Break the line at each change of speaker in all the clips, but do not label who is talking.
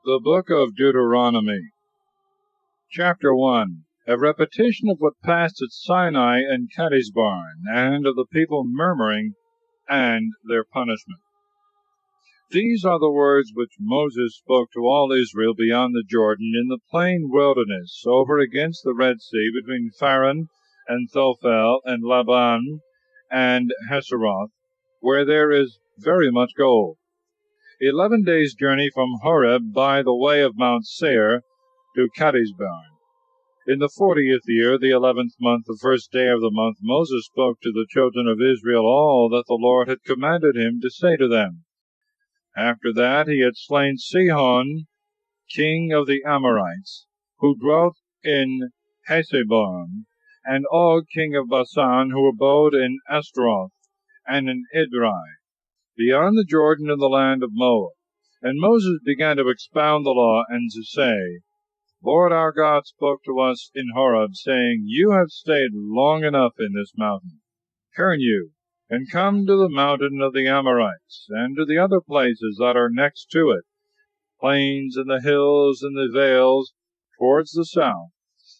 The Book of Deuteronomy, Chapter 1. A repetition of what passed at Sinai and Kadesh-barn, and of the people murmuring, and their punishment. These are the words which Moses spoke to all Israel beyond the Jordan, in the plain wilderness, over against the Red Sea, between Pharan and Thophel, and Laban, and Haseroth, where there is very much gold. 11 days' journey from Horeb by the way of Mount Seir to Kadesh-barn. In the 40th year, the 11th month, the first day of the month, Moses spoke to the children of Israel all that the Lord had commanded him to say to them. After that he had slain Sihon, king of the Amorites, who dwelt in Heshbon, and Og, king of Bashan, who abode in Ashtaroth, and in Edrei, beyond the Jordan in the land of Moab. And Moses began to expound the law, and to say, Lord our God spoke to us in Horeb, saying, You have stayed long enough in this mountain. Turn you, and come to the mountain of the Amorites, and to the other places that are next to it, plains and the hills and the vales, towards the south,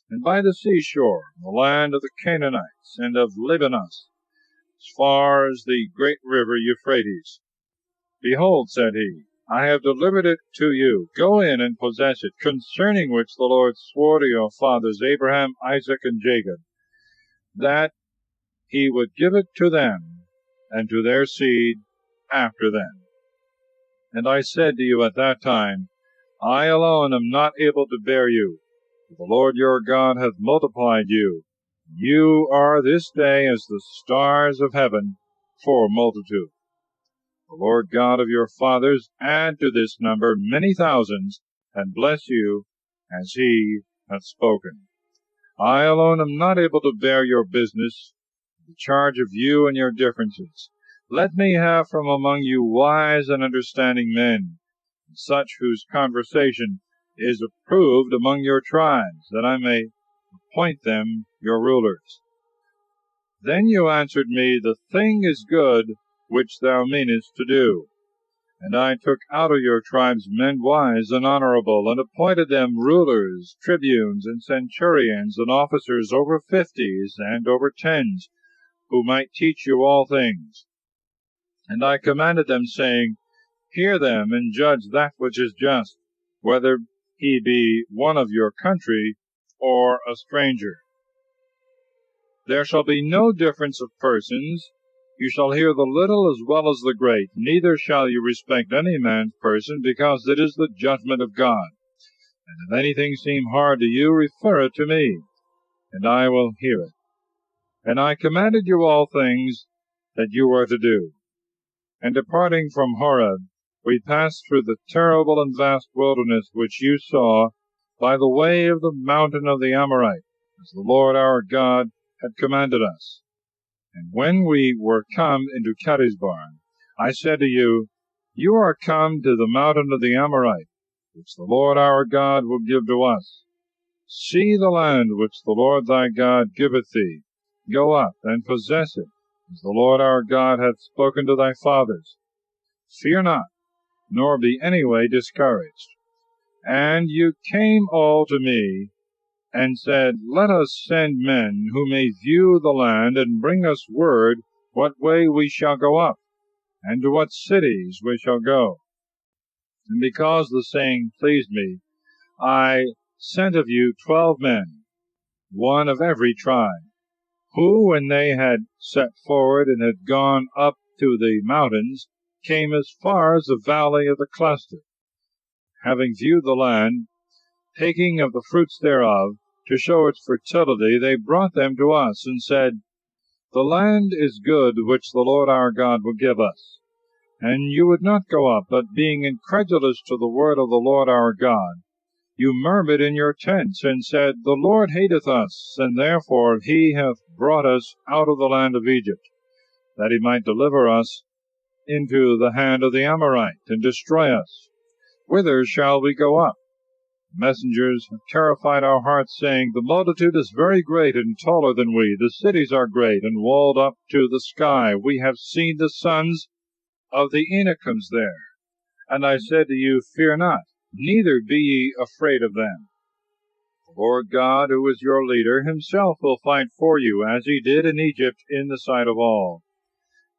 and by the seashore, the land of the Canaanites, and of Libanos, as far as the great river Euphrates. Behold, said he, I have delivered it to you. Go in and possess it, concerning which the Lord swore to your fathers, Abraham, Isaac, and Jacob, that he would give it to them, and to their seed after them. And I said to you at that time, I alone am not able to bear you, for the Lord your God hath multiplied you. You are this day as the stars of heaven for multitude. The Lord God of your fathers add to this number many thousands, and bless you as he hath spoken. I alone am not able to bear your business, the charge of you and your differences. Let me have from among you wise and understanding men, such whose conversation is approved among your tribes, that I may appoint them your rulers. Then you answered me, The thing is good which thou meanest to do. And I took out of your tribes men wise and honorable, and appointed them rulers, tribunes, and centurions, and officers over 50s and over 10s, who might teach you all things. And I commanded them, saying, Hear them, and judge that which is just, whether he be one of your country or a stranger. There shall be no difference of persons. You shall hear the little as well as the great, neither shall you respect any man's person, because it is the judgment of God. And if anything seem hard to you, refer it to me, and I will hear it. And I commanded you all things that you are to do. And departing from Horeb, we passed through the terrible and vast wilderness which you saw, by the way of the mountain of the Amorite, as the Lord our God had commanded us. And when we were come into Kadesh-barn, I said to you, You are come to the mountain of the Amorite, which the Lord our God will give to us. See the land which the Lord thy God giveth thee. Go up and possess it, as the Lord our God hath spoken to thy fathers. Fear not, nor be any way discouraged. And you came all to me, and said, Let us send men who may view the land, and bring us word what way we shall go up, and to what cities we shall go. And because the saying pleased me, I sent of you 12 men, one of every tribe, who, when they had set forward and had gone up to the mountains, came as far as the valley of the cluster. Having viewed the land, taking of the fruits thereof, to show its fertility, they brought them to us, and said, The land is good which the Lord our God will give us. And you would not go up, but being incredulous to the word of the Lord our God, you murmured in your tents, and said, The Lord hateth us, and therefore he hath brought us out of the land of Egypt, that he might deliver us into the hand of the Amorite, and destroy us. Whither shall we go up? Messengers have terrified our hearts, saying, The multitude is very great and taller than we. The cities are great and walled up to the sky. We have seen the sons of the Anakims there. And I said to you, Fear not, neither be ye afraid of them. The Lord God, who is your leader, himself will fight for you, as he did in Egypt, in the sight of all.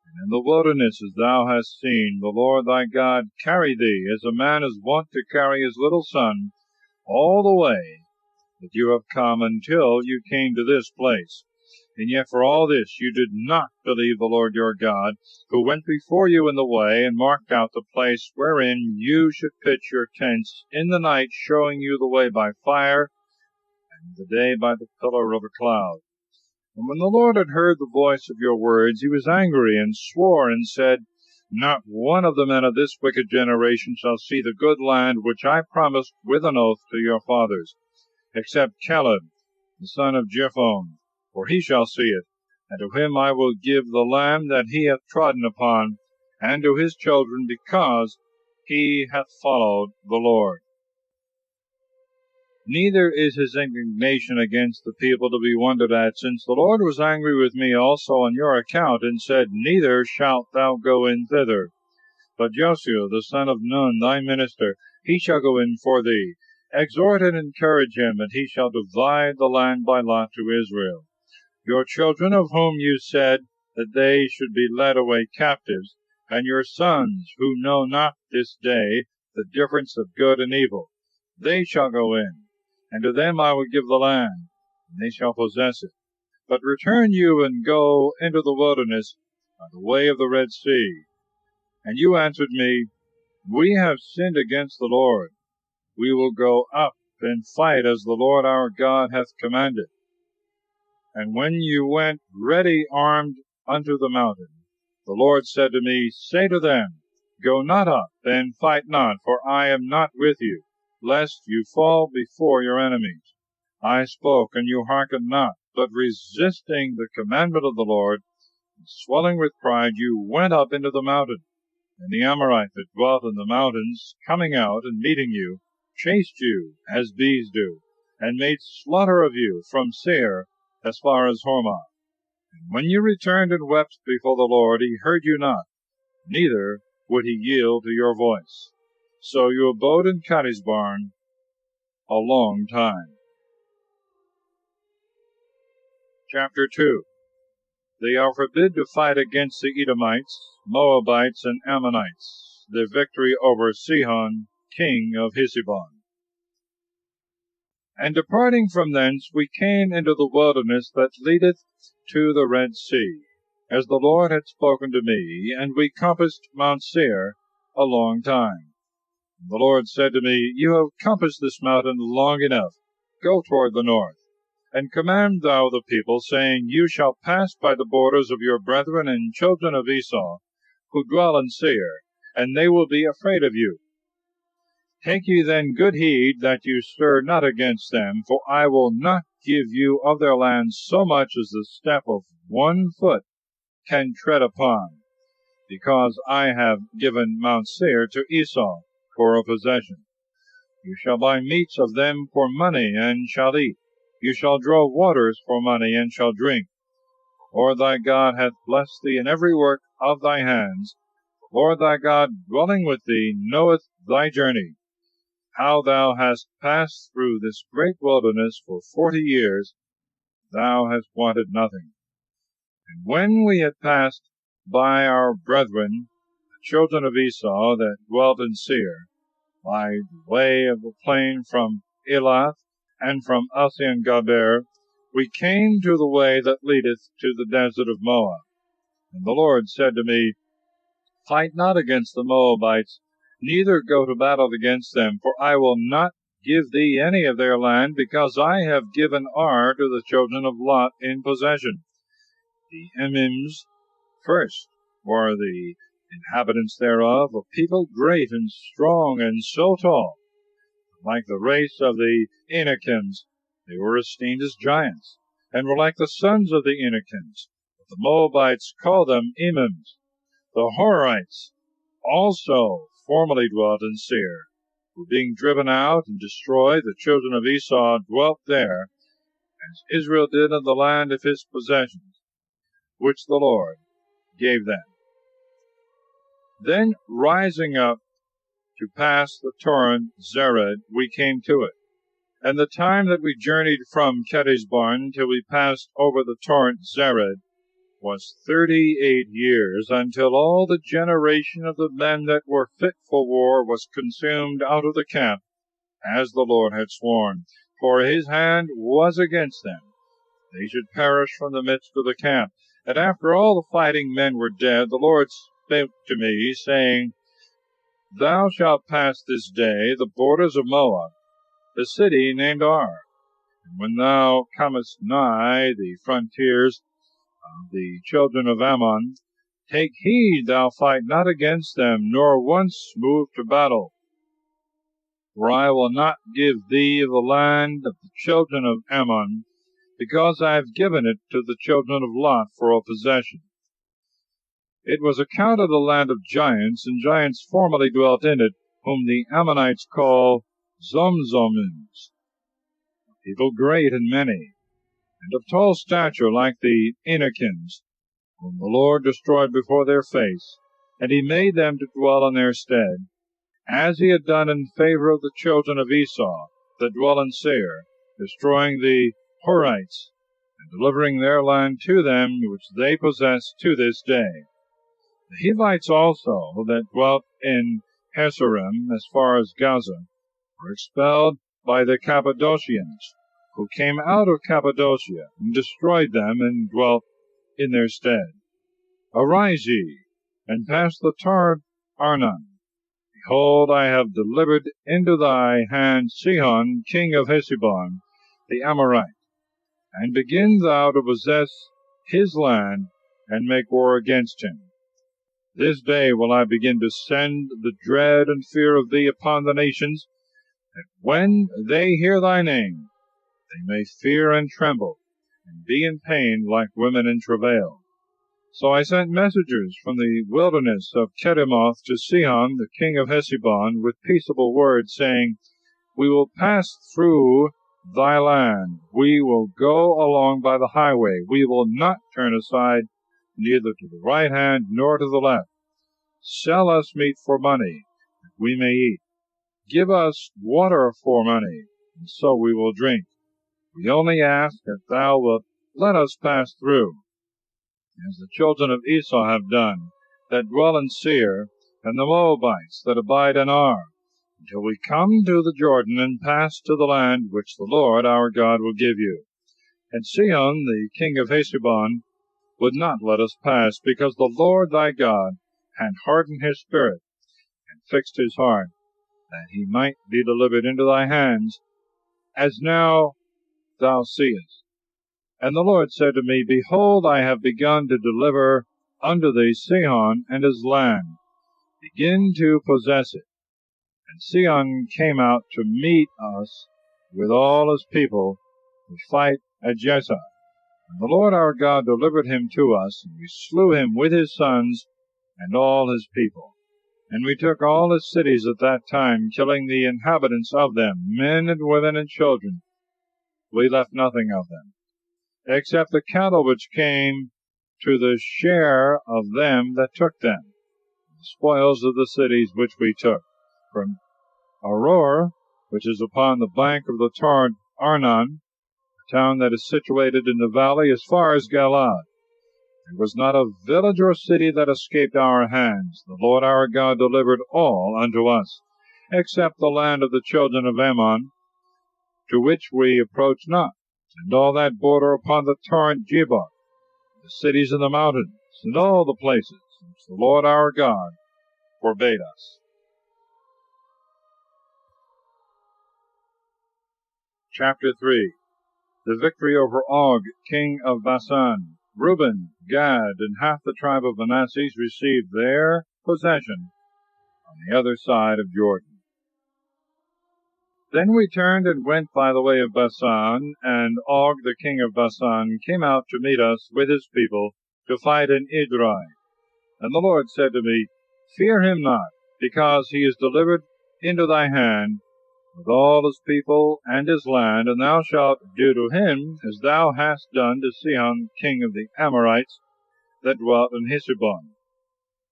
And in the wilderness, as thou hast seen, the Lord thy God carry thee, as a man is wont to carry his little son, all the way that you have come until you came to this place. And yet for all this you did not believe the Lord your God, who went before you in the way, and marked out the place wherein you should pitch your tents in the night, showing you the way by fire, and the day by the pillar of a cloud. And when the Lord had heard the voice of your words, he was angry, and swore, and said, Not one of the men of this wicked generation shall see the good land which I promised with an oath to your fathers, except Caleb, the son of Jephunneh, for he shall see it, and to him I will give the land that he hath trodden upon, and to his children, because he hath followed the Lord. Neither is his indignation against the people to be wondered at, since the Lord was angry with me also on your account, and said, Neither shalt thou go in thither. But Joshua the son of Nun, thy minister, he shall go in for thee. Exhort and encourage him, and he shall divide the land by lot to Israel. Your children, of whom you said that they should be led away captives, and your sons, who know not this day the difference of good and evil, they shall go in, and to them I will give the land, and they shall possess it. But return you and go into the wilderness by the way of the Red Sea. And you answered me, We have sinned against the Lord. We will go up and fight as the Lord our God hath commanded. And when you went ready armed unto the mountain, the Lord said to me, Say to them, Go not up, and fight not, for I am not with you, lest you fall before your enemies. I spoke, and you hearkened not, but resisting the commandment of the Lord, and swelling with pride, you went up into the mountain. And the Amorite that dwelt in the mountains, coming out and meeting you, chased you as bees do, and made slaughter of you from Seir as far as Hormah. And when you returned and wept before the Lord, he heard you not, neither would he yield to your voice. So you abode in Kadeshbarn a long time. Chapter 2. They are forbid to fight against the Edomites, Moabites, and Ammonites. Their victory over Sihon, king of Heshbon. And departing from thence, we came into the wilderness that leadeth to the Red Sea, as the Lord had spoken to me, and we compassed Mount Seir a long time. And the Lord said to me, You have compassed this mountain long enough. Go toward the north, and command thou the people, saying, You shall pass by the borders of your brethren and children of Esau, who dwell in Seir, and they will be afraid of you. Take ye then good heed that you stir not against them, for I will not give you of their land so much as the step of one foot can tread upon, because I have given Mount Seir to Esau for a possession. You shall buy meats of them for money, and shall eat. You shall draw waters for money, and shall drink. The Lord thy God hath blessed thee in every work of thy hands. The Lord thy God dwelling with thee knoweth thy journey, how thou hast passed through this great wilderness for 40 years. Thou hast wanted nothing. And when we had passed by our brethren, the children of Esau, that dwelt in Seir, by the way of the plain from Elath, and from Ezion-Gaber, we came to the way that leadeth to the desert of Moab. And the Lord said to me, Fight not against the Moabites, neither go to battle against them, for I will not give thee any of their land, because I have given Ar to the children of Lot in possession. The Emims first were the inhabitants thereof, a people great and strong, and so tall, like the race of the Anakims. They were esteemed as giants, and were like the sons of the Anakims. But the Moabites called them Emims. The Horites also formerly dwelt in Seir, who being driven out and destroyed, the children of Esau dwelt there, as Israel did in the land of his possessions, which the Lord gave them. Then rising up to pass the torrent Zered, we came to it. And the time that we journeyed from Kadesbarn till we passed over the torrent Zered was 38 years, until all the generation of the men that were fit for war was consumed out of the camp, as the Lord had sworn, for his hand was against them. They should perish from the midst of the camp. And after all the fighting men were dead, the Lord spake to me, saying, Thou shalt pass this day the borders of Moab, the city named Ar. And when thou comest nigh the frontiers of the children of Ammon, take heed thou fight not against them, nor once move to battle. For I will not give thee the land of the children of Ammon, because I have given it to the children of Lot for a possession. It was accounted a land of giants, and giants formerly dwelt in it, whom the Ammonites call Zomzomims, people great and many, and of tall stature like the Anakims, whom the Lord destroyed before their face, and he made them to dwell in their stead, as he had done in favor of the children of Esau, that dwell in Seir, destroying the Horites, and delivering their land to them, which they possess to this day. The Hivites also, that dwelt in Hazerim, as far as Gaza, were expelled by the Cappadocians, who came out of Cappadocia, and destroyed them, and dwelt in their stead. Arise ye, and pass the torrent Arnon. Behold, I have delivered into thy hand Sihon, king of Heshbon, the Amorite, and begin thou to possess his land, and make war against him. This day will I begin to send the dread and fear of thee upon the nations, that when they hear thy name, they may fear and tremble, and be in pain like women in travail. So I sent messengers from the wilderness of Kedemoth to Sihon, the king of Heshbon, with peaceable words, saying, We will pass through thy land. We will go along by the highway. We will not turn aside, neither to the right hand nor to the left. Sell us meat for money, that we may eat. Give us water for money, and so we will drink. We only ask that thou wilt let us pass through, as the children of Esau have done, that dwell in Seir, and the Moabites that abide in Ar, until we come to the Jordan, and pass to the land which the Lord our God will give you. And Sihon, the king of Heshbon, would not let us pass, because the Lord thy God had hardened his spirit, and fixed his heart, that he might be delivered into thy hands, as now thou seest. And the Lord said to me, Behold, I have begun to deliver unto thee Sihon and his land. Begin to possess it. And Sihon came out to meet us with all his people to fight at Jezreel. And the Lord our God delivered him to us, and we slew him with his sons and all his people. And we took all his cities at that time, killing the inhabitants of them, men and women and children. We left nothing of them, except the cattle which came to the share of them that took them, the spoils of the cities which we took, from Aroer, which is upon the bank of the torrent Arnon, a town that is situated in the valley, as far as Galad. There was not a village or city that escaped our hands. The Lord our God delivered all unto us, except the land of the children of Ammon, to which we approached not, and all that border upon the torrent Jabbok, the cities in the mountains, and all the places which the Lord our God forbade us. Chapter 3. The victory over Og, king of Bashan. Reuben, Gad, and half the tribe of Manasseh received their possession on the other side of Jordan. Then we turned and went by the way of Bashan, and Og the king of Bashan came out to meet us with his people to fight in Edrei. And the Lord said to me, Fear him not, because he is delivered into thy hand, with all his people and his land, and thou shalt do to him as thou hast done to Sihon king of the Amorites that dwelt in Heshbon.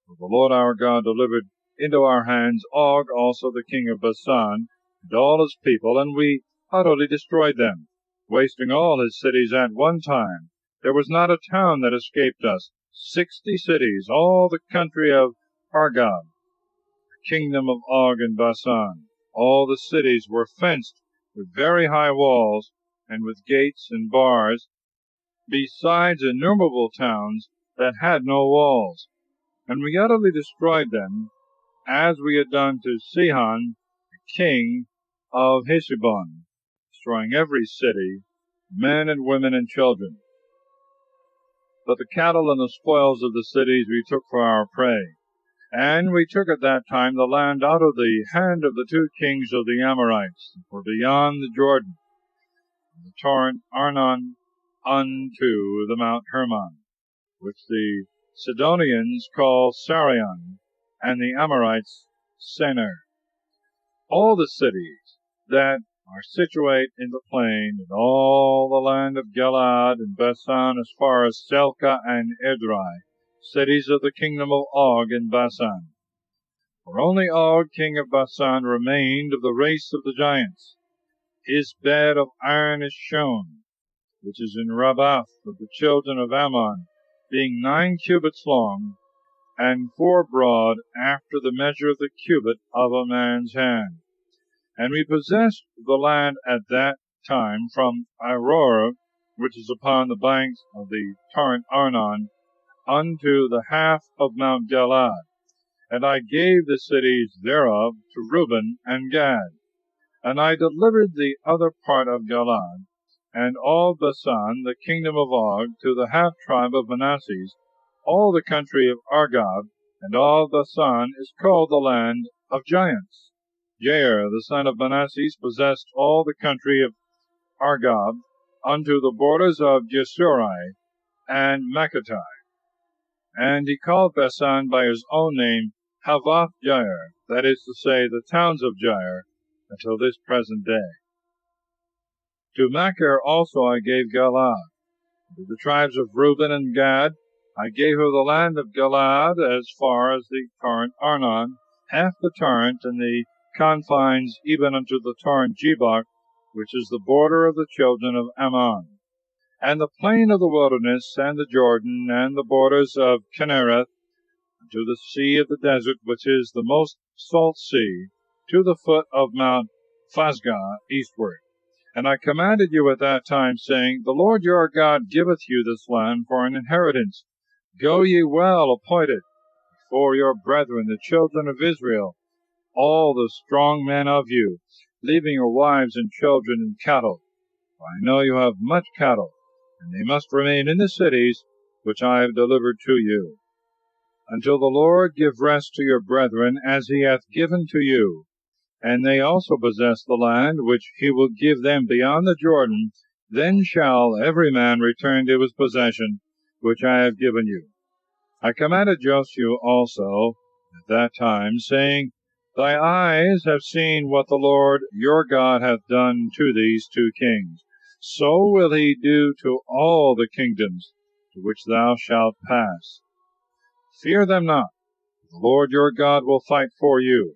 For the Lord our God delivered into our hands Og also the king of Bashan, and all his people, and we utterly destroyed them, wasting all his cities at one time. There was not a town that escaped us. 60 cities, all the country of Argob, kingdom of Og and Bashan. All the cities were fenced with very high walls, and with gates and bars, besides innumerable towns that had no walls. And we utterly destroyed them, as we had done to Sihon, the king of Heshbon, destroying every city, men and women and children. But the cattle and the spoils of the cities we took for our prey. And we took at that time the land out of the hand of the 2 kings of the Amorites, that were beyond the Jordan, the torrent Arnon, unto the Mount Hermon, which the Sidonians call Sarion, and the Amorites Senir. All the cities that are situate in the plain, and all the land of Galaad and Bashan as far as Selka and Edrei, cities of the kingdom of Og in Bashan. For only Og, king of Bashan, remained of the race of the giants. His bed of iron is shown, which is in Rabbath of the children of Ammon, being 9 cubits long, and 4 broad, after the measure of the cubit of a man's hand. And we possessed the land at that time from Aurora, which is upon the banks of the torrent Arnon, unto the half of Mount Galaad. And I gave the cities thereof to Reuben and Gad. And I delivered the other part of Galaad, and all Bashan, the kingdom of Og, to the half tribe of Manasseh. All the country of Argob, and all Bashan is called the land of giants. Jair, the son of Manasseh, possessed all the country of Argob, unto the borders of Jesurai and Makkatai. And he called Bashan by his own name, Havoth Jair, that is to say, the towns of Jair, until this present day. To Machir also I gave Galaad. To the tribes of Reuben and Gad I gave her the land of Galaad as far as the torrent Arnon, half the torrent, and the confines even unto the torrent Jabbok, which is the border of the children of Ammon, and the plain of the wilderness, and the Jordan, and the borders of Kinnereth, to the sea of the desert, which is the most salt sea, to the foot of Mount Phasgah eastward. And I commanded you at that time, saying, The Lord your God giveth you this land for an inheritance. Go ye well appointed before your brethren, the children of Israel, all the strong men of you, leaving your wives and children and cattle. For I know you have much cattle, and they must remain in the cities which I have delivered to you, until the Lord give rest to your brethren, as he hath given to you. And they also possess the land which he will give them beyond the Jordan. Then shall every man return to his possession, which I have given you. I commanded Joshua also at that time, saying, Thy eyes have seen what the Lord your God hath done to these 2 kings. So will he do to all the kingdoms to which thou shalt pass. Fear them not, the Lord your God will fight for you.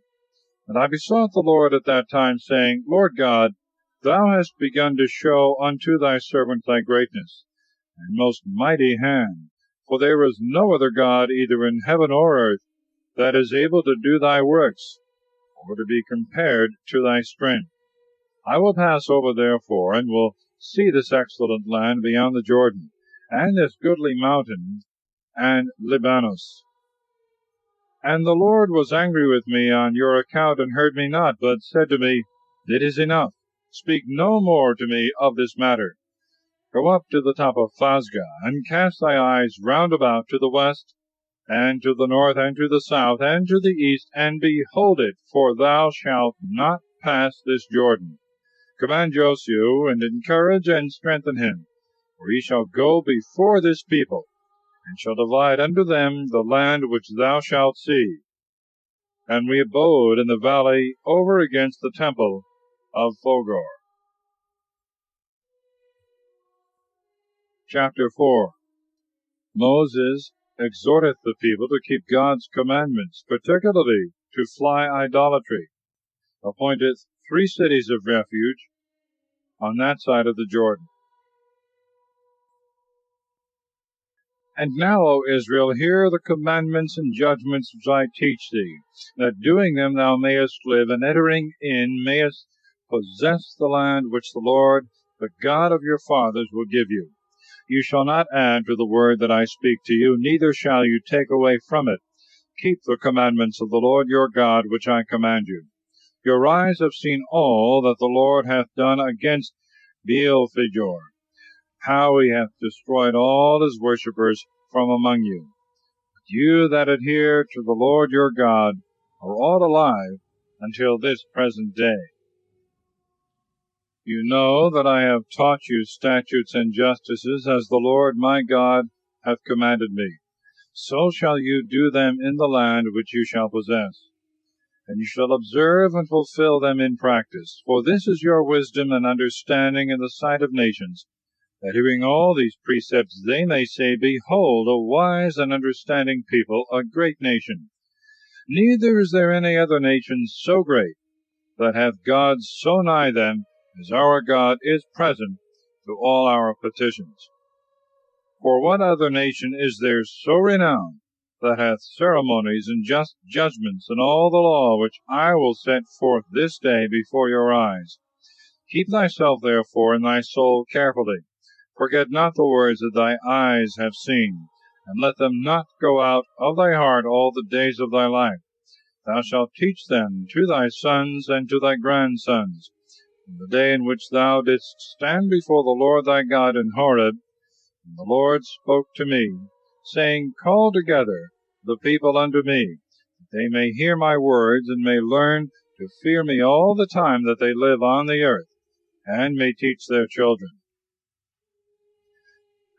And I besought the Lord at that time, saying, Lord God, thou hast begun to show unto thy servant thy greatness, and most mighty hand. For there is no other God, either in heaven or earth, that is able to do thy works, or to be compared to thy strength. I will pass over therefore, and will see this excellent land beyond the Jordan, and this goodly mountain, and Libanus. And the Lord was angry with me on your account, and heard me not, but said to me, It is enough. Speak no more to me of this matter. Go up to the top of Phasgah, and cast thy eyes round about to the west, and to the north, and to the south, and to the east, and behold it, for thou shalt not pass this Jordan. Command Joshua, and encourage and strengthen him, for he shall go before this people, and shall divide unto them the land which thou shalt see. And we abode in the valley over against the temple of Phogor. Chapter 4. Moses exhorteth the people to keep God's commandments, particularly to fly idolatry, appointeth 3 cities of refuge on that side of the Jordan. And now, O Israel, hear the commandments and judgments which I teach thee, that doing them thou mayest live, and entering in mayest possess the land which the Lord, the God of your fathers, will give you. You shall not add to the word that I speak to you, neither shall you take away from it. Keep the commandments of the Lord your God, which I command you. Your eyes have seen all that the Lord hath done against Baal-Phejor, how he hath destroyed all his worshippers from among you. But you that adhere to the Lord your God are all alive until this present day. You know that I have taught you statutes and justices, as the Lord my God hath commanded me. So shall you do them in the land which you shall possess. And you shall observe and fulfill them in practice. For this is your wisdom and understanding in the sight of nations, that hearing all these precepts they may say, Behold, a wise and understanding people, a great nation. Neither is there any other nation so great, that hath God so nigh them, as our God is present to all our petitions. For what other nation is there so renowned, that hath ceremonies and just judgments, and all the law which I will set forth this day before your eyes? Keep thyself therefore in thy soul carefully. Forget not the words that thy eyes have seen, and let them not go out of thy heart all the days of thy life. Thou shalt teach them to thy sons and to thy grandsons. In the day in which thou didst stand before the Lord thy God in Horeb, and the Lord spoke to me, saying, Call together the people unto me, that they may hear my words, and may learn to fear me all the time that they live on the earth, and may teach their children.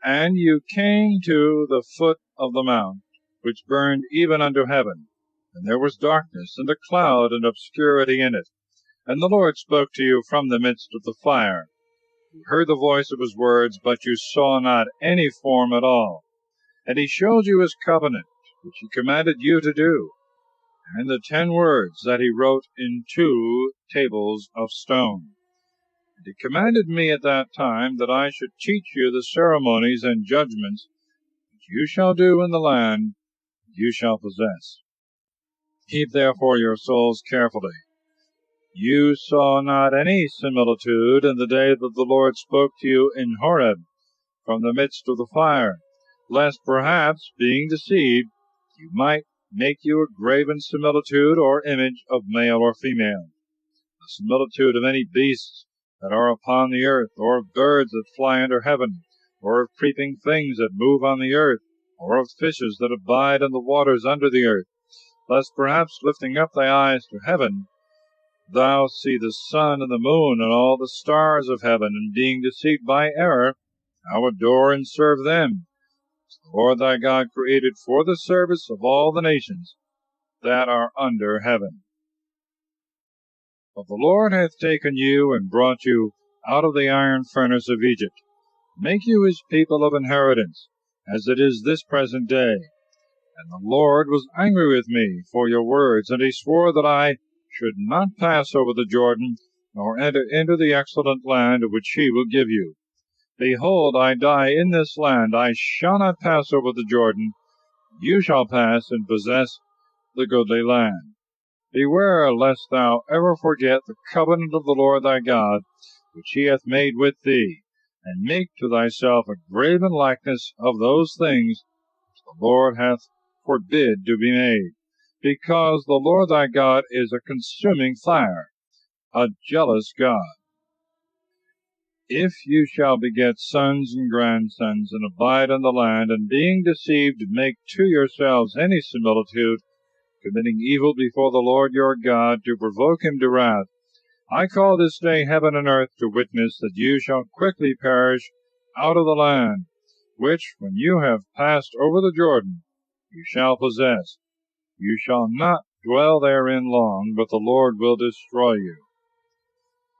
And you came to the foot of the mount, which burned even unto heaven, and there was darkness, and a cloud, and obscurity in it. And the Lord spoke to you from the midst of the fire. You heard the voice of his words, but you saw not any form at all. And he showed you his covenant, which he commanded you to do, and the 10 words that he wrote in 2 tables of stone. And he commanded me at that time that I should teach you the ceremonies and judgments which you shall do in the land you shall possess. Keep therefore your souls carefully. You saw not any similitude in the day that the Lord spoke to you in Horeb from the midst of the fire, lest perhaps, being deceived, you might make you a graven similitude or image of male or female, the similitude of any beasts that are upon the earth, or of birds that fly under heaven, or of creeping things that move on the earth, or of fishes that abide in the waters under the earth, lest perhaps, lifting up thy eyes to heaven, thou see the sun and the moon and all the stars of heaven, and being deceived by error, thou adore and serve them, as the Lord thy God created for the service of all the nations that are under heaven. But the Lord hath taken you and brought you out of the iron furnace of Egypt, to make you his people of inheritance, as it is this present day. And the Lord was angry with me for your words, and he swore that I should not pass over the Jordan, nor enter into the excellent land which he will give you. Behold, I die in this land, I shall not pass over the Jordan. You shall pass and possess the goodly land. Beware lest thou ever forget the covenant of the Lord thy God, which he hath made with thee, and make to thyself a graven likeness of those things which the Lord hath forbid to be made, because the Lord thy God is a consuming fire, a jealous God. If you shall beget sons and grandsons, and abide in the land, and being deceived make to yourselves any similitude, committing evil before the Lord your God, to provoke him to wrath, I call this day heaven and earth to witness that you shall quickly perish out of the land, which, when you have passed over the Jordan, you shall possess. You shall not dwell therein long, but the Lord will destroy you,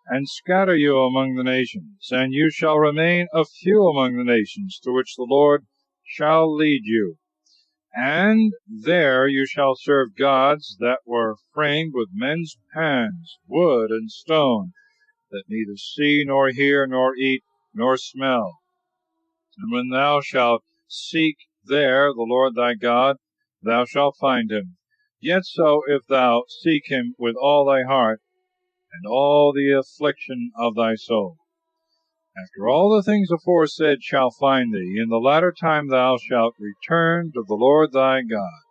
and scatter you among the nations, and you shall remain a few among the nations to which the Lord shall lead you. And there you shall serve gods that were framed with men's hands, wood and stone, that neither see, nor hear, nor eat, nor smell. And when thou shalt seek there the Lord thy God, thou shalt find him. Yet so, if thou seek him with all thy heart, and all the affliction of thy soul. After all the things aforesaid shall find thee, in the latter time thou shalt return to the Lord thy God,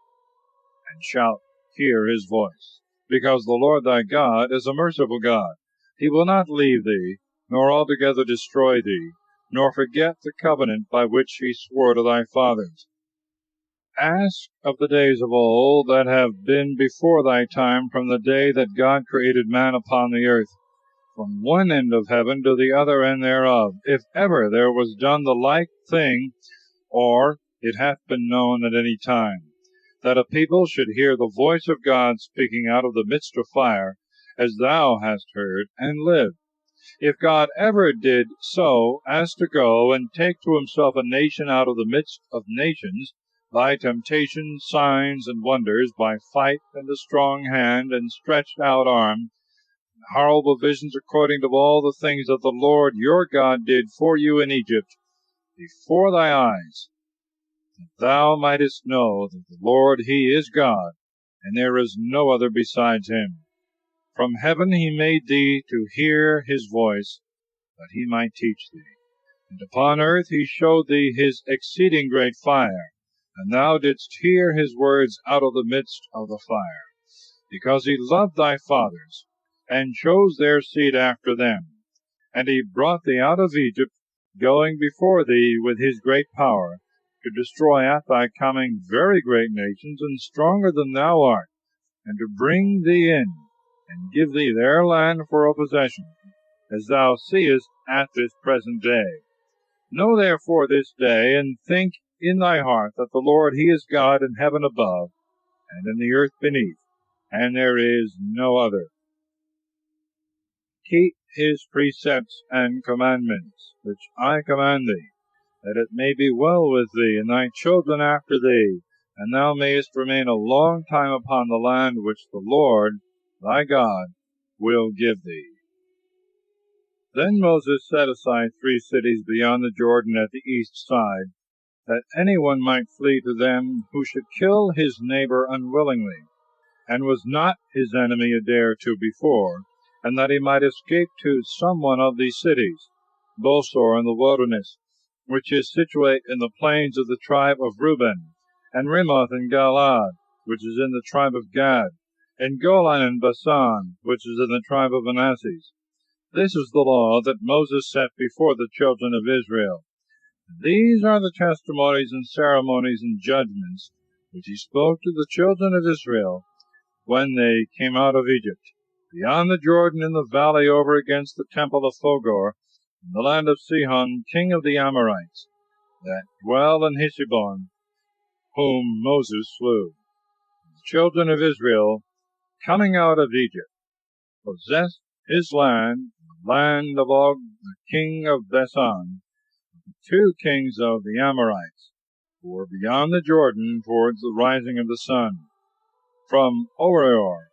and shalt hear his voice. Because the Lord thy God is a merciful God. He will not leave thee, nor altogether destroy thee, nor forget the covenant by which he swore to thy fathers. Ask of the days of old that have been before thy time, from the day that God created man upon the earth, from one end of heaven to the other end thereof, if ever there was done the like thing, or it hath been known at any time, that a people should hear the voice of God speaking out of the midst of fire, as thou hast heard, and live. If God ever did so as to go and take to himself a nation out of the midst of nations, by temptation, signs, and wonders, by fight, and a strong hand, and stretched out arm, and horrible visions, according to all the things that the Lord your God did for you in Egypt, before thy eyes, that thou mightest know that the Lord he is God, and there is no other besides him. From heaven he made thee to hear his voice, that he might teach thee. And upon earth he showed thee his exceeding great fire, and thou didst hear his words out of the midst of the fire, because he loved thy fathers, and chose their seed after them. And he brought thee out of Egypt, going before thee with his great power, to destroy at thy coming very great nations, and stronger than thou art, and to bring thee in, and give thee their land for a possession, as thou seest at this present day. Know therefore this day, and think in thy heart, that the Lord he is God in heaven above, and in the earth beneath, and there is no other. Keep his precepts and commandments, which I command thee, that it may be well with thee, and thy children after thee, and thou mayest remain a long time upon the land which the Lord thy God will give thee. Then Moses set aside 3 cities beyond the Jordan at the east side, that any one might flee to them who should kill his neighbor unwillingly, and was not his enemy a day or 2 before, and that he might escape to some one of these cities, Bosor in the wilderness, which is situate in the plains of the tribe of Reuben, and Ramoth in Galaad, which is in the tribe of Gad, and Golan in Basan, which is in the tribe of Manasseh. This is the law that Moses set before the children of Israel. These are the testimonies and ceremonies and judgments which he spoke to the children of Israel when they came out of Egypt, beyond the Jordan in the valley over against the temple of Phogor, in the land of Sihon, king of the Amorites, that dwell in Heshbon, whom Moses slew. The children of Israel, coming out of Egypt, possessed his land, the land of Og, the king of Bashan, the 2 kings of the Amorites, who were beyond the Jordan towards the rising of the sun, from Orior,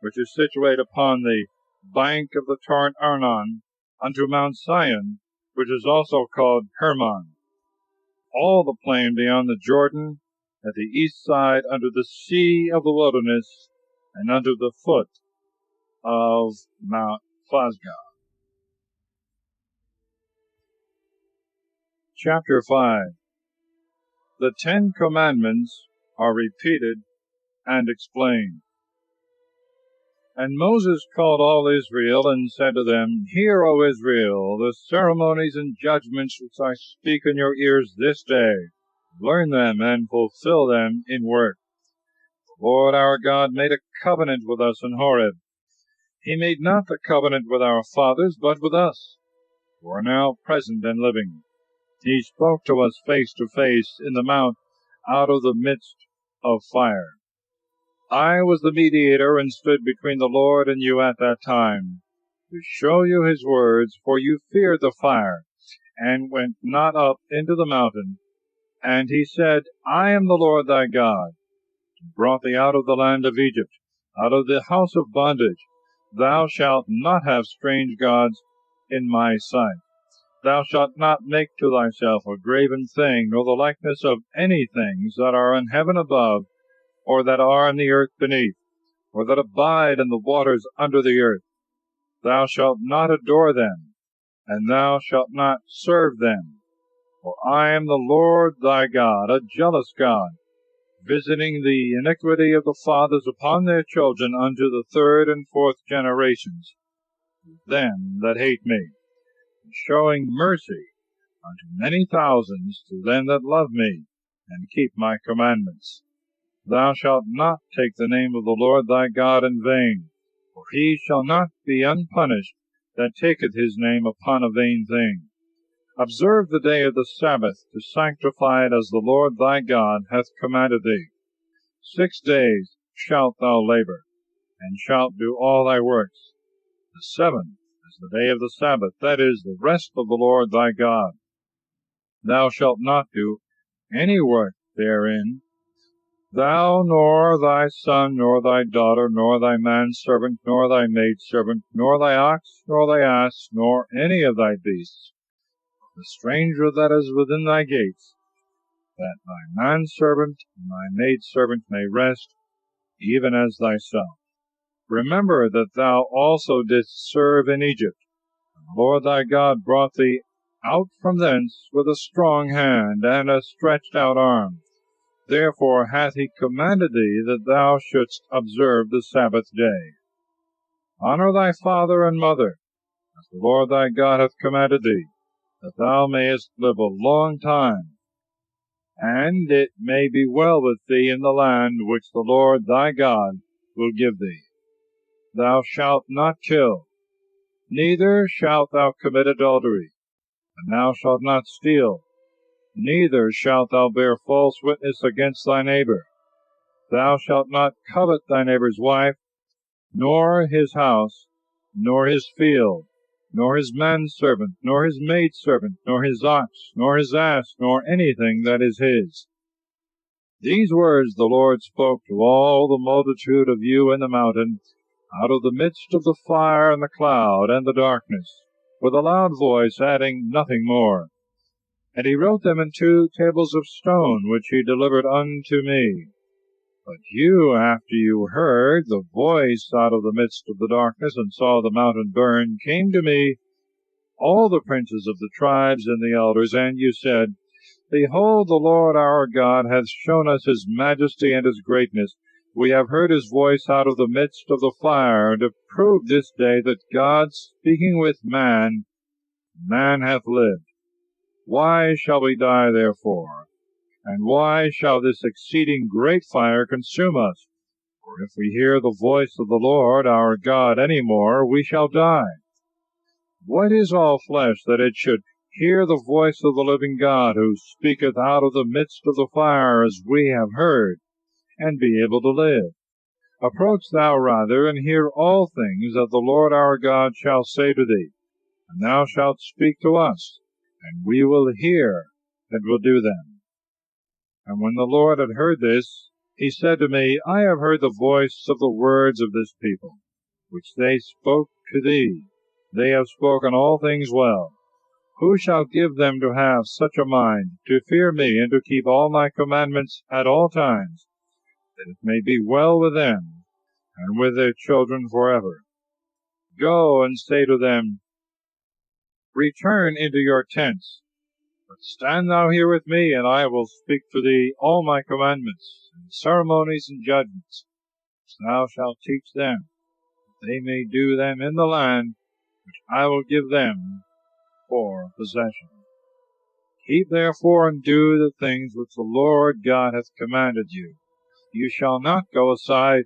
which is situate upon the bank of the torrent Arnon, unto Mount Sion, which is also called Hermon, all the plain beyond the Jordan, at the east side unto the sea of the wilderness, and unto the foot of Mount Phasgah. Chapter 5. The 10 Commandments are repeated and explained. And Moses called all Israel, and said to them, Hear, O Israel, the ceremonies and judgments which I speak in your ears this day. Learn them, and fulfill them in work. The Lord our God made a covenant with us in Horeb. He made not the covenant with our fathers, but with us, who are now present and living. He spoke to us face to face in the mount out of the midst of fire. I was the mediator, and stood between the Lord and you at that time, to show you his words, for you feared the fire, and went not up into the mountain, And he said, I am the Lord thy God, who brought thee out of the land of Egypt, out of the house of bondage. Thou shalt not have strange gods in my sight. Thou shalt not make to thyself a graven thing, nor the likeness of any things that are in heaven above, or that are in the earth beneath, or that abide in the waters under the earth. Thou shalt not adore them, and thou shalt not serve them. For I am the Lord thy God, a jealous God, visiting the iniquity of the fathers upon their children unto the third and fourth generations, them that hate me, and showing mercy unto many thousands to them that love me, and keep my commandments. Thou shalt not take the name of the Lord thy God in vain, for he shall not be unpunished that taketh his name upon a vain thing. Observe the day of the Sabbath, to sanctify it as the Lord thy God hath commanded thee. 6 days shalt thou labor, and shalt do all thy works. The seventh is the day of the Sabbath, that is, the rest of the Lord thy God. Thou shalt not do any work therein, thou, nor thy son, nor thy daughter, nor thy manservant, nor thy maidservant, nor thy ox, nor thy ass, nor any of thy beasts, the stranger that is within thy gates, that thy manservant and thy maidservant may rest, even as thyself. Remember that thou also didst serve in Egypt, and the Lord thy God brought thee out from thence with a strong hand and a stretched out arm. Therefore hath he commanded thee that thou shouldst observe the Sabbath day. Honor thy father and mother, as the Lord thy God hath commanded thee, that thou mayest live a long time, and it may be well with thee in the land which the Lord thy God will give thee. Thou shalt not kill, neither shalt thou commit adultery, and thou shalt not steal, neither shalt thou bear false witness against thy neighbor. Thou shalt not covet thy neighbor's wife, nor his house, nor his field, nor his manservant, nor his maidservant, nor his ox, nor his ass, nor anything that is his. These words the Lord spoke to all the multitude of you in the mountain, out of the midst of the fire and the cloud and the darkness, with a loud voice, adding nothing more. And he wrote them in 2 tables of stone, which he delivered unto me. But you, after you heard the voice out of the midst of the darkness, and saw the mountain burn, came to me, all the princes of the tribes and the elders, and you said, Behold, the Lord our God hath shown us his majesty and his greatness. We have heard his voice out of the midst of the fire, and have proved this day that God, speaking with man, man hath lived. Why shall we die therefore? And why shall this exceeding great fire consume us? For if we hear the voice of the Lord our God any more, we shall die. What is all flesh, that it should hear the voice of the living God, who speaketh out of the midst of the fire, as we have heard, and be able to live? Approach thou rather, and hear all things that the Lord our God shall say to thee, and thou shalt speak to us, and we will hear, and will do them. And when the Lord had heard this, he said to me, I have heard the voice of the words of this people, which they spoke to thee. They have spoken all things well. Who shall give them to have such a mind, to fear me, and to keep all my commandments at all times, that it may be well with them, and with their children forever? Go and say to them, Return into your tents, but stand thou here with me, and I will speak to thee all my commandments, and ceremonies, and judgments, which thou shalt teach them, that they may do them in the land which I will give them for possession. Keep therefore and do the things which the Lord God hath commanded you. You shall not go aside,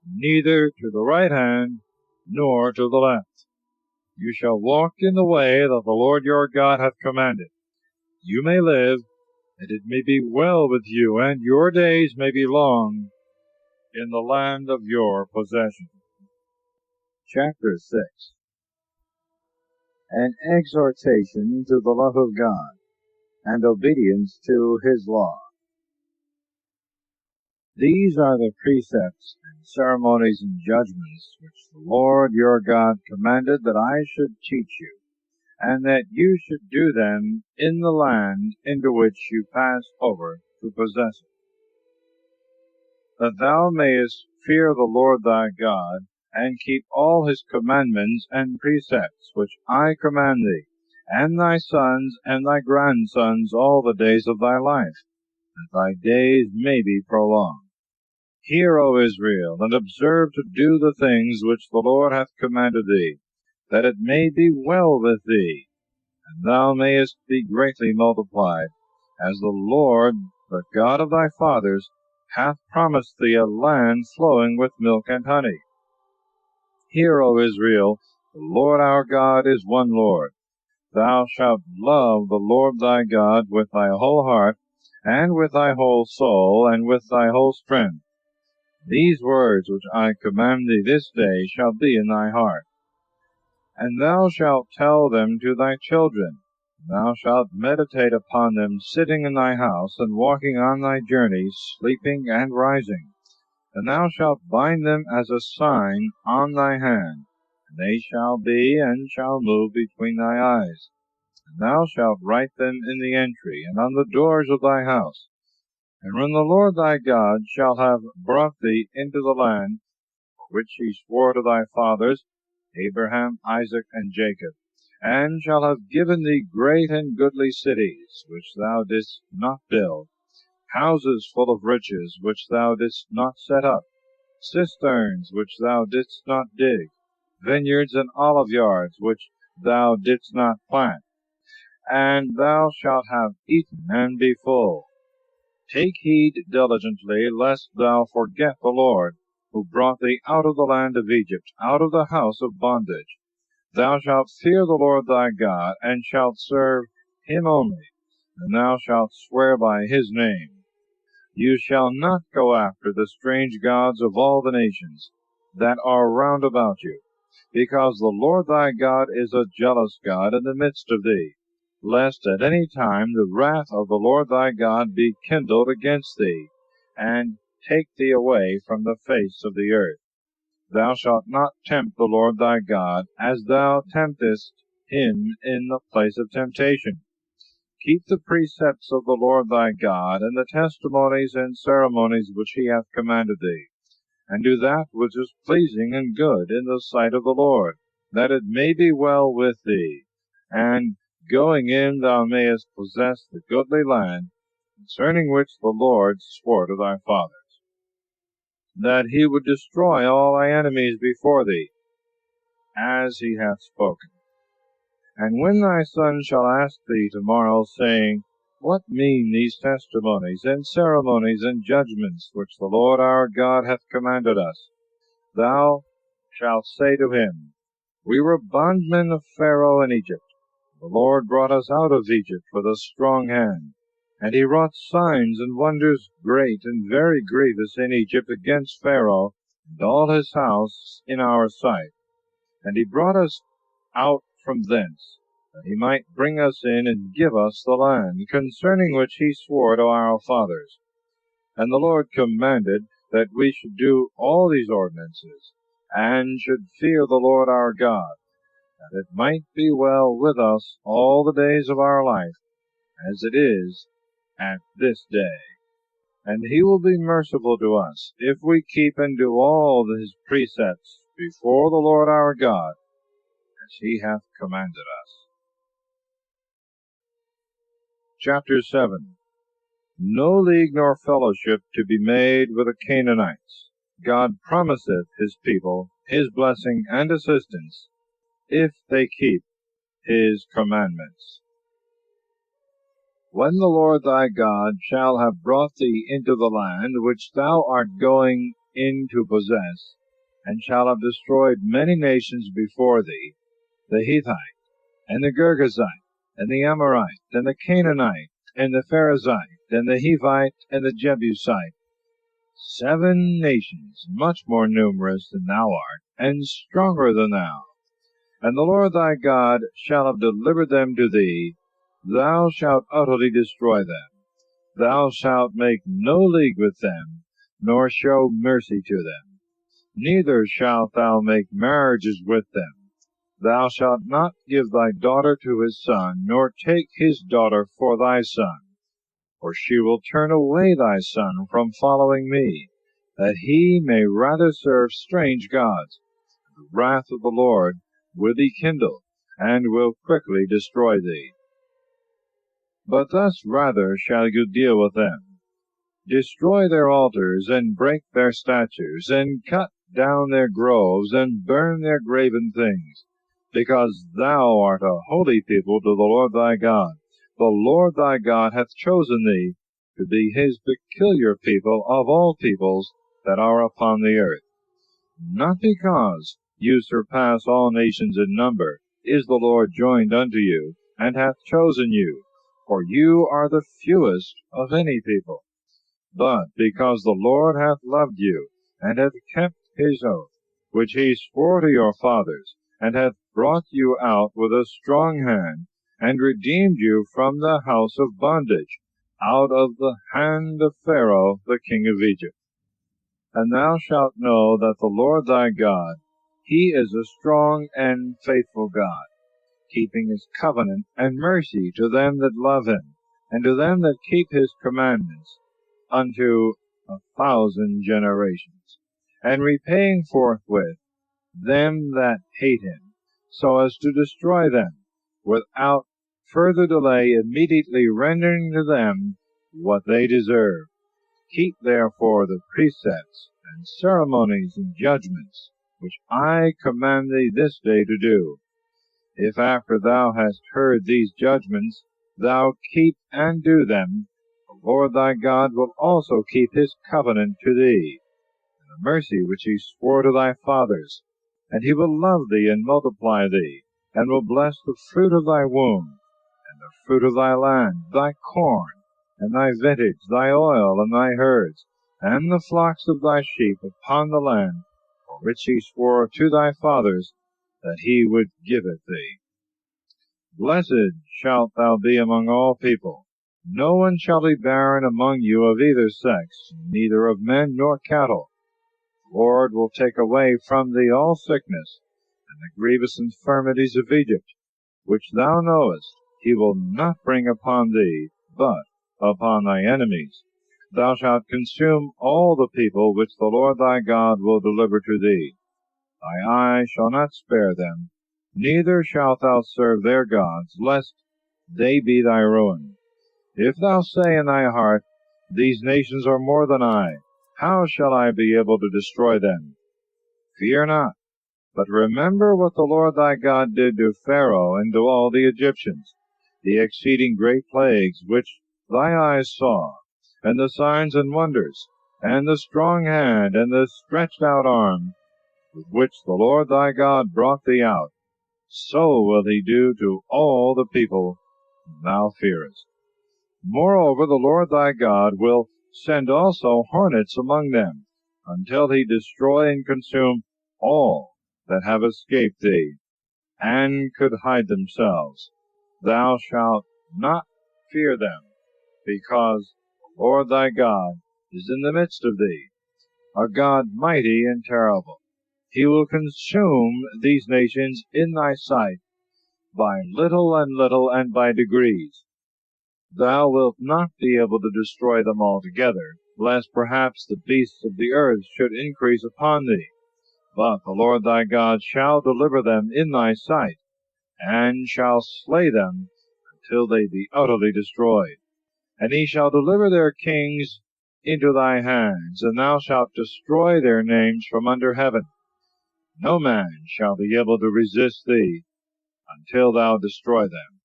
neither to the right hand, nor to the left. You shall walk in the way that the Lord your God hath commanded. You may live, that it may be well with you, and your days may be long in the land of your possession. Chapter 6. An exhortation to the love of God. and obedience to his law. These are the precepts and ceremonies and judgments which the Lord your God commanded that I should teach you, and that you should do them in the land into which you pass over to possess it, that thou mayest fear the Lord thy God, and keep all his commandments and precepts which I command thee, and thy sons and thy grandsons all the days of thy life, that thy days may be prolonged. Hear, O Israel, and observe to do the things which the Lord hath commanded thee, that it may be well with thee, and thou mayest be greatly multiplied, as the Lord, the God of thy fathers, hath promised thee a land flowing with milk and honey. Hear, O Israel, the Lord our God is one Lord. Thou shalt love the Lord thy God with thy whole heart, and with thy whole soul, and with thy whole strength. These words which I command thee this day shall be in thy heart. And thou shalt tell them to thy children. Thou shalt meditate upon them sitting in thy house, and walking on thy journeys, sleeping and rising. And thou shalt bind them as a sign on thy hand, and they shall be and shall move between thy eyes. And thou shalt write them in the entry, and on the doors of thy house. And when the Lord thy God shall have brought thee into the land which he swore to thy fathers, Abraham, Isaac, and Jacob, and shall have given thee great and goodly cities, which thou didst not build, houses full of riches, which thou didst not set up, cisterns, which thou didst not dig, vineyards and olive yards, which thou didst not plant, and thou shalt have eaten and be full. Take heed diligently, lest thou forget the Lord, who brought thee out of the land of Egypt, out of the house of bondage. Thou shalt fear the Lord thy God, and shalt serve him only, and thou shalt swear by his name. You shall not go after the strange gods of all the nations that are round about you, because the Lord thy God is a jealous God in the midst of thee, lest at any time the wrath of the Lord thy God be kindled against thee, and take thee away from the face of the earth. Thou shalt not tempt the Lord thy God, as thou temptest him in the place of temptation. Keep the precepts of the Lord thy God, and the testimonies and ceremonies which he hath commanded thee, and do that which is pleasing and good in the sight of the Lord, that it may be well with thee, and going in thou mayest possess the goodly land, concerning which the Lord swore to thy fathers, that he would destroy all thy enemies before thee, as he hath spoken. And when thy son shall ask thee tomorrow, saying, What mean these testimonies, and ceremonies, and judgments, which the Lord our God hath commanded us? Thou shalt say to him, We were bondmen of Pharaoh in Egypt. The Lord brought us out of Egypt with a strong hand, and he wrought signs and wonders great and very grievous in Egypt against Pharaoh and all his house in our sight. And he brought us out from thence, that he might bring us in and give us the land, concerning which he swore to our fathers. And the Lord commanded that we should do all these ordinances, and should fear the Lord our God, that it might be well with us all the days of our life, as it is at this day. And he will be merciful to us, if we keep and do all his precepts before the Lord our God, as he hath commanded us. Chapter 7. No league nor fellowship to be made with the Canaanites. God promiseth his people his blessing and assistance, if they keep his commandments. When the Lord thy God shall have brought thee into the land which thou art going in to possess, and shall have destroyed many nations before thee, the Hittite, and the Girgazite, and the Amorite, and the Canaanite, and the Perizzite, and the Hivite, and the Jebusite, 7 nations, much more numerous than thou art, and stronger than thou. And the Lord thy God shall have delivered them to thee, thou shalt utterly destroy them. Thou shalt make no league with them, nor show mercy to them. Neither shalt thou make marriages with them. Thou shalt not give thy daughter to his son, nor take his daughter for thy son. For she will turn away thy son from following me, that he may rather serve strange gods. The wrath of the Lord will be kindled, and will quickly destroy thee. But thus rather shall you deal with them. Destroy their altars, and break their statues, and cut down their groves, and burn their graven things, because thou art a holy people to the Lord thy God. The Lord thy God hath chosen thee to be his peculiar people of all peoples that are upon the earth. Not because you surpass all nations in number is the Lord joined unto you, and hath chosen you, for you are the fewest of any people, but because the Lord hath loved you, and hath kept his oath, which he swore to your fathers, and hath brought you out with a strong hand, and redeemed you from the house of bondage, out of the hand of Pharaoh the king of Egypt. And thou shalt know that the Lord thy God, he is a strong and faithful God, keeping his covenant and mercy to them that love him, and to them that keep his commandments, unto 1,000 generations, and repaying forthwith them that hate him, so as to destroy them, without further delay, immediately rendering to them what they deserve. Keep therefore the precepts and ceremonies and judgments, which I command thee this day to do. If after thou hast heard these judgments, thou keep and do them, the Lord thy God will also keep his covenant to thee, and the mercy which he swore to thy fathers, and he will love thee and multiply thee, and will bless the fruit of thy womb, and the fruit of thy land, thy corn, and thy vintage, thy oil, and thy herds, and the flocks of thy sheep upon the land, for which he swore to thy fathers that he would give it thee. Blessed shalt thou be among all people. No one shall be barren among you of either sex, neither of men nor cattle. The Lord will take away from thee all sickness, and the grievous infirmities of Egypt, which thou knowest he will not bring upon thee, but upon thy enemies. Thou shalt consume all the people which the Lord thy God will deliver to thee. Thy eye shall not spare them, neither shalt thou serve their gods, lest they be thy ruin. If thou say in thy heart, These nations are more than I, how shall I be able to destroy them? Fear not, but remember what the Lord thy God did to Pharaoh and to all the Egyptians, the exceeding great plagues which thy eyes saw, and the signs and wonders, and the strong hand, and the stretched out arm, with which the Lord thy God brought thee out. So will he do to all the people whom thou fearest. Moreover, the Lord thy God will send also hornets among them, until he destroy and consume all that have escaped thee, and could hide themselves. Thou shalt not fear them, because the Lord thy God is in the midst of thee, a God mighty and terrible. He will consume these nations in thy sight, by little and by degrees. Thou wilt not be able to destroy them altogether, lest perhaps the beasts of the earth should increase upon thee. But the Lord thy God shall deliver them in thy sight, and shall slay them until they be utterly destroyed. And he shall deliver their kings into thy hands, and thou shalt destroy their names from under heaven. No man shall be able to resist thee until thou destroy them.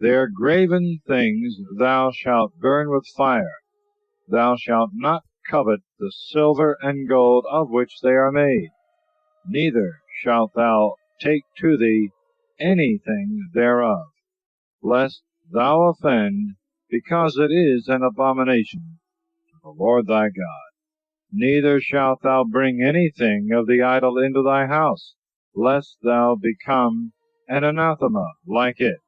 Their graven things thou shalt burn with fire. Thou shalt not covet the silver and gold of which they are made, neither shalt thou take to thee anything thereof, lest thou offend, because it is an abomination to the Lord thy God. Neither shalt thou bring anything of the idol into thy house, lest thou become an anathema like it.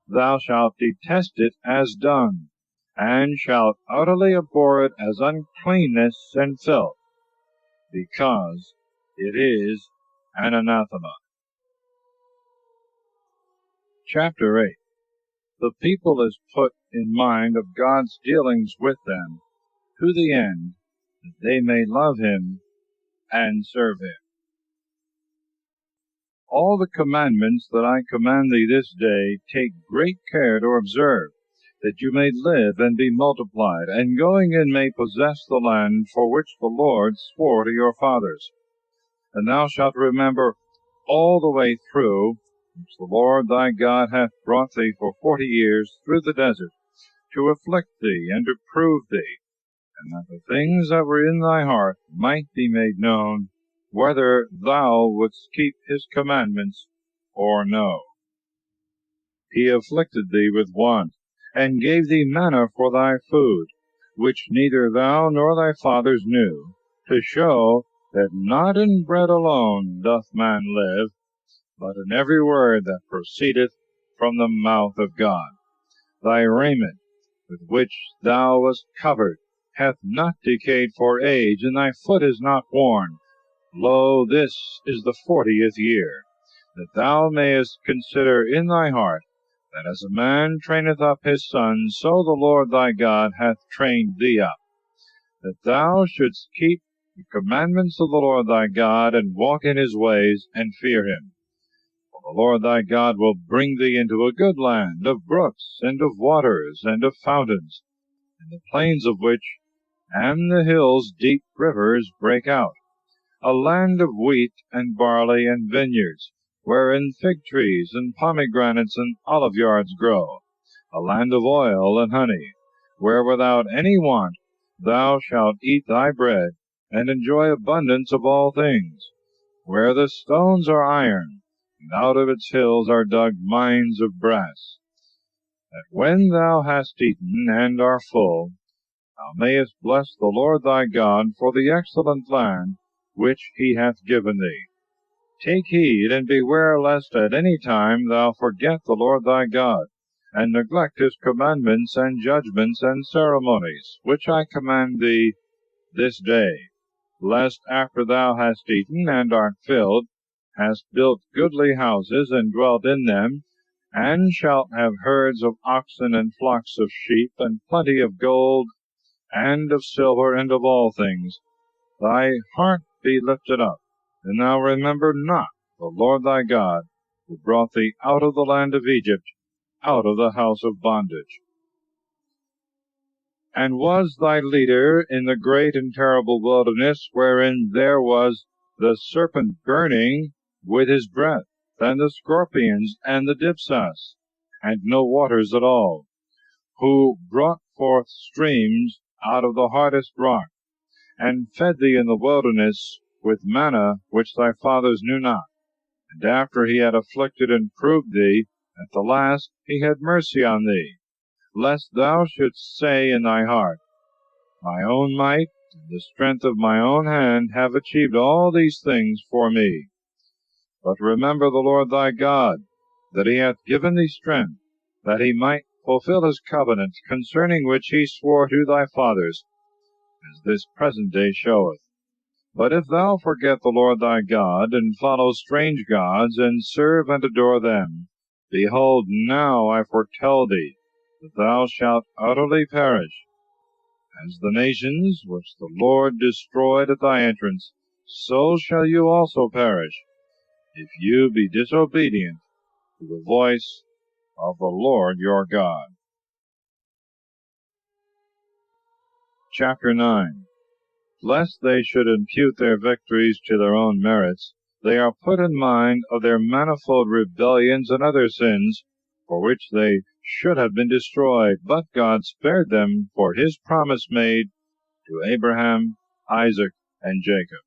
thou shalt detest it as dung, and shalt utterly abhor it as uncleanness and filth, because it is an anathema. Chapter 8. The people is put in mind of God's dealings with them, to the end that they may love him and serve him. All the commandments that I command thee this day, take great care to observe, that you may live and be multiplied, and going in may possess the land for which the Lord swore to your fathers. And thou shalt remember all the way through, which the Lord thy God hath brought thee for 40 years through the desert, to afflict thee and to prove thee, and that the things that were in thy heart might be made known, whether thou wouldst keep his commandments or no. He afflicted thee with want, and gave thee manna for thy food, which neither thou nor thy fathers knew, to show that not in bread alone doth man live, but in every word that proceedeth from the mouth of God. Thy raiment, with which thou wast covered, hath not decayed for age, and thy foot is not worn. Lo, this is the 40th year, that thou mayest consider in thy heart, that as a man traineth up his son, so the Lord thy God hath trained thee up, that thou shouldst keep the commandments of the Lord thy God, and walk in his ways, and fear him. For the Lord thy God will bring thee into a good land, of brooks, and of waters, and of fountains, in the plains of which and the hills deep rivers break out, a land of wheat and barley and vineyards, wherein fig trees and pomegranates and oliveyards grow, a land of oil and honey, where without any want thou shalt eat thy bread, and enjoy abundance of all things, where the stones are iron, and out of its hills are dug mines of brass, that when thou hast eaten and are full, thou mayest bless the Lord thy God for the excellent land which he hath given thee. Take heed, and beware lest at any time thou forget the Lord thy God, and neglect his commandments and judgments and ceremonies, which I command thee this day, lest after thou hast eaten and art filled, hast built goodly houses and dwelt in them, and shalt have herds of oxen and flocks of sheep, and plenty of gold, and of silver, and of all things, thy heart be lifted up, and thou remember not the Lord thy God, who brought thee out of the land of Egypt, out of the house of bondage, and was thy leader in the great and terrible wilderness, wherein there was the serpent burning with his breath, and the scorpions, and the dipsas, and no waters at all, who brought forth streams out of the hardest rock, and fed thee in the wilderness with manna which thy fathers knew not. And after he had afflicted and proved thee, at the last he had mercy on thee, lest thou shouldst say in thy heart, My own might and the strength of my own hand have achieved all these things for me. But remember the Lord thy God, that he hath given thee strength, that he might fulfill his covenant, concerning which he swore to thy fathers, as this present day showeth. But if thou forget the Lord thy God, and follow strange gods, and serve and adore them, behold, now I foretell thee, that thou shalt utterly perish. As the nations which the Lord destroyed at thy entrance, so shall you also perish, if you be disobedient to the voice of the Lord your God. Chapter 9. Lest they should impute their victories to their own merits, they are put in mind of their manifold rebellions and other sins, for which they should have been destroyed, but God spared them for his promise made to Abraham, Isaac, and Jacob.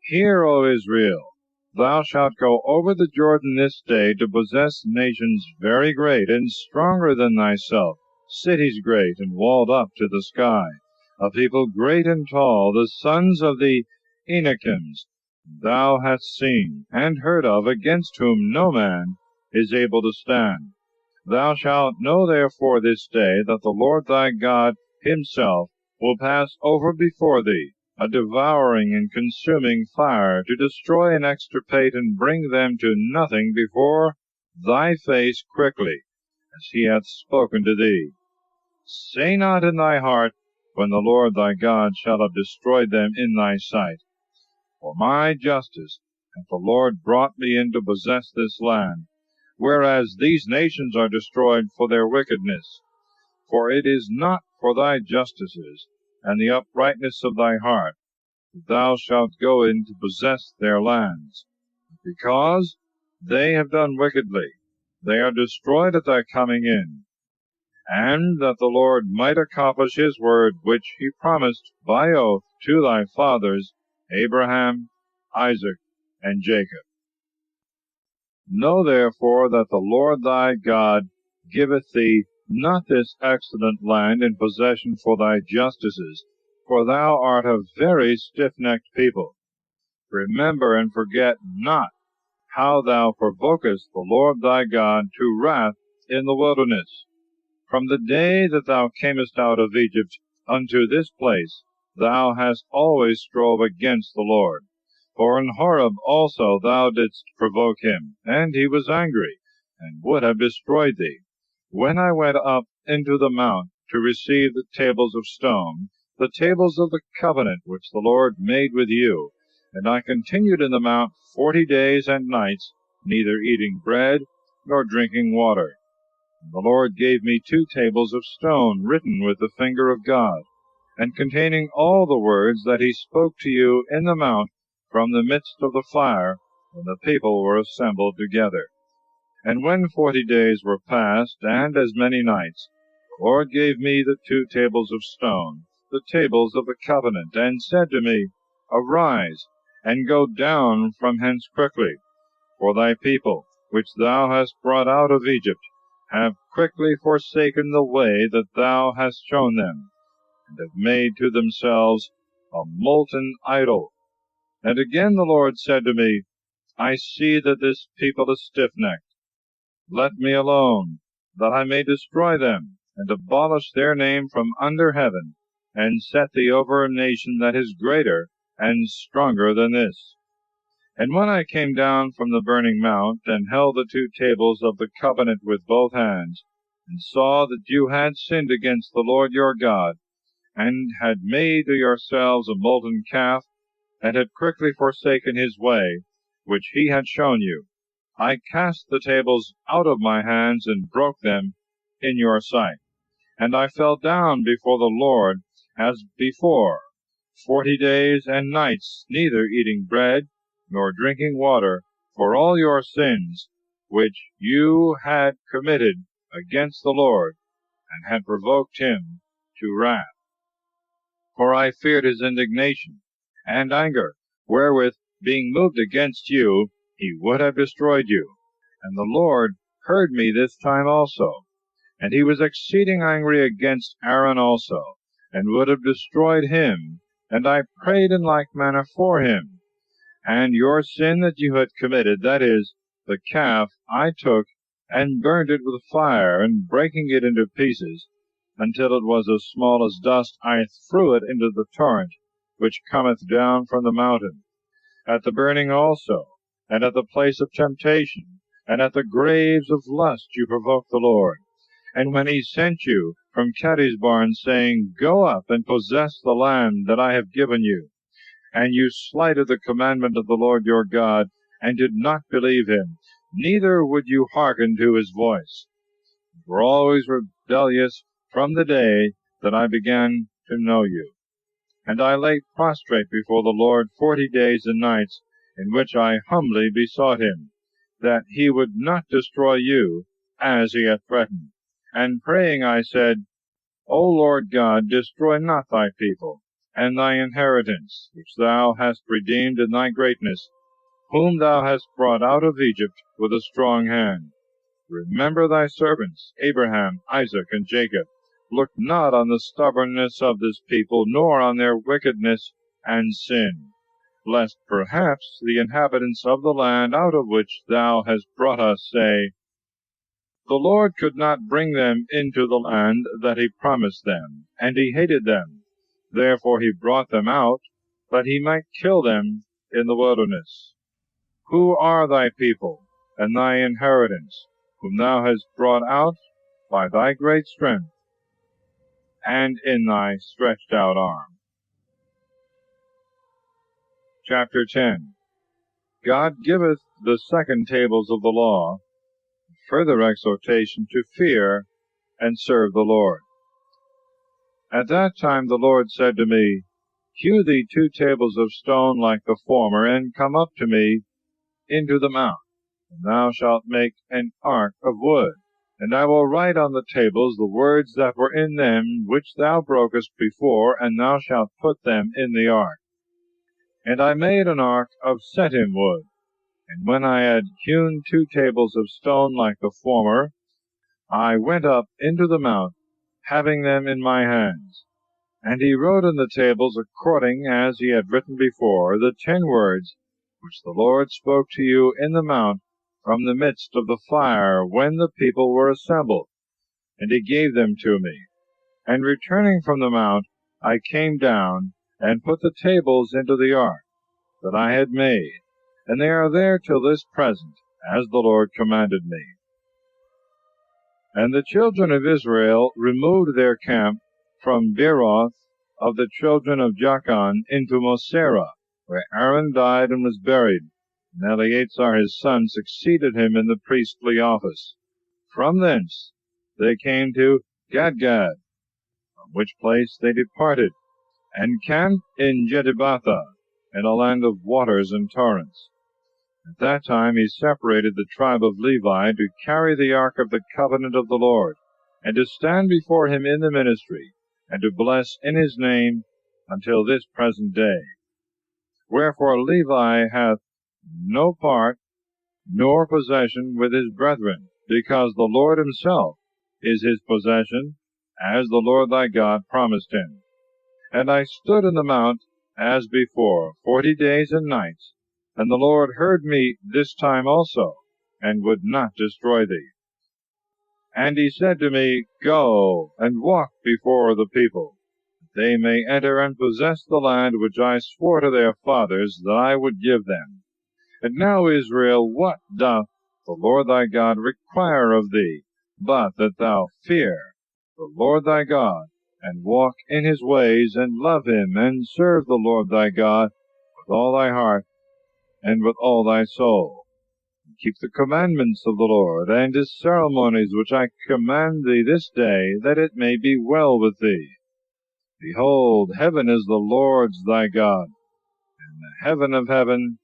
Hear, O Israel, thou shalt go over the Jordan this day to possess nations very great and stronger than thyself, cities great and walled up to the sky, a people great and tall, the sons of the Anakims, thou hast seen and heard of, against whom no man is able to stand. Thou shalt know therefore this day that the Lord thy God himself will pass over before thee, a devouring and consuming fire, to destroy and extirpate and bring them to nothing before thy face quickly, as he hath spoken to thee. Say not in thy heart, when the Lord thy God shall have destroyed them in thy sight, for my justice hath the Lord brought me in to possess this land, whereas these nations are destroyed for their wickedness. For it is not for thy justices and the uprightness of thy heart that thou shalt go in to possess their lands, because they have done wickedly. They are destroyed at thy coming in, and that the Lord might accomplish his word which he promised by oath to thy fathers, Abraham, Isaac, and Jacob. Know therefore that the Lord thy God giveth thee not this excellent land in possession for thy justices, for thou art a very stiff-necked people. Remember and forget not how thou provokest the Lord thy God to wrath in the wilderness. From the day that thou camest out of Egypt unto this place, thou hast always strove against the Lord. For in Horeb also thou didst provoke him, and he was angry, and would have destroyed thee. When I went up into the mount to receive the tables of stone, the tables of the covenant which the Lord made with you, and I continued in the mount 40 days and nights, neither eating bread nor drinking water. And the Lord gave me 2 tables of stone written with the finger of God, and containing all the words that he spoke to you in the mount from the midst of the fire, when the people were assembled together. And when 40 days were past, and as many nights, the Lord gave me the 2 tables of stone, the tables of the covenant, and said to me, Arise, and go down from hence quickly, for thy people, which thou hast brought out of Egypt, have quickly forsaken the way that thou hast shown them, and have made to themselves a molten idol. And again the Lord said to me, I see that this people is stiff-necked. Let me alone, that I may destroy them, and abolish their name from under heaven, and set thee over a nation that is greater and stronger than this. And when I came down from the burning mount, and held the 2 tables of the covenant with both hands, and saw that you had sinned against the Lord your God, and had made to yourselves a molten calf, and had quickly forsaken his way, which he had shown you, I cast the tables out of my hands, and broke them in your sight. And I fell down before the Lord as before, 40 days and nights, neither eating bread nor drinking water, for all your sins which you had committed against the Lord, and had provoked him to wrath. For I feared his indignation and anger, wherewith, being moved against you, he would have destroyed you. And the Lord heard me this time also. And he was exceeding angry against Aaron also, and would have destroyed him. And I prayed in like manner for him. And your sin that you had committed, that is, the calf, I took, and burned it with fire, and breaking it into pieces, until it was as small as dust, I threw it into the torrent, which cometh down from the mountain. At the burning also, and at the place of temptation, and at the graves of lust you provoked the Lord. And when he sent you from Kadesbarn, saying, Go up and possess the land that I have given you, and you slighted the commandment of the Lord your God, and did not believe him, neither would you hearken to his voice. You were always rebellious from the day that I began to know you. And I lay prostrate before the Lord 40 days and nights, in which I humbly besought him, that he would not destroy you, as he had threatened. And praying I said, O Lord God, destroy not thy people, and thy inheritance, which thou hast redeemed in thy greatness, whom thou hast brought out of Egypt with a strong hand. Remember thy servants, Abraham, Isaac, and Jacob. Look not on the stubbornness of this people, nor on their wickedness and sin, lest perhaps the inhabitants of the land out of which thou hast brought us say, The Lord could not bring them into the land that he promised them, and he hated them. Therefore he brought them out, that he might kill them in the wilderness. Who are thy people, and thy inheritance, whom thou hast brought out by thy great strength, and in thy stretched out arm? Chapter 10. God giveth the second tables of the law, further exhortation to fear and serve the Lord. At that time the Lord said to me, Hew thee 2 tables of stone like the former, and come up to me into the mount. And thou shalt make an ark of wood, and I will write on the tables the words that were in them which thou brokest before, and thou shalt put them in the ark. And I made an ark of setim wood. And when I had hewn 2 tables of stone like the former, I went up into the mount, having them in my hands. And he wrote on the tables, according as he had written before, the 10 words which the Lord spoke to you in the mount from the midst of the fire, when the people were assembled. And he gave them to me. And returning from the mount, I came down, and put the tables into the ark that I had made, and they are there till this present, as the Lord commanded me. And the children of Israel removed their camp from Beeroth of the children of Jachan into Moserah, where Aaron died and was buried, and Eleazar his son succeeded him in the priestly office. From thence they came to Gadgad, from which place they departed, and camped in Jedibatha, in a land of waters and torrents. At that time he separated the tribe of Levi to carry the ark of the covenant of the Lord, and to stand before him in the ministry, and to bless in his name until this present day. Wherefore Levi hath no part nor possession with his brethren, because the Lord himself is his possession, as the Lord thy God promised him. And I stood in the mount as before 40 days and nights, and the Lord heard me this time also, and would not destroy thee. And he said to me, Go and walk before the people, that they may enter and possess the land which I swore to their fathers that I would give them. And now, Israel, what doth the Lord thy God require of thee, but that thou fear the Lord thy God, and walk in his ways, and love him, and serve the Lord thy God with all thy heart and with all thy soul, and keep the commandments of the Lord, and his ceremonies which I command thee this day, that it may be well with thee. Behold, heaven is the Lord's thy God, and the heaven of heaven,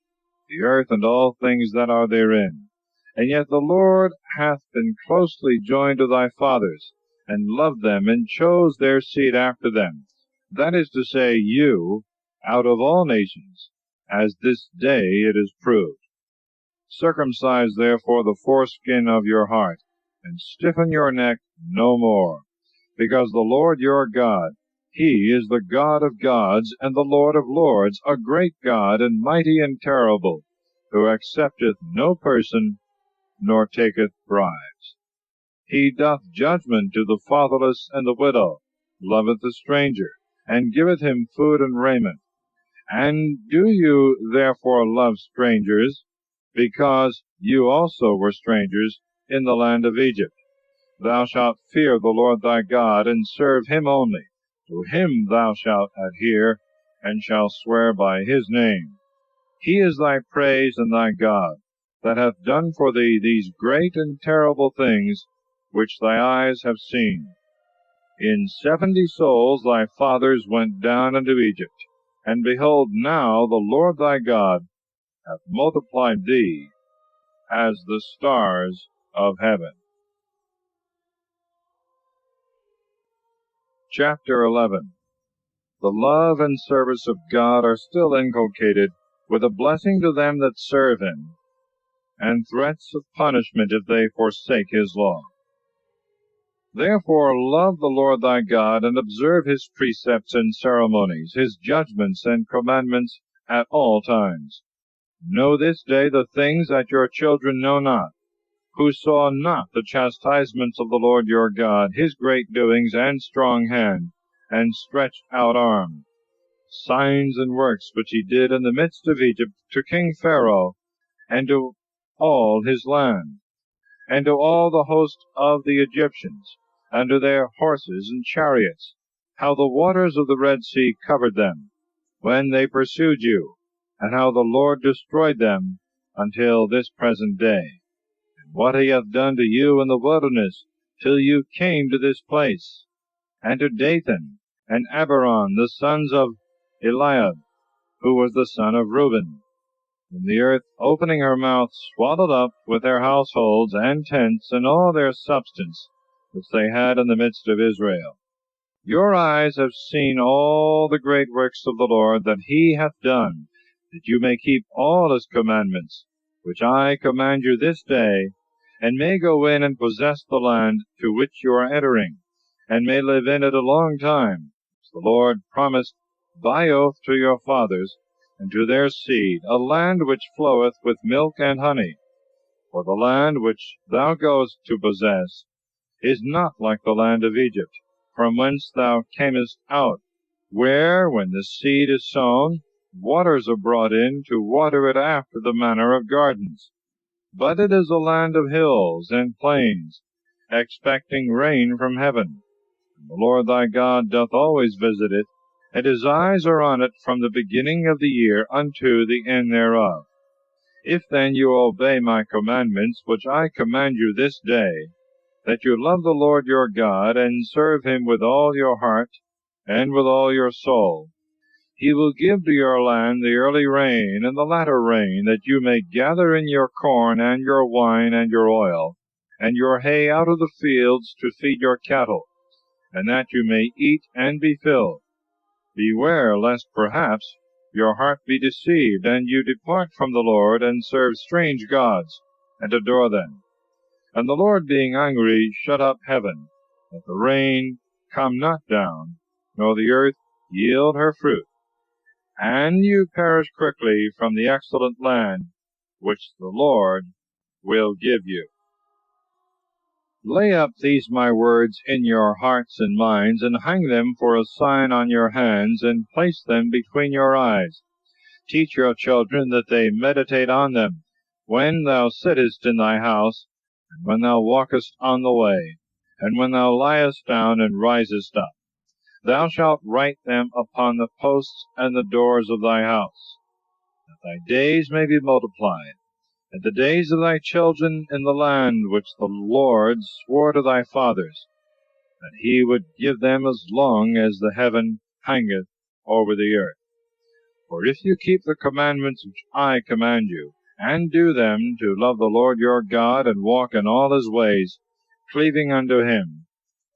the earth and all things that are therein. And yet the Lord hath been closely joined to thy fathers, and loved them, and chose their seed after them, that is to say, you, out of all nations, as this day it is proved. Circumcise therefore the foreskin of your heart, and stiffen your neck no more, because the Lord your God, he is the God of gods, and the Lord of lords, a great God, and mighty and terrible, who accepteth no person, nor taketh bribes. He doth judgment to the fatherless and the widow, loveth the stranger, and giveth him food and raiment. And do you therefore love strangers, because you also were strangers in the land of Egypt? Thou shalt fear the Lord thy God, and serve him only. To him thou shalt adhere, and shalt swear by his name. He is thy praise and thy God, that hath done for thee these great and terrible things, which thy eyes have seen. In 70 souls thy fathers went down into Egypt, and behold, now the Lord thy God hath multiplied thee as the stars of heaven. Chapter 11. The love and service of God are still inculcated, with a blessing to them that serve him, and threats of punishment if they forsake his law. Therefore love the Lord thy God, and observe his precepts and ceremonies, his judgments and commandments at all times. Know this day the things that your children know not, who saw not the chastisements of the Lord your God, his great doings and strong hand, and stretched out arm, signs and works which he did in the midst of Egypt, to King Pharaoh, and to all his land, and to all the host of the Egyptians, and to their horses and chariots, how the waters of the Red Sea covered them, when they pursued you, and how the Lord destroyed them until this present day, and what he hath done to you in the wilderness, till you came to this place, and to Dathan and Abiram, the sons of Eliab, who was the son of Reuben, whom the earth, opening her mouth, swallowed up with their households and tents and all their substance which they had in the midst of Israel. Your eyes have seen all the great works of the Lord that he hath done, that you may keep all his commandments, which I command you this day, and may go in and possess the land to which you are entering, and may live in it a long time, as the Lord promised by oath to your fathers, and to their seed, a land which floweth with milk and honey. For the land which thou goest to possess is not like the land of Egypt, from whence thou camest out, where, when the seed is sown, waters are brought in to water it after the manner of gardens. But it is a land of hills and plains, expecting rain from heaven. And the Lord thy God doth always visit it, and his eyes are on it from the beginning of the year unto the end thereof. If then you obey my commandments, which I command you this day, that you love the Lord your God, and serve him with all your heart and with all your soul, he will give to your land the early rain and the latter rain, that you may gather in your corn and your wine and your oil, and your hay out of the fields to feed your cattle, and that you may eat and be filled. Beware lest perhaps your heart be deceived, and you depart from the Lord, and serve strange gods, and adore them. And the Lord being angry shut up heaven, that the rain come not down, nor the earth yield her fruit, and you perish quickly from the excellent land which the Lord will give you. Lay up these my words in your hearts and minds, and hang them for a sign on your hands, and place them between your eyes. Teach your children that they meditate on them, when thou sittest in thy house, and when thou walkest on the way, and when thou liest down and risest up. Thou shalt write them upon the posts and the doors of thy house, that thy days may be multiplied, and the days of thy children in the land which the Lord swore to thy fathers, that he would give them as long as the heaven hangeth over the earth. For if you keep the commandments which I command you, and do them, to love the Lord your God, and walk in all his ways, cleaving unto him,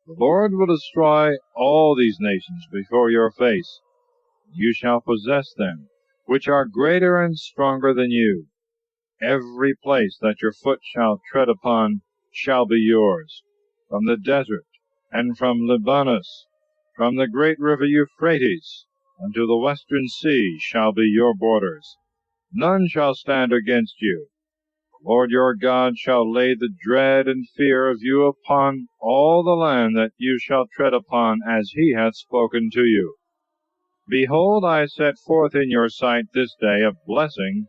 the Lord will destroy all these nations before your face. You shall possess them, which are greater and stronger than you. Every place that your foot shall tread upon shall be yours, from the desert, and from Libanus, from the great river Euphrates, unto the western sea shall be your borders. None shall stand against you. The Lord your God shall lay the dread and fear of you upon all the land that you shall tread upon, as he hath spoken to you. Behold, I set forth in your sight this day a blessing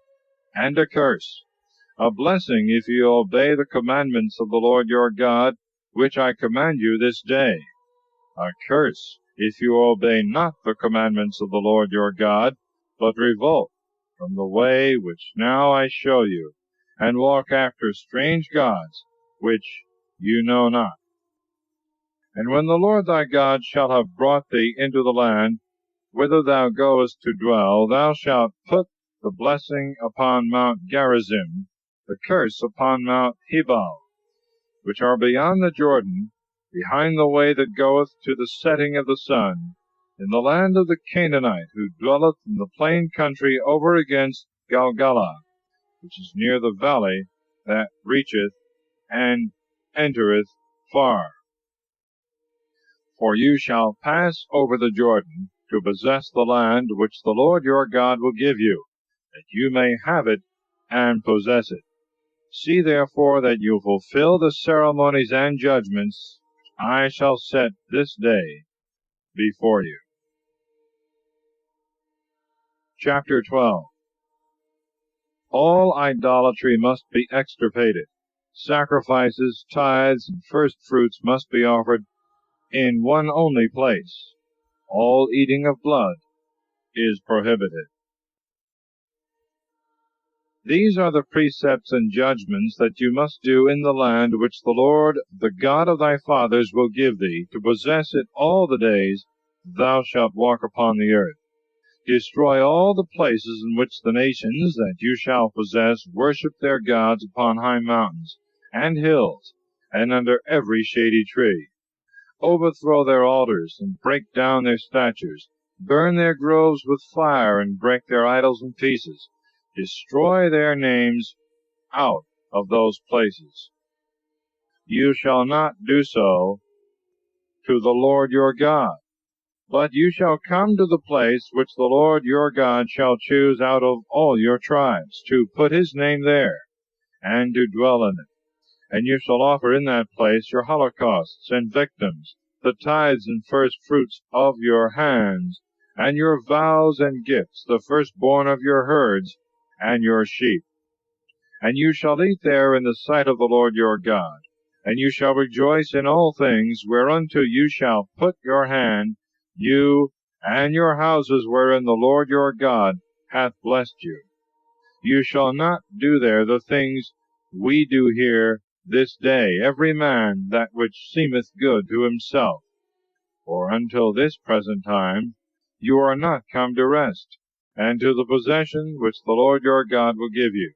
and a curse. A blessing if you obey the commandments of the Lord your God, which I command you this day. A curse if you obey not the commandments of the Lord your God, but revolt from the way which now I show you, and walk after strange gods, which you know not. And when the Lord thy God shall have brought thee into the land whither thou goest to dwell, thou shalt put the blessing upon Mount Gerizim, the curse upon Mount Hebal, which are beyond the Jordan, behind the way that goeth to the setting of the sun, in the land of the Canaanite, who dwelleth in the plain country over against Galgala, which is near the valley that reacheth and entereth far. For you shall pass over the Jordan to possess the land which the Lord your God will give you, that you may have it and possess it. See therefore that you fulfill the ceremonies and judgments I shall set this day before you. Chapter 12. All idolatry must be extirpated. Sacrifices, tithes, and first fruits must be offered in one only place. All eating of blood is prohibited. These are the precepts and judgments that you must do in the land which the Lord, the God of thy fathers, will give thee, to possess it all the days thou shalt walk upon the earth. Destroy all the places in which the nations that you shall possess worship their gods upon high mountains and hills, and under every shady tree. Overthrow their altars, and break down their statues. Burn their groves with fire, and break their idols in pieces. Destroy their names out of those places. You shall not do so to the Lord your God. But you shall come to the place which the Lord your God shall choose out of all your tribes, to put his name there, and to dwell in it. And you shall offer in that place your holocausts and victims, the tithes and first fruits of your hands, and your vows and gifts, the firstborn of your herds and your sheep. And you shall eat there in the sight of the Lord your God. And you shall rejoice in all things whereunto you shall put your hand, you and your houses wherein the Lord your God hath blessed you. You shall not do there the things we do here this day, every man that which seemeth good to himself. For until this present time you are not come to rest, and to the possession which the Lord your God will give you.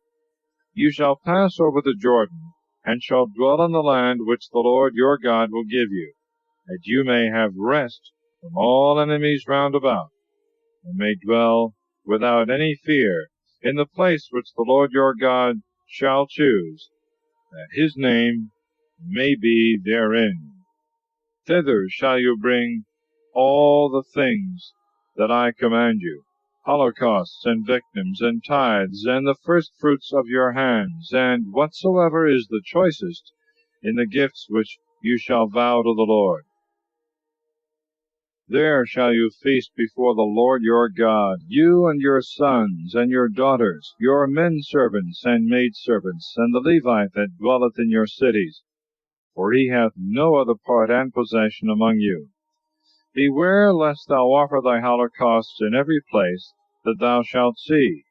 You shall pass over the Jordan, and shall dwell in the land which the Lord your God will give you, that you may have rest from all enemies round about, and may dwell without any fear in the place which the Lord your God shall choose, that his name may be therein. Thither shall you bring all the things that I command you, holocausts and victims and tithes, and the firstfruits of your hands, and whatsoever is the choicest in the gifts which you shall vow to the Lord. There shall you feast before the Lord your God, you and your sons and your daughters, your men servants and maidservants, and the Levite that dwelleth in your cities, for he hath no other part and possession among you. Beware lest thou offer thy holocausts in every place that thou shalt see,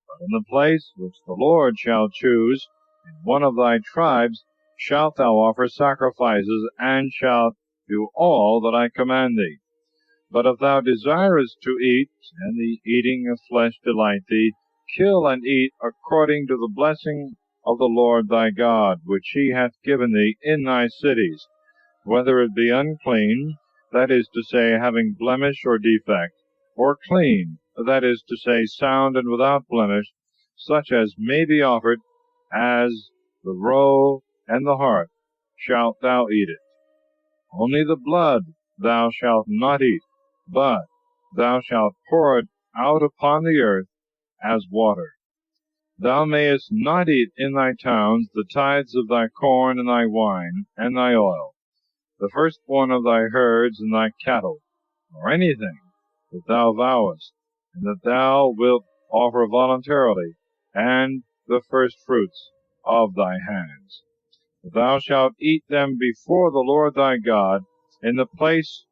but in the place which the Lord shall choose, in one of thy tribes, shalt thou offer sacrifices, and shalt do all that I command thee. But if thou desirest to eat, and the eating of flesh delight thee, kill and eat according to the blessing of the Lord thy God, which he hath given thee in thy cities, whether it be unclean, that is to say, having blemish or defect, or clean, that is to say, sound and without blemish, such as may be offered, as the roe and the hart, shalt thou eat it. Only the blood thou shalt not eat, but thou shalt pour it out upon the earth as water. Thou mayest not eat in thy towns the tithes of thy corn and thy wine and thy oil, the firstborn of thy herds and thy cattle, or anything that thou vowest, and that thou wilt offer voluntarily, and the firstfruits of thy hands. But thou shalt eat them before the Lord thy God, in the place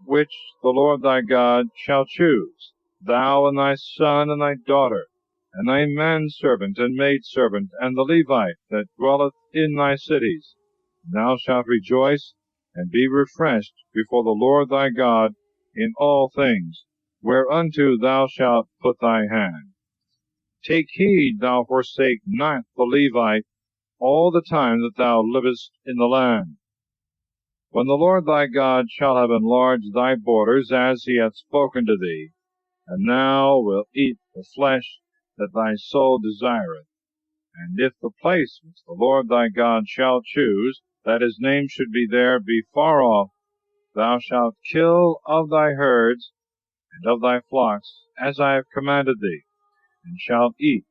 which the Lord thy God shall choose, thou and thy son and thy daughter, and thy manservant and maidservant, and the Levite that dwelleth in thy cities. And thou shalt rejoice and be refreshed before the Lord thy God in all things, whereunto thou shalt put thy hand. Take heed thou forsake not the Levite all the time that thou livest in the land. When the Lord thy God shall have enlarged thy borders, as he hath spoken to thee, and thou wilt eat the flesh that thy soul desireth, and if the place which the Lord thy God shall choose, that his name should be there, be far off, thou shalt kill of thy herds and of thy flocks, as I have commanded thee, and shalt eat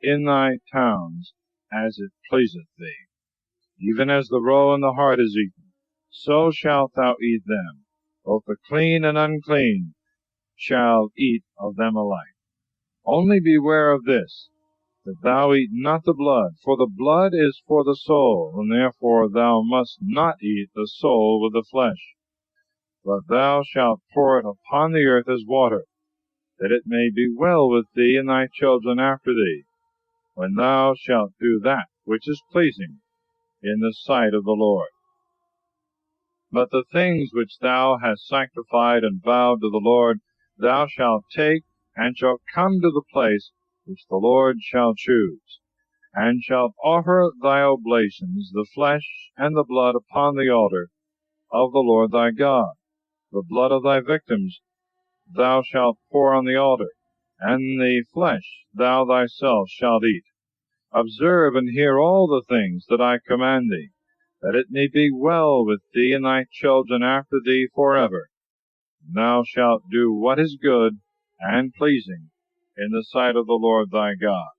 in thy towns, as it pleaseth thee. Even as the roe and the hart is eaten, so shalt thou eat them. Both the clean and unclean shall eat of them alike. Only beware of this, that thou eat not the blood, for the blood is for the soul, and therefore thou must not eat the soul with the flesh. But thou shalt pour it upon the earth as water, that it may be well with thee and thy children after thee, when thou shalt do that which is pleasing in the sight of the Lord. But the things which thou hast sanctified and vowed to the Lord, thou shalt take, and shalt come to the place which the Lord shall choose, and shalt offer thy oblations, the flesh and the blood, upon the altar of the Lord thy God. The blood of thy victims thou shalt pour on the altar, and the flesh thou thyself shalt eat. Observe and hear all the things that I command thee, that it may be well with thee and thy children after thee forever. And thou shalt do what is good and pleasing in the sight of the Lord thy God.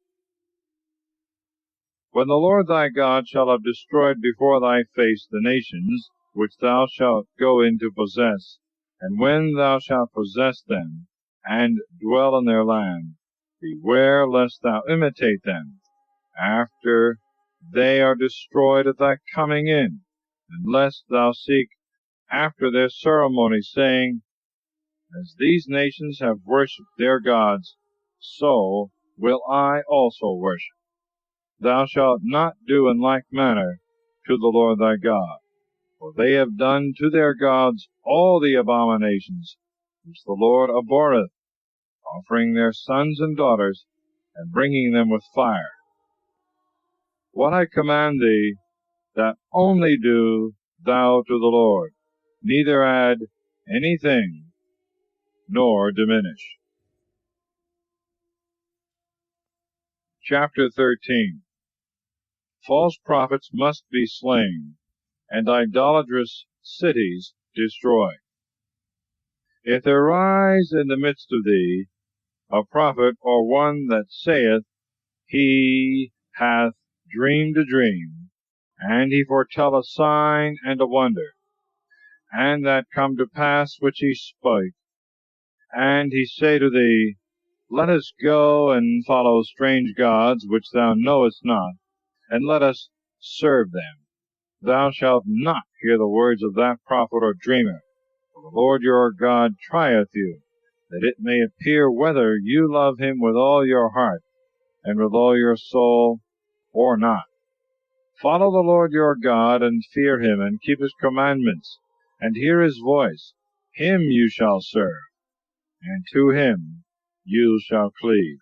When the Lord thy God shall have destroyed before thy face the nations which thou shalt go in to possess, and when thou shalt possess them, and dwell in their land, beware lest thou imitate them, after they are destroyed at thy coming in, and lest thou seek after their ceremonies, saying, As these nations have worshipped their gods, so will I also worship. Thou shalt not do in like manner to the Lord thy God, for they have done to their gods all the abominations which the Lord abhorreth, offering their sons and daughters, and bringing them with fire. What I command thee, that only do thou to the Lord, neither add anything, nor diminish. Chapter 13. False prophets must be slain, and idolatrous cities destroyed. If there rise in the midst of thee a prophet, or one that saith he hath dreamed a dream, and he foretell a sign and a wonder, and that come to pass which he spake, and he say to thee, Let us go and follow strange gods which thou knowest not, and let us serve them. Thou shalt not hear the words of that prophet or dreamer, for the Lord your God trieth you, that it may appear whether you love him with all your heart and with all your soul, or not. Follow the Lord your God, and fear him, and keep his commandments, and hear his voice. Him you shall serve, and to him you shall cleave.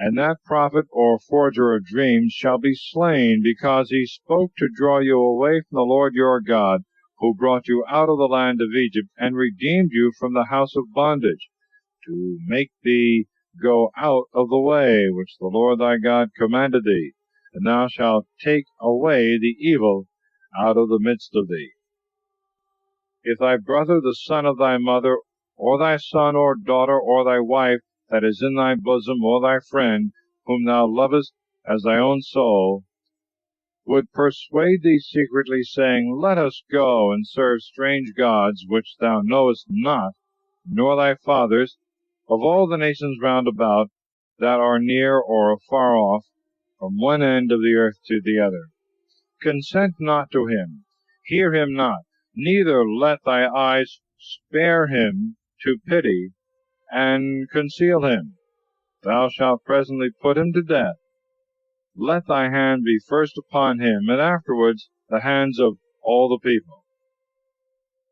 And that prophet or forger of dreams shall be slain, because he spoke to draw you away from the Lord your God, who brought you out of the land of Egypt, and redeemed you from the house of bondage, to make thee go out of the way which the Lord thy God commanded thee, and thou shalt take away the evil out of the midst of thee. If thy brother, the son of thy mother, or thy son or daughter, or thy wife that is in thy bosom, or thy friend, whom thou lovest as thy own soul, would persuade thee secretly, saying, Let us go and serve strange gods which thou knowest not, nor thy fathers, of all the nations round about, that are near or afar off, from one end of the earth to the other. Consent not to him, hear him not, neither let thy eyes spare him to pity, and conceal him. Thou shalt presently put him to death. Let thy hand be first upon him, and afterwards the hands of all the people.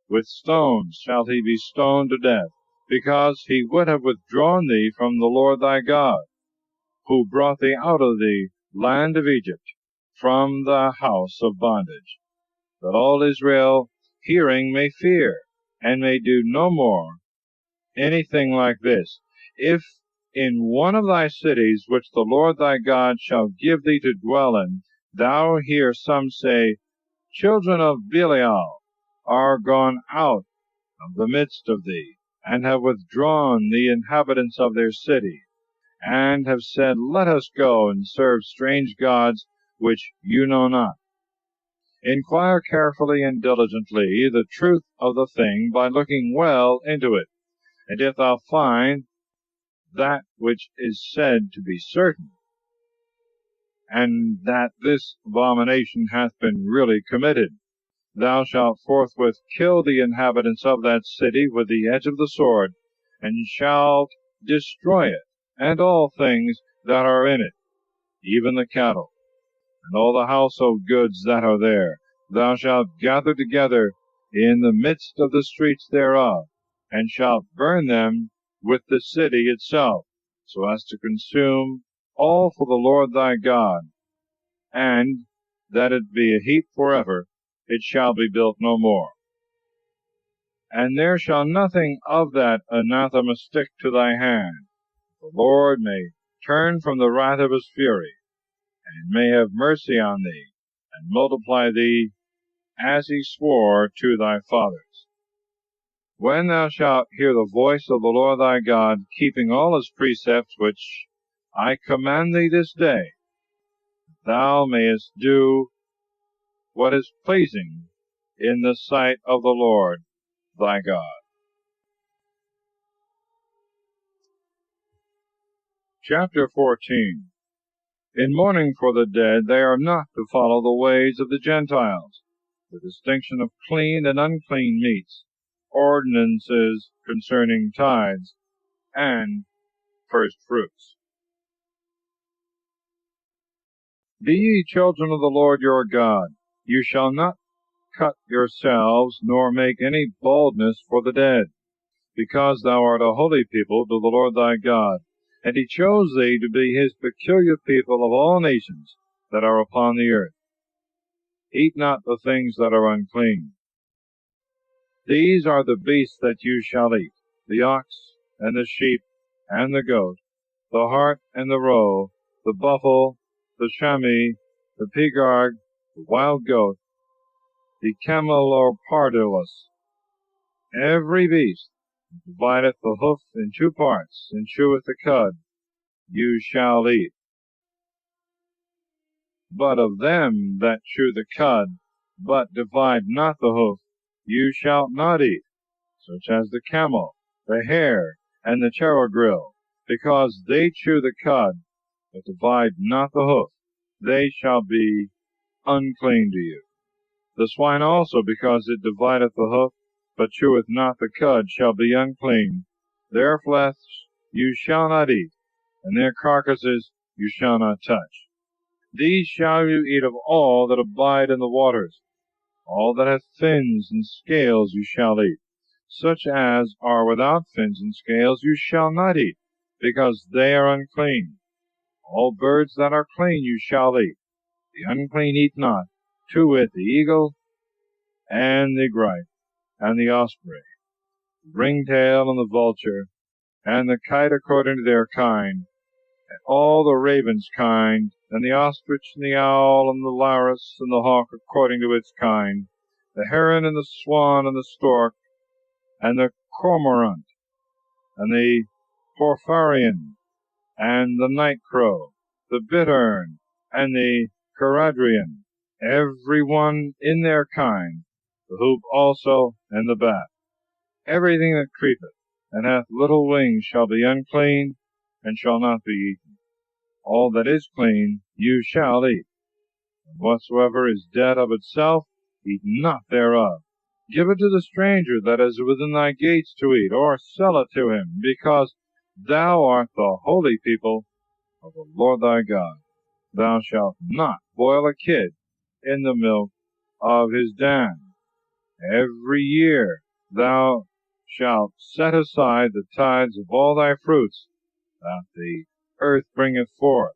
With stones shall he be stoned to death, because he would have withdrawn thee from the Lord thy God, who brought thee out of the land of Egypt, from the house of bondage, that all Israel hearing may fear, and may do no more anything like this. If in one of thy cities, which the Lord thy God shall give thee to dwell in, thou hear some say, Children of Belial are gone out of the midst of thee, and have withdrawn the inhabitants of their city, and have said, Let us go and serve strange gods which you know not. Inquire carefully and diligently the truth of the thing by looking well into it. And if thou find that which is said to be certain, and that this abomination hath been really committed, thou shalt forthwith kill the inhabitants of that city with the edge of the sword, and shalt destroy it, and all things that are in it, even the cattle, and all the household goods that are there. Thou shalt gather together in the midst of the streets thereof, and shalt burn them with the city itself, so as to consume all for the Lord thy God, and that it be a heap forever, it shall be built no more. And there shall nothing of that anathema stick to thy hand. The Lord may turn from the wrath of his fury, and may have mercy on thee, and multiply thee as he swore to thy fathers. When thou shalt hear the voice of the Lord thy God, keeping all his precepts which I command thee this day, thou mayest do what is pleasing in the sight of the Lord thy God. Chapter 14. In mourning for the dead, they are not to follow the ways of the Gentiles, the distinction of clean and unclean meats, ordinances concerning tithes, and first fruits. Be ye children of the Lord your God. You shall not cut yourselves, nor make any baldness for the dead, because thou art a holy people to the Lord thy God, and he chose thee to be his peculiar people of all nations that are upon the earth. Eat not the things that are unclean. These are the beasts that you shall eat, the ox, and the sheep, and the goat, the hart, and the roe, the buffle, the chamois, the pigard, the wild goat, the camelopardus. Every beast divideth the hoof in two parts, and cheweth the cud, you shall eat. But of them that chew the cud, but divide not the hoof, you shalt not eat, such as the camel, the hare, and the terragrill, because they chew the cud, but divide not the hoof, they shall be unclean to you. The swine also, because it divideth the hoof, but cheweth not the cud, shall be unclean. Their flesh you shall not eat, and their carcasses you shall not touch. These shall you eat of all that abide in the waters. All that hath fins and scales you shall eat. Such as are without fins and scales you shall not eat, because they are unclean. All birds that are clean you shall eat. The unclean eat not, to wit, the eagle, and the gripe, and the osprey, the ringtail, and the vulture, and the kite according to their kind, and all the raven's kind, and the ostrich, and the owl, and the loris, and the hawk according to its kind, the heron, and the swan, and the stork, and the cormorant, and the porphyrion, and the night crow, the bittern, and the caradrian, every one in their kind, the hoop also, and the bat. Everything that creepeth, and hath little wings, shall be unclean, and shall not be eaten. All that is clean you shall eat. And whatsoever is dead of itself, eat not thereof. Give it to the stranger that is within thy gates to eat, or sell it to him, because thou art the holy people of the Lord thy God. Thou shalt not boil a kid in the milk of his dam. Every year thou shalt set aside the tithes of all thy fruits that the earth bringeth forth,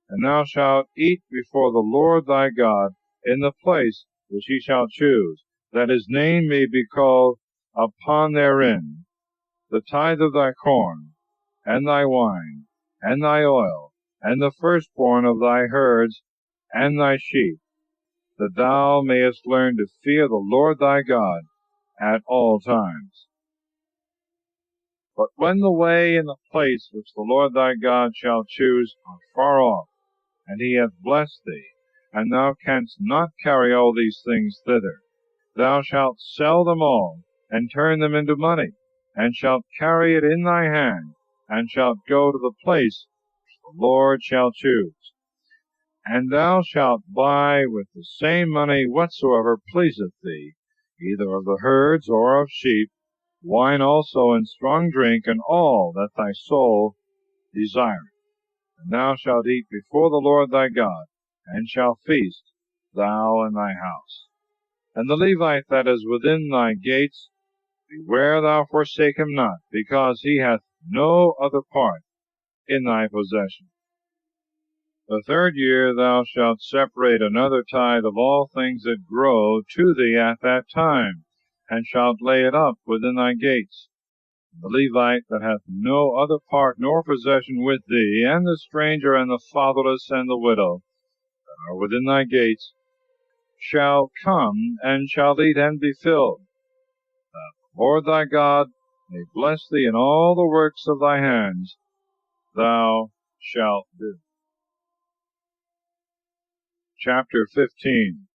and thou shalt eat before the Lord thy God in the place which he shall choose, that his name may be called upon therein, the tithe of thy corn, and thy wine, and thy oil, and the firstborn of thy herds and thy sheep, that thou mayest learn to fear the Lord thy God at all times. But when the way and the place which the Lord thy God shall choose are far off, and he hath blessed thee, and thou canst not carry all these things thither, thou shalt sell them all, and turn them into money, and shalt carry it in thy hand, and shalt go to the place which the Lord shall choose. And thou shalt buy with the same money whatsoever pleaseth thee, either of the herds or of sheep, wine also and strong drink, and all that thy soul desireth. And thou shalt eat before the Lord thy God, and shalt feast, thou and thy house. And the Levite that is within thy gates, beware thou forsake him not, because he hath no other part in thy possession. The third year thou shalt separate another tithe of all things that grow to thee at that time, and shalt lay it up within thy gates. The Levite that hath no other part nor possession with thee, and the stranger, and the fatherless, and the widow, that are within thy gates, shall come, and shall eat and be filled. That the Lord thy God may bless thee in all the works of thy hands, thou shalt do. Chapter 15.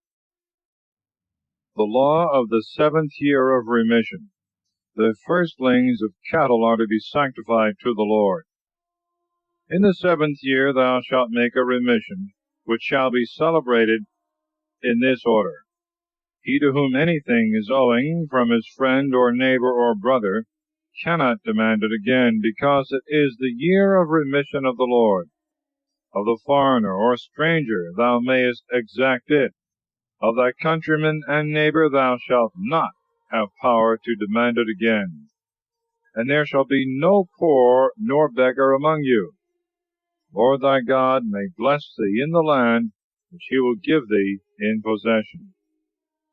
The law of the 7th year of remission. The firstlings of cattle are to be sanctified to the Lord. In the 7th year thou shalt make a remission, which shall be celebrated in this order. He to whom anything is owing from his friend or neighbor or brother cannot demand it again, because it is the year of remission of the Lord. Of the foreigner or stranger thou mayest exact it. Of thy countryman and neighbor thou shalt not have power to demand it again. And there shall be no poor nor beggar among you. The Lord thy God may bless thee in the land which he will give thee in possession.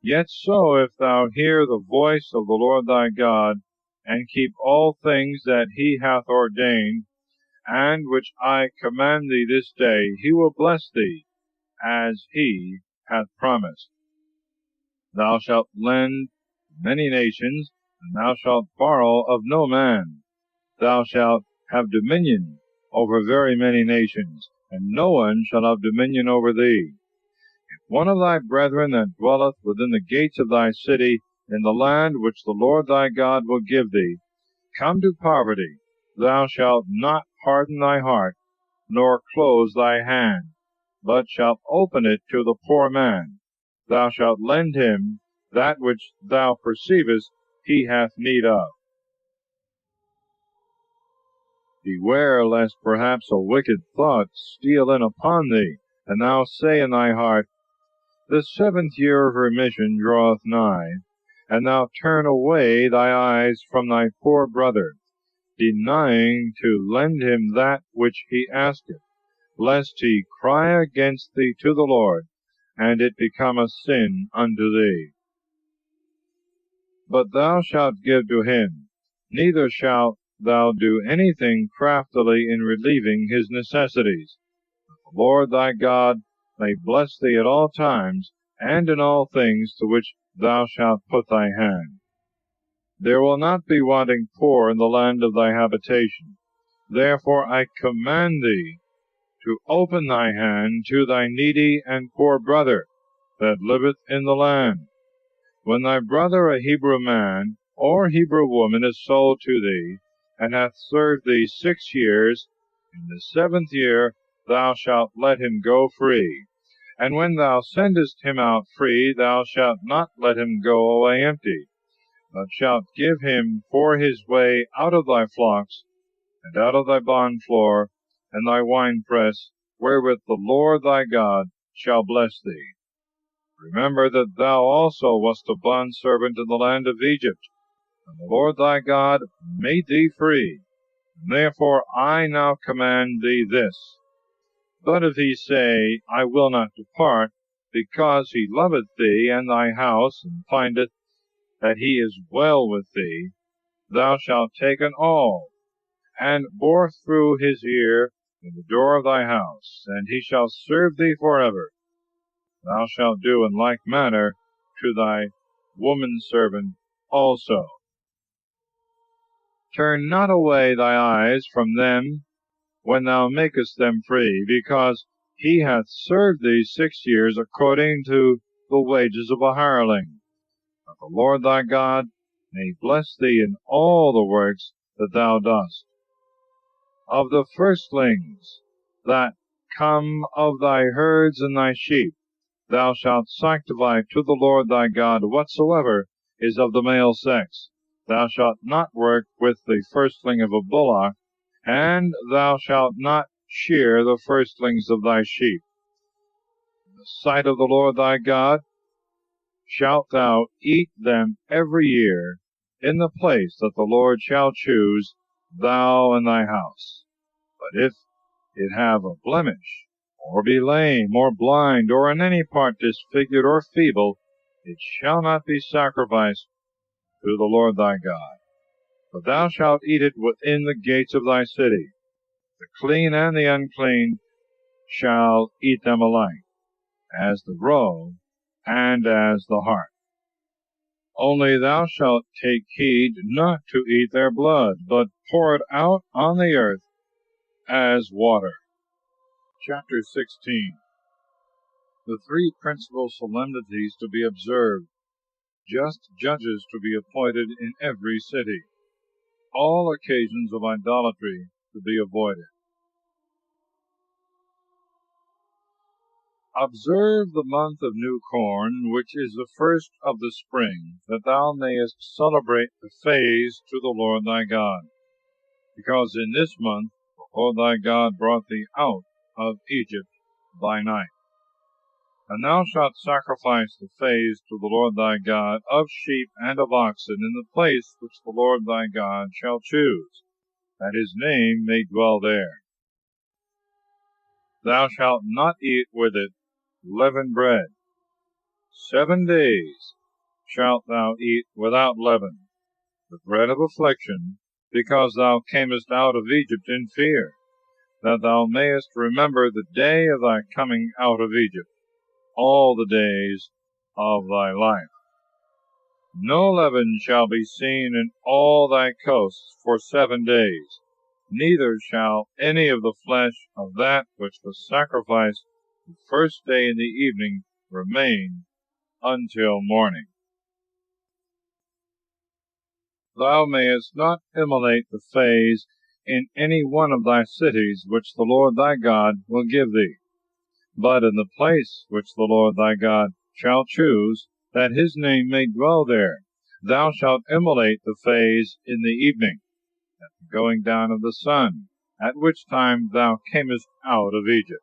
Yet so, if thou hear the voice of the Lord thy God, and keep all things that he hath ordained, and which I command thee this day, he will bless thee, as he hath promised. Thou shalt lend to many nations, and thou shalt borrow of no man. Thou shalt have dominion over very many nations, and no one shall have dominion over thee. If one of thy brethren that dwelleth within the gates of thy city, in the land which the Lord thy God will give thee, come to poverty, thou shalt not harden thy heart, nor close thy hand, but shalt open it to the poor man. Thou shalt lend him that which thou perceivest he hath need of. Beware lest perhaps a wicked thought steal in upon thee, and thou say in thy heart, The 7th year of remission draweth nigh, and thou turn away thy eyes from thy poor brother, denying to lend him that which he asketh, lest he cry against thee to the Lord, and it become a sin unto thee. But thou shalt give to him, neither shalt thou do anything craftily in relieving his necessities. The Lord thy God may bless thee at all times, and in all things to which thou shalt put thy hand. There will not be wanting poor in the land of thy habitation. Therefore I command thee to open thy hand to thy needy and poor brother that liveth in the land. When thy brother, a Hebrew man or Hebrew woman, is sold to thee, and hath served thee 6 years, in the 7th year thou shalt let him go free. And when thou sendest him out free, thou shalt not let him go away empty, but shalt give him for his way out of thy flocks, and out of thy bond floor, and thy winepress, wherewith the Lord thy God shall bless thee. Remember that thou also wast a bondservant in the land of Egypt, and the Lord thy God made thee free. And therefore I now command thee this. But if he say, I will not depart, because he loveth thee and thy house, and findeth that he is well with thee, thou shalt take an awl, and bore through his ear in the door of thy house, and he shall serve thee forever. Thou shalt do in like manner to thy woman servant also. Turn not away thy eyes from them when thou makest them free, because he hath served thee 6 years according to the wages of a hireling. But the Lord thy God may bless thee in all the works that thou dost. Of the firstlings that come of thy herds and thy sheep, thou shalt sanctify to the Lord thy God whatsoever is of the male sex. Thou shalt not work with the firstling of a bullock, and thou shalt not shear the firstlings of thy sheep. In the sight of the Lord thy God shalt thou eat them every year in the place that the Lord shall choose, thou and thy house. But if it have a blemish, or be lame, or blind, or in any part disfigured or feeble, it shall not be sacrificed to the Lord thy God. But thou shalt eat it within the gates of thy city. The clean and the unclean shall eat them alike, as the roe and as the hart. Only thou shalt take heed not to eat their blood, but pour it out on the earth as water. Chapter 16. The three principal solemnities to be observed. Just judges to be appointed in every city. All occasions of idolatry to be avoided. Observe the month of new corn, which is the first of the spring, that thou mayest celebrate the feast to the Lord thy God. Because in this month the Lord thy God brought thee out of Egypt by night. And thou shalt sacrifice the feast to the Lord thy God of sheep and of oxen in the place which the Lord thy God shall choose, that his name may dwell there. Thou shalt not eat with it leavened bread. 7 days shalt thou eat without leaven, the bread of affliction, because thou camest out of Egypt in fear, that thou mayest remember the day of thy coming out of Egypt, all the days of thy life. No leaven shall be seen in all thy coasts for 7 days, neither shall any of the flesh of that which was sacrificed the first day in the evening remain until morning. Thou mayest not immolate the fays in any one of thy cities which the Lord thy God will give thee, but in the place which the Lord thy God shall choose, that his name may dwell there, thou shalt immolate the fays in the evening, at the going down of the sun, at which time thou camest out of Egypt.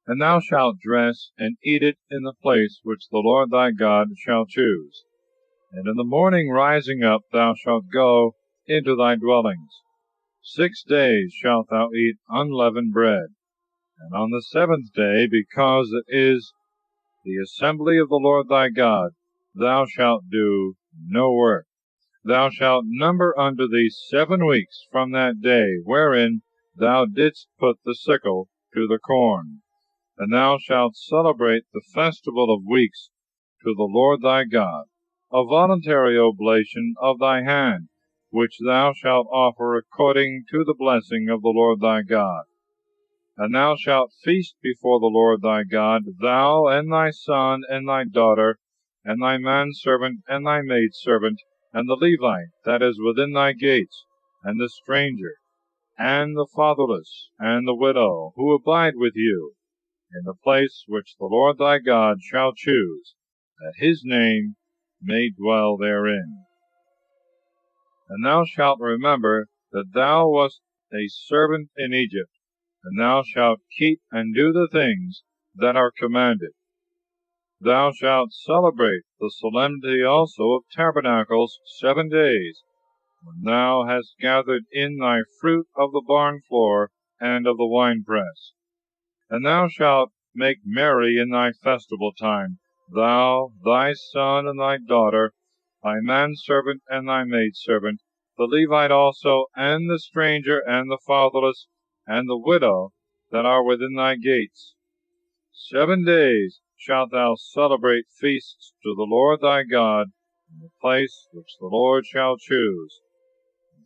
And thou shalt dress and eat it in the place which the Lord thy God shall choose. And in the morning rising up thou shalt go into thy dwellings. 6 days shalt thou eat unleavened bread. And on the 7th day, because it is the assembly of the Lord thy God, thou shalt do no work. Thou shalt number unto thee 7 weeks from that day wherein thou didst put the sickle to the corn. And thou shalt celebrate the festival of weeks to the Lord thy God, a voluntary oblation of thy hand, which thou shalt offer according to the blessing of the Lord thy God. And thou shalt feast before the Lord thy God, thou and thy son and thy daughter, and thy manservant and thy maidservant, and the Levite that is within thy gates, and the stranger, and the fatherless, and the widow, who abide with you, in the place which the Lord thy God shall choose, that his name may dwell therein. And thou shalt remember that thou wast a servant in Egypt, and thou shalt keep and do the things that are commanded. Thou shalt celebrate the solemnity also of tabernacles 7 days, when thou hast gathered in thy fruit of the barn floor and of the winepress. And thou shalt make merry in thy festival time, thou, thy son, and thy daughter, thy manservant, and thy maidservant, the Levite also, and the stranger, and the fatherless, and the widow that are within thy gates. 7 days shalt thou celebrate feasts to the Lord thy God, in the place which the Lord shall choose.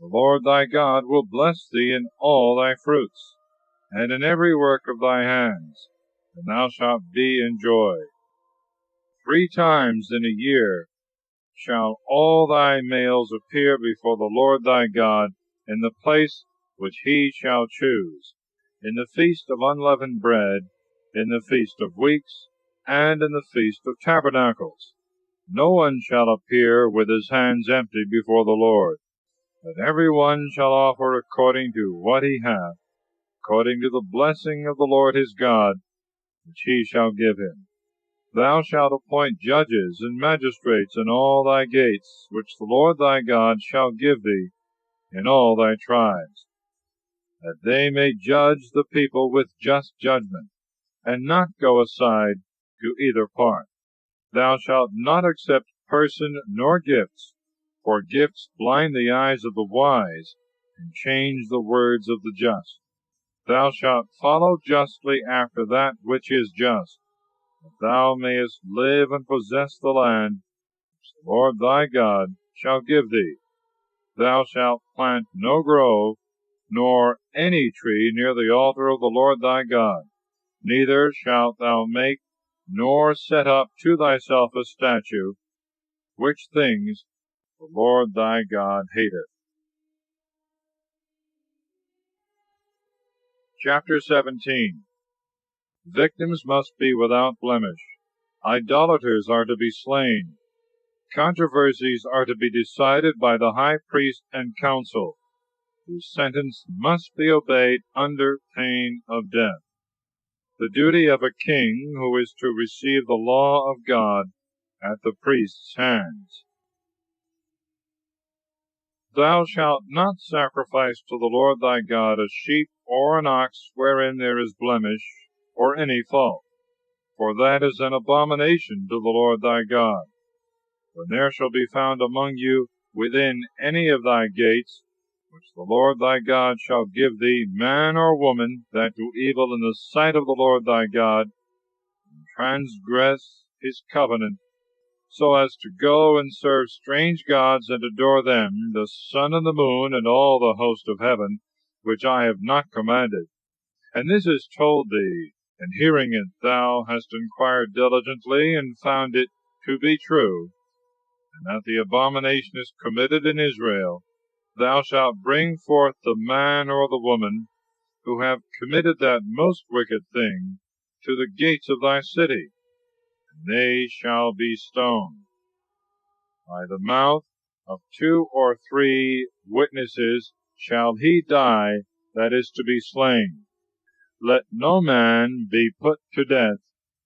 The Lord thy God will bless thee in all thy fruits, and in every work of thy hands, and thou shalt be in joy. 3 times in a year shall all thy males appear before the Lord thy God in the place which he shall choose, in the feast of unleavened bread, in the feast of weeks, and in the feast of tabernacles. No one shall appear with his hands empty before the Lord, but every one shall offer according to what he hath, according to the blessing of the Lord his God, which he shall give him. Thou shalt appoint judges and magistrates in all thy gates, which the Lord thy God shall give thee in all thy tribes, that they may judge the people with just judgment, and not go aside to either part. Thou shalt not accept person nor gifts, for gifts blind the eyes of the wise, and change the words of the just. Thou shalt follow justly after that which is just, that thou mayest live and possess the land which the Lord thy God shall give thee. Thou shalt plant no grove, nor any tree near the altar of the Lord thy God, neither shalt thou make nor set up to thyself a statue, which things the Lord thy God hateth. Chapter 17. Victims must be without blemish. Idolaters are to be slain. Controversies are to be decided by the high priest and council, whose sentence must be obeyed under pain of death. The duty of a king who is to receive the law of God at the priest's hands. Thou shalt not sacrifice to the Lord thy God a sheep or an ox wherein there is blemish or any fault, for that is an abomination to the Lord thy God. When there shall be found among you within any of thy gates, which the Lord thy God shall give thee, man or woman, that do evil in the sight of the Lord thy God, and transgress his covenant, so as to go and serve strange gods and adore them, the sun and the moon, and all the host of heaven, which I have not commanded, and this is told thee, and hearing it thou hast inquired diligently, and found it to be true, and that the abomination is committed in Israel, thou shalt bring forth the man or the woman who have committed that most wicked thing to the gates of thy city, and they shall be stoned. By the mouth of 2 or 3 witnesses shall he die that is to be slain. Let no man be put to death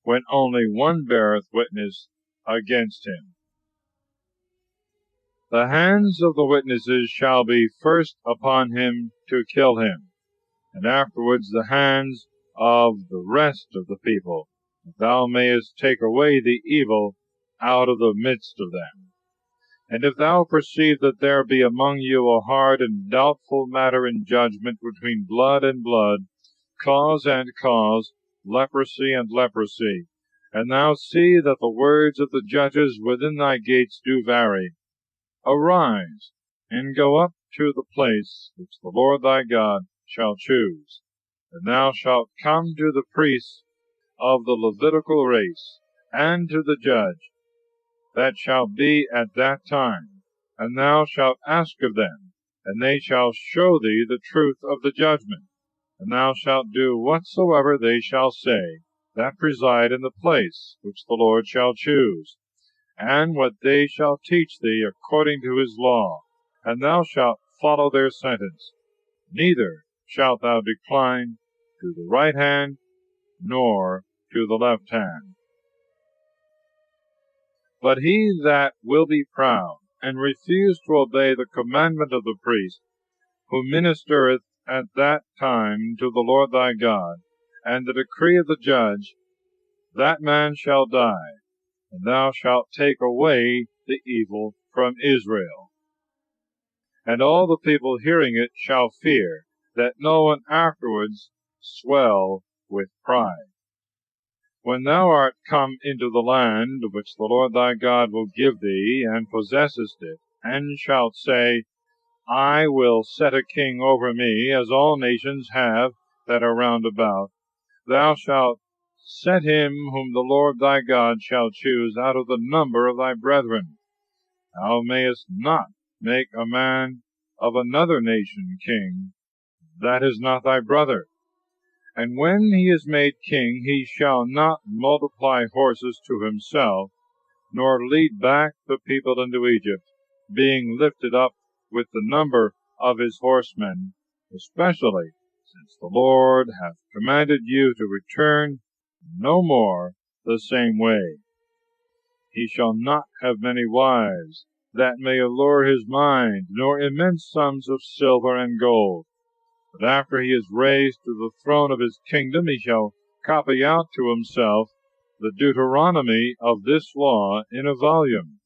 when only one beareth witness against him. The hands of the witnesses shall be first upon him to kill him, and afterwards the hands of the rest of the people, that thou mayest take away the evil out of the midst of them. And if thou perceive that there be among you a hard and doubtful matter in judgment between blood and blood, cause and cause, leprosy and leprosy, and thou see that the words of the judges within thy gates do vary, arise, and go up to the place which the Lord thy God shall choose. And thou shalt come to the priests of the Levitical race, and to the judge that shall be at that time, and thou shalt ask of them, and they shall show thee the truth of the judgment, and thou shalt do whatsoever they shall say, that preside in the place which the Lord shall choose, and what they shall teach thee according to his law, and thou shalt follow their sentence. Neither shalt thou decline to the right hand, nor to the left hand. But he that will be proud, and refuse to obey the commandment of the priest, who ministereth at that time to the Lord thy God, and the decree of the judge, that man shall die, and thou shalt take away the evil from Israel. And all the people hearing it shall fear, that no one afterwards swell with pride. When thou art come into the land which the Lord thy God will give thee, and possessest it, and shalt say, I will set a king over me, as all nations have that are round about, thou shalt set him whom the Lord thy God shall choose out of the number of thy brethren. Thou mayest not make a man of another nation king, that is not thy brother. And when he is made king, he shall not multiply horses to himself, nor lead back the people into Egypt, being lifted up with the number of his horsemen, especially since the Lord hath commanded you to return no more the same way. He shall not have many wives, that may allure his mind, nor immense sums of silver and gold. But after he is raised to the throne of his kingdom, he shall copy out to himself the Deuteronomy of this law in a volume,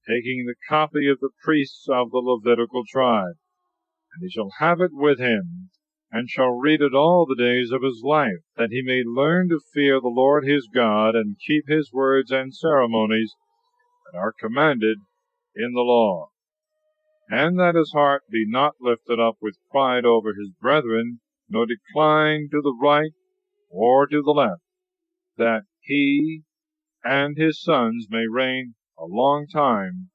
taking the copy of the priests of the Levitical tribe. And he shall have it with him, and shall read it all the days of his life, that he may learn to fear the Lord his God, and keep his words and ceremonies that are commanded in the law, and that his heart be not lifted up with pride over his brethren, nor decline to the right or to the left, that he and his sons may reign a long time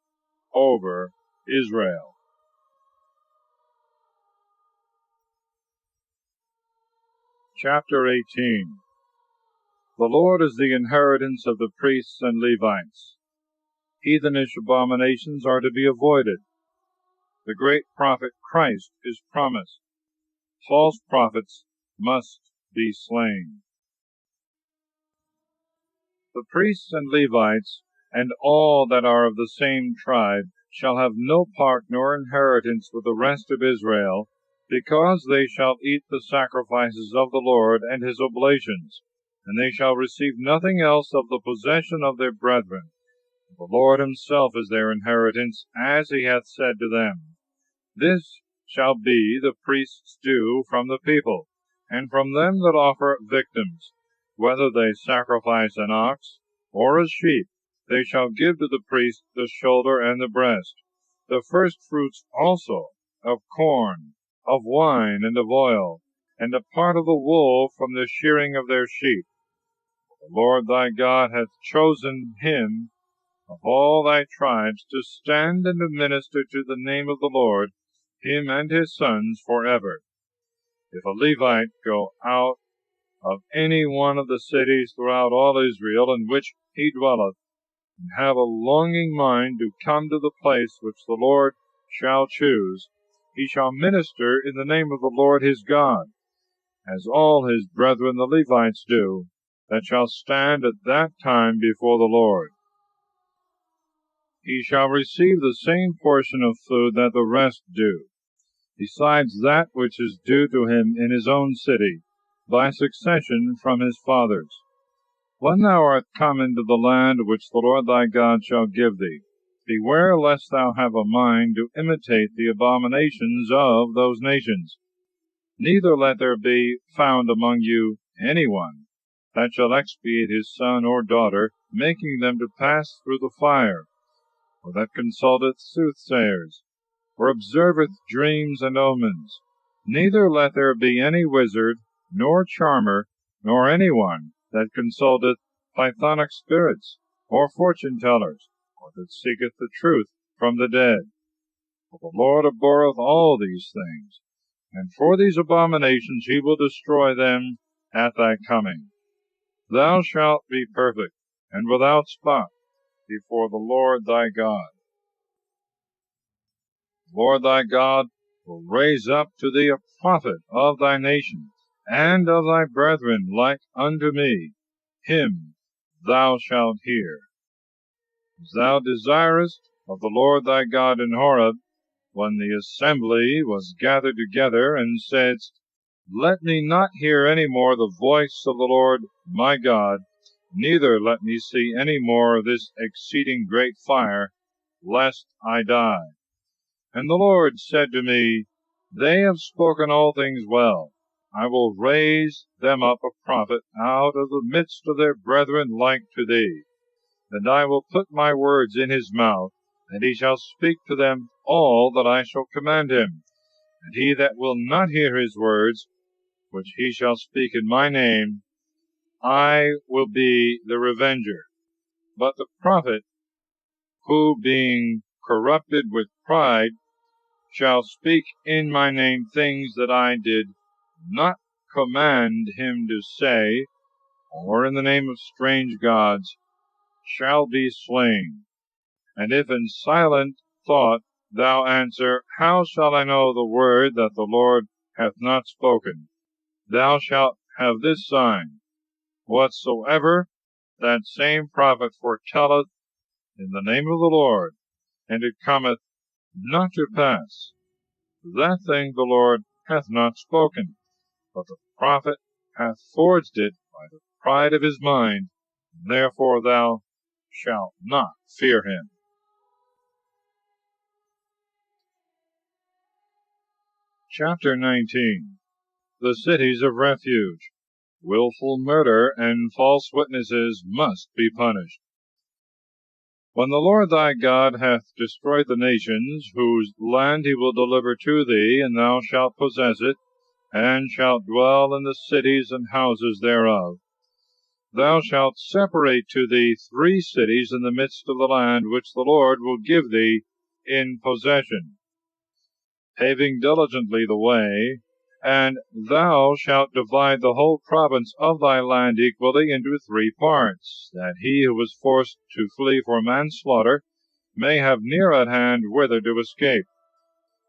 over Israel. Chapter 18. The Lord is the inheritance of the priests and Levites. Heathenish abominations are to be avoided. The great prophet Christ is promised. False prophets must be slain. The priests and Levites, and all that are of the same tribe, shall have no part nor inheritance with the rest of Israel, because they shall eat the sacrifices of the Lord and his oblations, and they shall receive nothing else of the possession of their brethren. The Lord himself is their inheritance, as he hath said to them. This shall be the priest's due from the people, and from them that offer victims, whether they sacrifice an ox or a sheep. They shall give to the priest the shoulder and the breast, the first fruits also of corn, of wine, and of oil, and a part of the wool from the shearing of their sheep. The Lord thy God hath chosen him of all thy tribes to stand and to minister to the name of the Lord, him and his sons forever. If a Levite go out of any one of the cities throughout all Israel in which he dwelleth, and have a longing mind to come to the place which the Lord shall choose, he shall minister in the name of the Lord his God, as all his brethren the Levites do, that shall stand at that time before the Lord. He shall receive the same portion of food that the rest do, besides that which is due to him in his own city, by succession from his fathers. When thou art come into the land which the Lord thy God shall give thee, beware lest thou have a mind to imitate the abominations of those nations. Neither let there be found among you any one that shall expiate his son or daughter, making them to pass through the fire, or that consulteth soothsayers, or observeth dreams and omens. Neither let there be any wizard, nor charmer, nor any one that consulteth pythonic spirits, or fortune-tellers, or that seeketh the truth from the dead. For the Lord abhorreth all these things, and for these abominations he will destroy them at thy coming. Thou shalt be perfect, and without spot, before the Lord thy God. The Lord thy God will raise up to thee a prophet of thy nation, and of thy brethren like unto me. Him thou shalt hear. As thou desirest of the Lord thy God in Horeb, when the assembly was gathered together, and saidst, Let me not hear any more the voice of the Lord my God, neither let me see any more of this exceeding great fire, lest I die. And the Lord said to me, They have spoken all things well. I will raise them up a prophet out of the midst of their brethren like to thee. And I will put my words in his mouth, and he shall speak to them all that I shall command him. And he that will not hear his words, which he shall speak in my name, I will be the revenger. But the prophet, who being corrupted with pride, shall speak in my name things that I did not command him to say, or in the name of strange gods, shall be slain. And if in silent thought thou answer, How shall I know the word that the Lord hath not spoken? Thou shalt have this sign: whatsoever that same prophet foretelleth in the name of the Lord, and it cometh not to pass, that thing the Lord hath not spoken, but the prophet hath forged it by the pride of his mind. Therefore thou shalt not fear him. Chapter 19. The cities of refuge. Wilful murder and false witnesses must be punished. When the Lord thy God hath destroyed the nations, whose land he will deliver to thee, and thou shalt possess it, and shalt dwell in the cities and houses thereof, thou shalt separate to thee 3 cities in the midst of the land which the Lord will give thee in possession, paving diligently the way, and thou shalt divide the whole province of thy land equally into 3 parts, that he who is forced to flee for manslaughter may have near at hand whither to escape.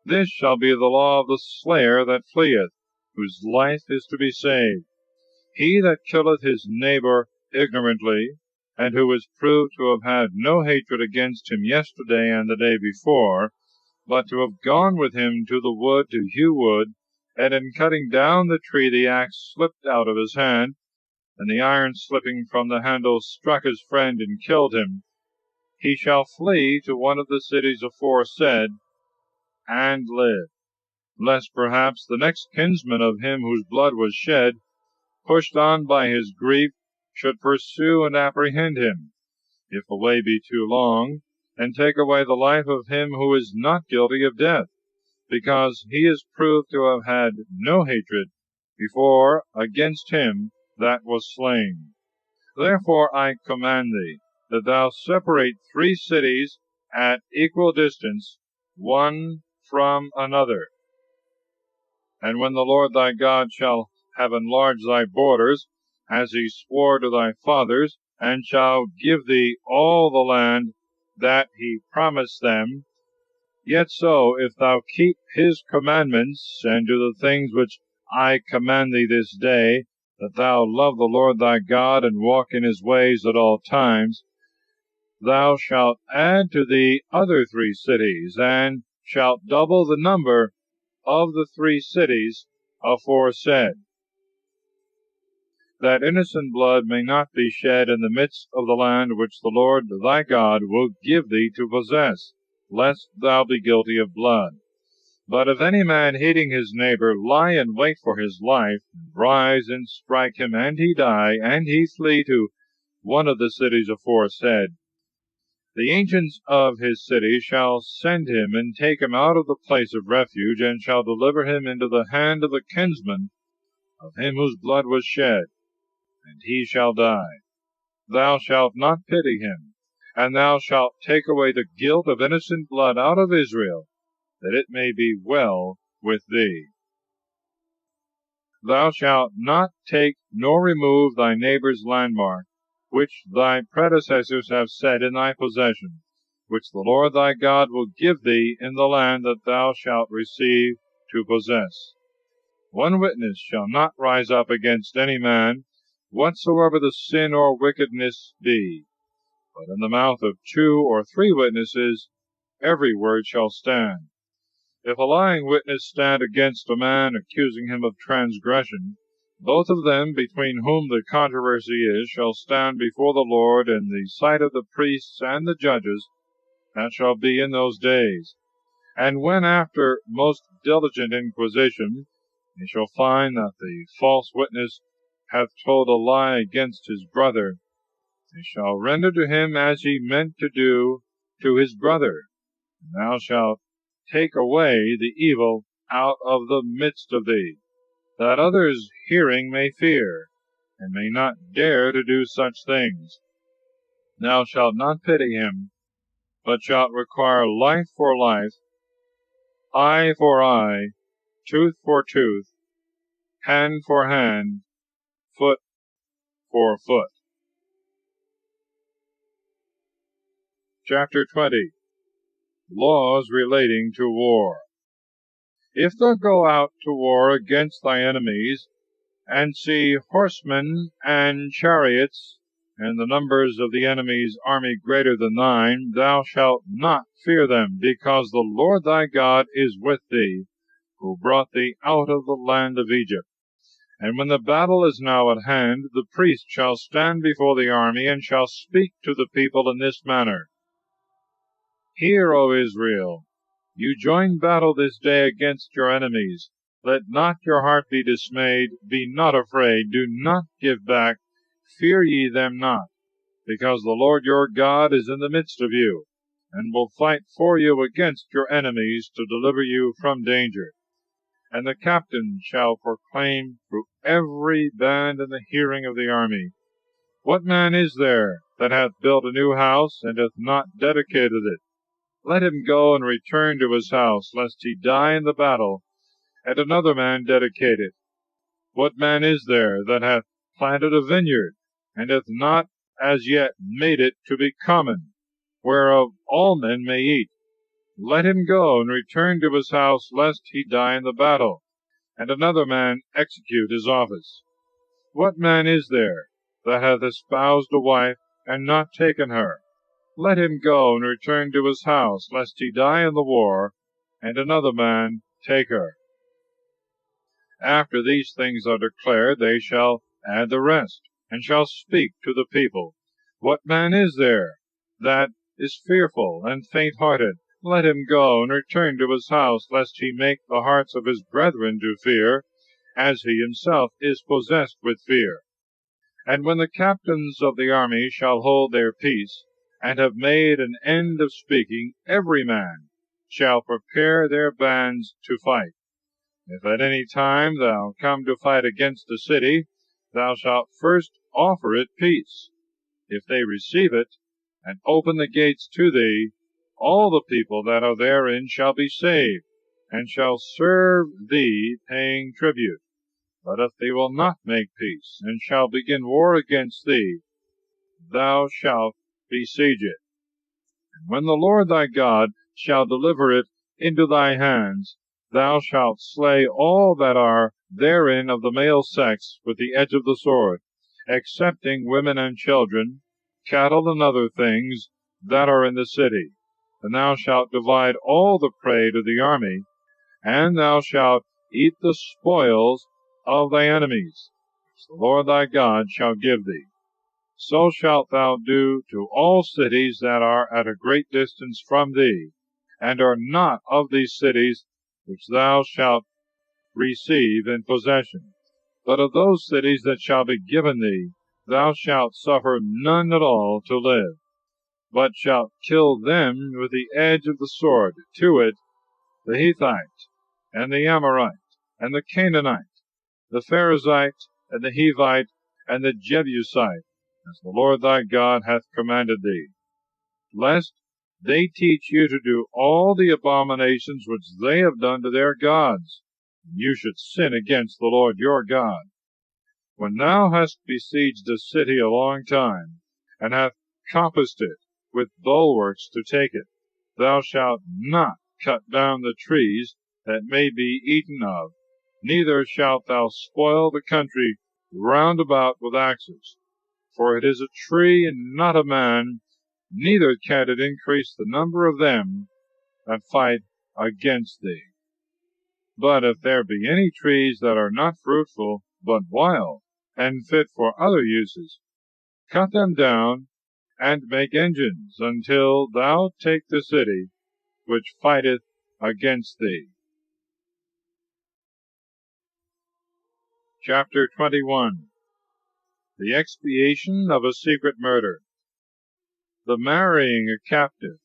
This shall be the law of the slayer that fleeth, whose life is to be saved. He that killeth his neighbor ignorantly, and who is proved to have had no hatred against him yesterday and the day before, but to have gone with him to the wood to hew wood, and in cutting down the tree the axe slipped out of his hand, and the iron slipping from the handle struck his friend and killed him, he shall flee to one of the cities aforesaid, and live, lest perhaps the next kinsman of him whose blood was shed, pushed on by his grief, should pursue and apprehend him, if the way be too long, and take away the life of him who is not guilty of death, because he is proved to have had no hatred before against him that was slain. Therefore I command thee, that thou separate 3 cities at equal distance, one from another. And when the Lord thy God shall have enlarged thy borders, as he swore to thy fathers, and shall give thee all the land that he promised them, yet so, if thou keep his commandments, and do the things which I command thee this day, that thou love the Lord thy God, and walk in his ways at all times, thou shalt add to thee other 3 cities, and shalt double the number of the 3 cities aforesaid, that innocent blood may not be shed in the midst of the land which the Lord thy God will give thee to possess, lest thou be guilty of blood. But if any man hating his neighbor lie in wait for his life, and rise and strike him, and he die, and he flee to one of the cities aforesaid, the ancients of his city shall send him, and take him out of the place of refuge, and shall deliver him into the hand of the kinsman of him whose blood was shed, and he shall die. Thou shalt not pity him, and thou shalt take away the guilt of innocent blood out of Israel, that it may be well with thee. Thou shalt not take nor remove thy neighbor's landmark, which thy predecessors have set in thy possession, which the Lord thy God will give thee in the land that thou shalt receive to possess. 1 witness shall not rise up against any man, whatsoever the sin or wickedness be, but in the mouth of 2 or 3 witnesses every word shall stand. If a lying witness stand against a man, accusing him of transgression, both of them, between whom the controversy is, shall stand before the Lord in the sight of the priests and the judges, that shall be in those days. And when after most diligent inquisition, They shall find that the false witness hath told a lie against his brother. They shall render to him as he meant to do to his brother. And thou shalt take away the evil out of the midst of thee, that others hearing may fear, and may not dare to do such things. Thou shalt not pity him, but shalt require life for life, eye for eye, tooth for tooth, hand for hand, foot for foot. Chapter 20. Laws relating to war. If thou go out to war against thy enemies, and see horsemen and chariots, and the numbers of the enemy's army greater than thine, thou shalt not fear them, because the Lord thy God is with thee, who brought thee out of the land of Egypt. And when the battle is now at hand, the priest shall stand before the army, and shall speak to the people in this manner: Hear, O Israel, you join battle this day against your enemies. Let not your heart be dismayed, be not afraid, do not give back, fear ye them not, because the Lord your God is in the midst of you, and will fight for you against your enemies to deliver you from danger. And the captain shall proclaim through every band in the hearing of the army, What man is there that hath built a new house, and hath not dedicated it? Let him go and return to his house, lest he die in the battle, and another man dedicate it. What man is there that hath planted a vineyard, and hath not as yet made it to be common, whereof all men may eat? Let him go and return to his house, lest he die in the battle, and another man execute his office. What man is there that hath espoused a wife, and not taken her? Let him go and return to his house, lest he die in the war, and another man take her. After these things are declared, they shall add the rest, and shall speak to the people. What man is there that is fearful and faint-hearted? Let him go and return to his house, lest he make the hearts of his brethren to fear, as he himself is possessed with fear. And when the captains of the army shall hold their peace, and have made an end of speaking, every man shall prepare their bands to fight. If at any time thou come to fight against a city, thou shalt first offer it peace. If they receive it, and open the gates to thee, all the people that are therein shall be saved, and shall serve thee, paying tribute. But if they will not make peace, and shall begin war against thee, thou shalt besiege it. And when the Lord thy God shall deliver it into thy hands, thou shalt slay all that are therein of the male sex with the edge of the sword, excepting women and children, cattle and other things that are in the city. And thou shalt divide all the prey to the army, and thou shalt eat the spoils of thy enemies, which the Lord thy God shall give thee. So shalt thou do to all cities that are at a great distance from thee, and are not of these cities which thou shalt receive in possession. But of those cities that shall be given thee, thou shalt suffer none at all to live, but shalt kill them with the edge of the sword, to it, the Hethite, and the Amorite, and the Canaanite, the Perizzite, and the Hivite, and the Jebusite, as the Lord thy God hath commanded thee, lest they teach you to do all the abominations which they have done to their gods, and you should sin against the Lord your God. When thou hast besieged a city a long time, and hast compassed it with bulwarks to take it, thou shalt not cut down the trees that may be eaten of, neither shalt thou spoil the country round about with axes. For it is a tree and not a man, neither can it increase the number of them that fight against thee. But if there be any trees that are not fruitful, but wild, and fit for other uses, cut them down, and make engines, until thou take the city which fighteth against thee. Chapter 21. The expiation of a secret murder. The marrying a captive.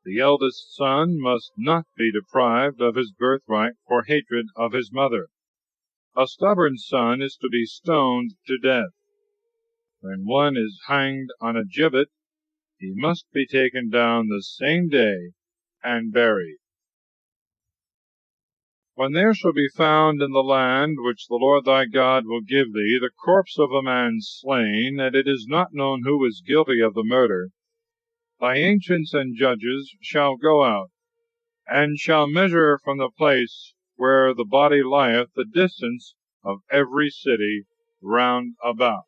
The eldest son must not be deprived of his birthright for hatred of his mother. A stubborn son is to be stoned to death. When one is hanged on a gibbet, he must be taken down the same day and buried. When there shall be found in the land which the Lord thy God will give thee the corpse of a man slain, and it is not known who is guilty of the murder, thy ancients and judges shall go out, and shall measure from the place where the body lieth the distance of every city round about.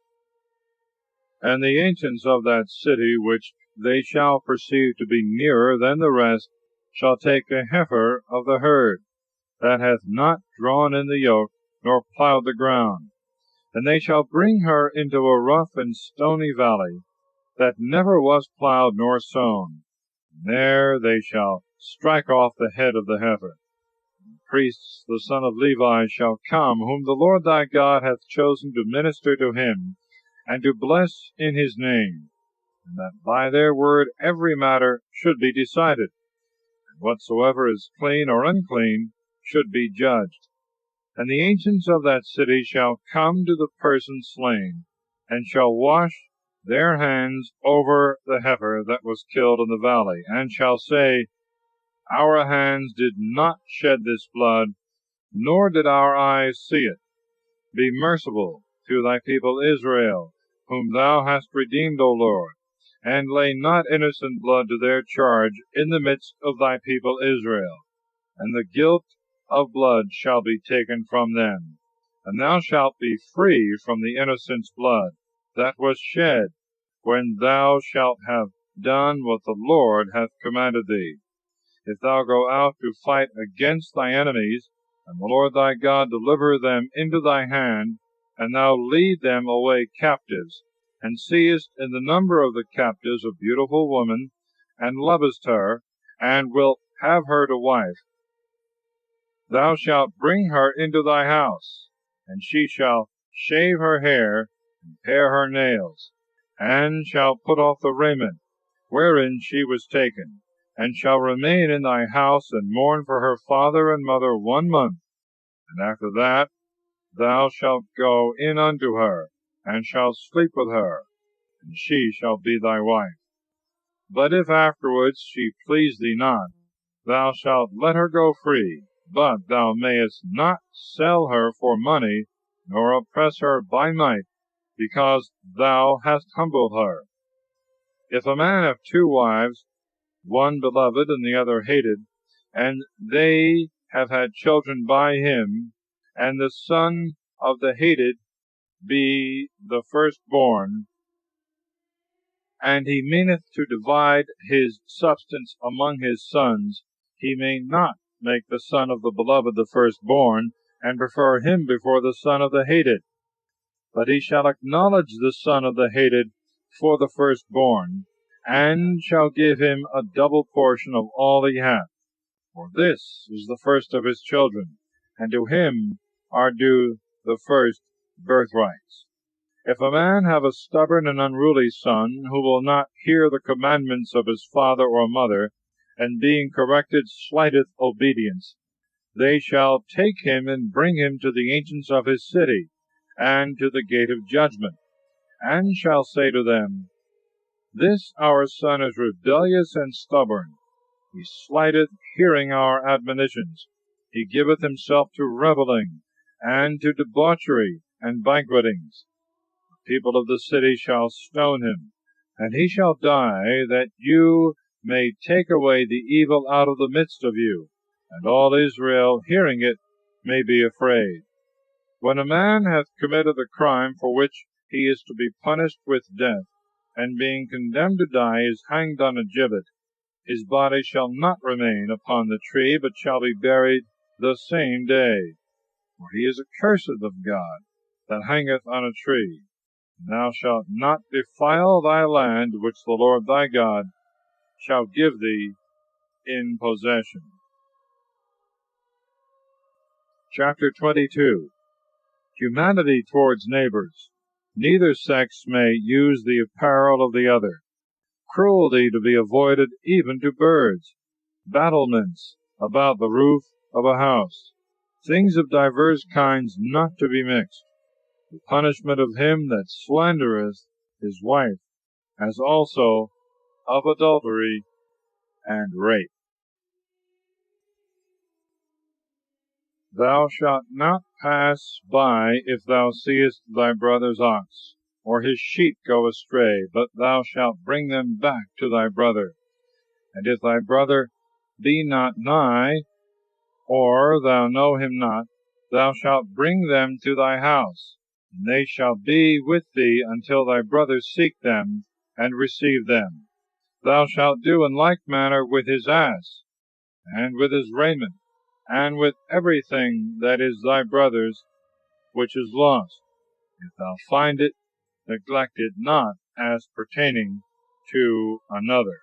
And the ancients of that city, which they shall perceive to be nearer than the rest, shall take a heifer of the herd, that hath not drawn in the yoke, nor plowed the ground. And they shall bring her into a rough and stony valley, that never was plowed nor sown. And there they shall strike off the head of the heifer. And the priests, the son of Levi, shall come, whom the Lord thy God hath chosen to minister to him, and to bless in his name, and that by their word every matter should be decided, and whatsoever is clean or unclean should be judged. And the ancients of that city shall come to the person slain, and shall wash their hands over the heifer that was killed in the valley, and shall say, Our hands did not shed this blood, nor did our eyes see it. Be merciful to thy people Israel, whom thou hast redeemed, O Lord, and lay not innocent blood to their charge in the midst of thy people Israel. And the guilt of blood shall be taken from them, and thou shalt be free from the innocent's blood that was shed, when thou shalt have done what the Lord hath commanded thee. If thou go out to fight against thy enemies, and the Lord thy God deliver them into thy hand, and thou lead them away captives, and seest in the number of the captives a beautiful woman, and lovest her, and wilt have her to wife, thou shalt bring her into thy house, and she shall shave her hair, and pare her nails, and shall put off the raiment wherein she was taken, and shall remain in thy house, and mourn for her father and mother 1 month. And after that thou shalt go in unto her, and shalt sleep with her, and she shall be thy wife. But if afterwards she please thee not, thou shalt let her go free, but thou mayest not sell her for money, nor oppress her by might, because thou hast humbled her. If a man have 2 wives, one beloved and the other hated, and they have had children by him, and the son of the hated be the firstborn, and he meaneth to divide his substance among his sons, he may not make the son of the beloved the firstborn, and prefer him before the son of the hated. But he shall acknowledge the son of the hated for the firstborn, and shall give him a double portion of all he hath. For this is the first of his children, and to him are due the first birthrights. If a man have a stubborn and unruly son, who will not hear the commandments of his father or mother, and being corrected slighteth obedience, they shall take him and bring him to the ancients of his city, and to the gate of judgment, and shall say to them, This our son is rebellious and stubborn. He slighteth hearing our admonitions. He giveth himself to revelling, and to debauchery and banquetings. The people of the city shall stone him, and he shall die, that you may take away the evil out of the midst of you, and all Israel, hearing it, may be afraid. When a man hath committed a crime for which he is to be punished with death, and being condemned to die is hanged on a gibbet, his body shall not remain upon the tree, but shall be buried the same day. For he is accursed of God that hangeth on a tree. And thou shalt not defile thy land, which the Lord thy God shall give thee in possession. Chapter 22. humanity towards neighbors. Neither sex may use the apparel of the other. Cruelty to be avoided even to birds. Battlements about the roof of a house. Things of divers kinds not to be mixed. The punishment of him that slandereth his wife, as also of adultery and rape. Thou shalt not pass by if thou seest thy brother's ox, or his sheep go astray, but thou shalt bring them back to thy brother. And if thy brother be not nigh, or thou know him not, thou shalt bring them to thy house, and they shall be with thee until thy brother seek them, and receive them. Thou shalt do in like manner with his ass, and with his raiment, and with everything that is thy brother's, which is lost. If thou find it, neglect it not as pertaining to another.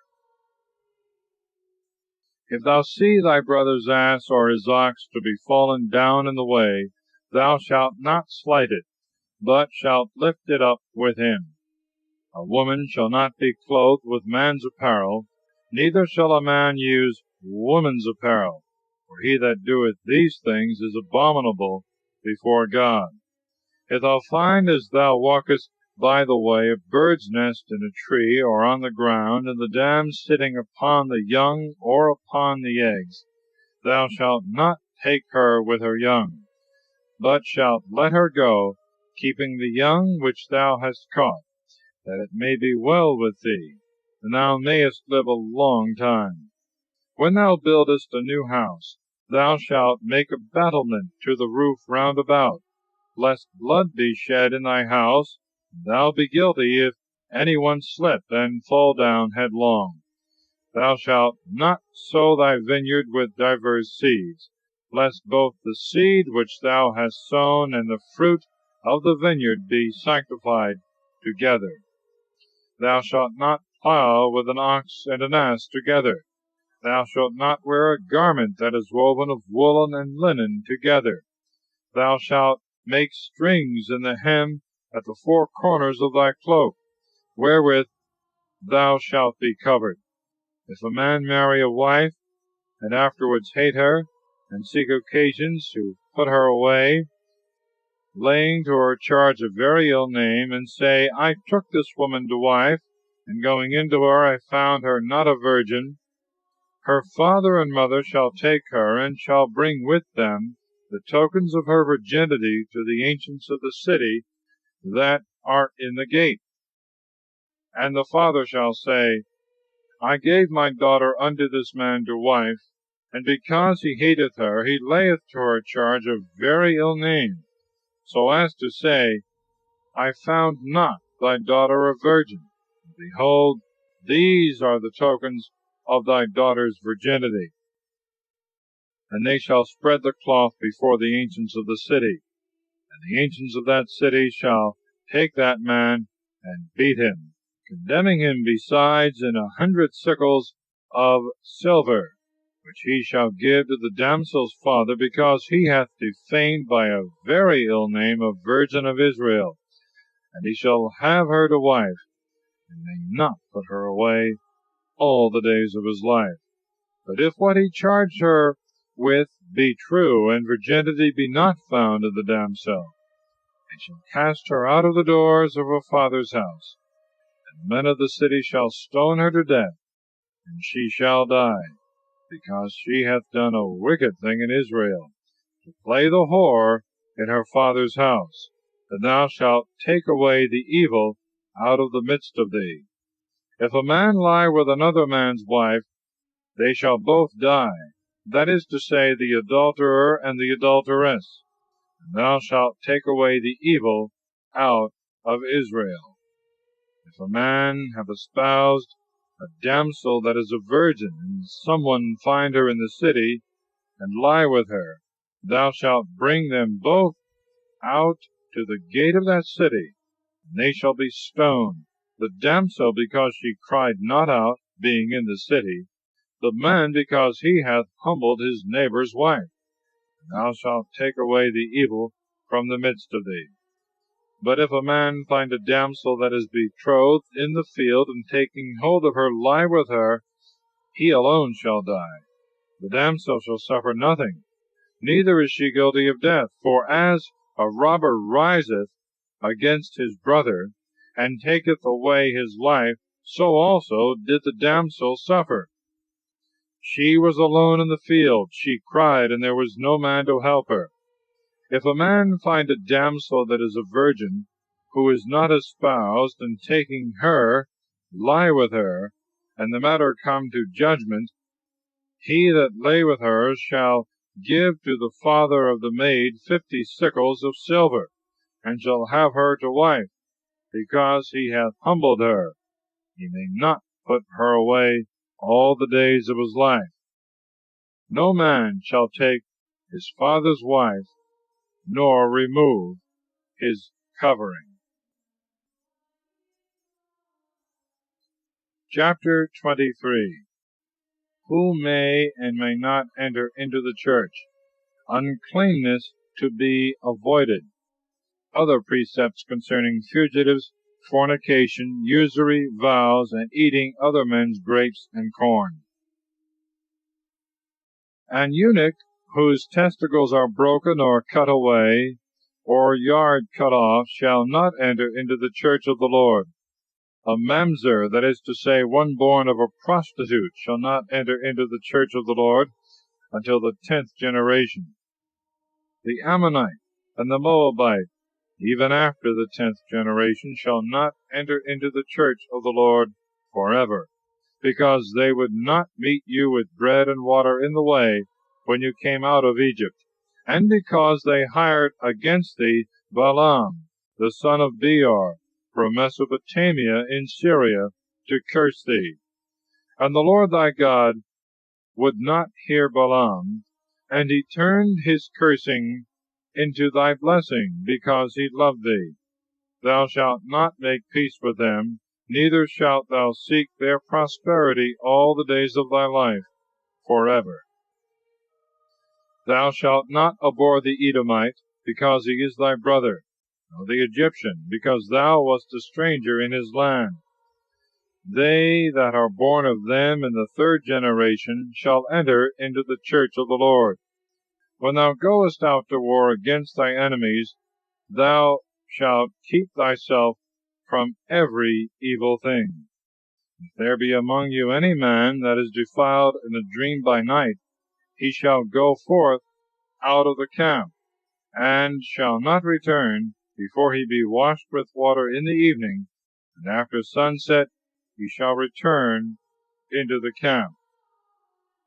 If thou see thy brother's ass or his ox to be fallen down in the way, thou shalt not slight it, but shalt lift it up with him. A woman shall not be clothed with man's apparel, neither shall a man use woman's apparel, for he that doeth these things is abominable before God. If thou find as thou walkest by the way a bird's nest in a tree or on the ground, and the dam sitting upon the young or upon the eggs, thou shalt not take her with her young, but shalt let her go, keeping the young which thou hast caught, that it may be well with thee, and thou mayest live a long time. When thou buildest a new house, thou shalt make a battlement to the roof round about, lest blood be shed in thy house, and thou be guilty if any one slip and fall down headlong. Thou shalt not sow thy vineyard with divers seeds, lest both the seed which thou hast sown and the fruit of the vineyard be sanctified together. Thou shalt not plow with an ox and an ass together. Thou shalt not wear a garment that is woven of woolen and linen together. Thou shalt make strings in the hem at the four corners of thy cloak, wherewith thou shalt be covered. If a man marry a wife, and afterwards hate her, and seek occasions to put her away, laying to her charge a very ill name, and say, I took this woman to wife, and going into her I found her not a virgin, her father and mother shall take her, and shall bring with them the tokens of her virginity to the ancients of the city that are in the gate. And the father shall say, I gave my daughter unto this man to wife, and because he hateth her, he layeth to her charge a very ill name, so as to say, I found not thy daughter a virgin. Behold, these are the tokens of thy daughter's virginity. And they shall spread the cloth before the ancients of the city, and the ancients of that city shall take that man and beat him, condemning him besides in 100 sickles of silver, which he shall give to the damsel's father, because he hath defamed by a very ill name a virgin of Israel. And he shall have her to wife, and may not put her away all the days of his life. But if what he charged her with be true, and virginity be not found in the damsel, they shall cast her out of the doors of her father's house, and the men of the city shall stone her to death, and she shall die, because she hath done a wicked thing in Israel, to play the whore in her father's house. And thou shalt take away the evil out of the midst of thee. If a man lie with another man's wife, they shall both die, that is to say, the adulterer and the adulteress. And thou shalt take away the evil out of Israel. If a man have espoused a damsel that is a virgin, and some one find her in the city, and lie with her, thou shalt bring them both out to the gate of that city, and they shall be stoned, the damsel because she cried not out, being in the city, the man because he hath humbled his neighbor's wife. And thou shalt take away the evil from the midst of thee. But if a man find a damsel that is betrothed in the field, and taking hold of her lie with her, he alone shall die. The damsel shall suffer nothing, neither is she guilty of death. For as a robber riseth against his brother, and taketh away his life, so also did the damsel suffer. She was alone in the field, she cried, and there was no man to help her. If a man find a damsel that is a virgin, who is not espoused, and taking her, lie with her, and the matter come to judgment, he that lay with her shall give to the father of the maid 50 sickles of silver, and shall have her to wife, because he hath humbled her. He may not put her away all the days of his life. No man shall take his father's wife, nor remove his covering. Chapter 23. Who may and may not enter into the church. Uncleanness to be avoided. Other precepts concerning fugitives, fornication, usury, vows, and eating other men's grapes and corn. An eunuch whose testicles are broken or cut away, or yard cut off, shall not enter into the church of the Lord. A mamzer, that is to say, one born of a prostitute, shall not enter into the church of the Lord until the 10th generation. The Ammonite and the Moabite, even after the 10th generation, shall not enter into the church of the Lord forever, because they would not meet you with bread and water in the way when you came out of Egypt, and because they hired against thee Balaam, the son of Beor, from Mesopotamia in Syria, to curse thee. And the Lord thy God would not hear Balaam, and he turned his cursing into thy blessing, because he loved thee. Thou shalt not make peace with them, neither shalt thou seek their prosperity all the days of thy life forever. Thou shalt not abhor the Edomite, because he is thy brother, nor the Egyptian, because thou wast a stranger in his land. They that are born of them in the 3rd generation shall enter into the church of the Lord. When thou goest out to war against thy enemies, thou shalt keep thyself from every evil thing. If there be among you any man that is defiled in a dream by night, he shall go forth out of the camp, and shall not return before he be washed with water in the evening, and after sunset he shall return into the camp.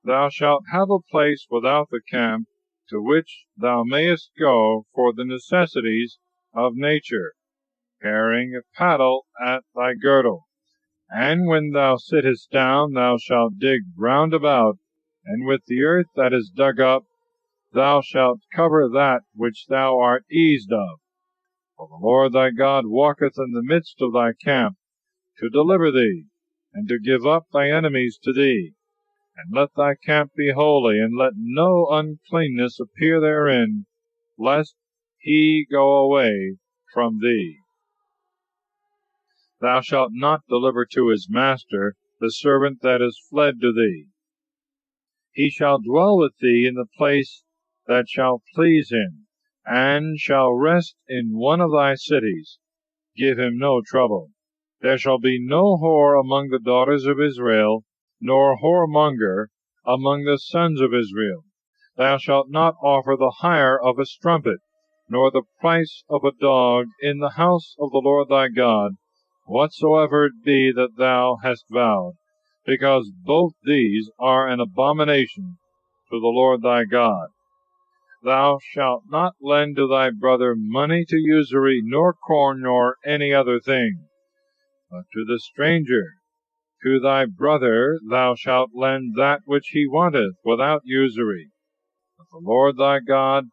Thou shalt have a place without the camp, to which thou mayest go for the necessities of nature, carrying a paddle at thy girdle. And when thou sittest down, thou shalt dig round about, and with the earth that is dug up, thou shalt cover that which thou art eased of. For the Lord thy God walketh in the midst of thy camp, to deliver thee, and to give up thy enemies to thee. And let thy camp be holy, and let no uncleanness appear therein, lest he go away from thee. Thou shalt not deliver to his master the servant that is fled to thee. He shall dwell with thee in the place that shall please him, and shall rest in one of thy cities. Give him no trouble. There shall be no whore among the daughters of Israel, nor whoremonger among the sons of Israel. Thou shalt not offer the hire of a strumpet, nor the price of a dog in the house of the Lord thy God, whatsoever it be that thou hast vowed, because both these are an abomination to the Lord thy God. Thou shalt not lend to thy brother money to usury, nor corn, nor any other thing, but to the stranger. To thy brother thou shalt lend that which he wanteth, without usury, that the Lord thy God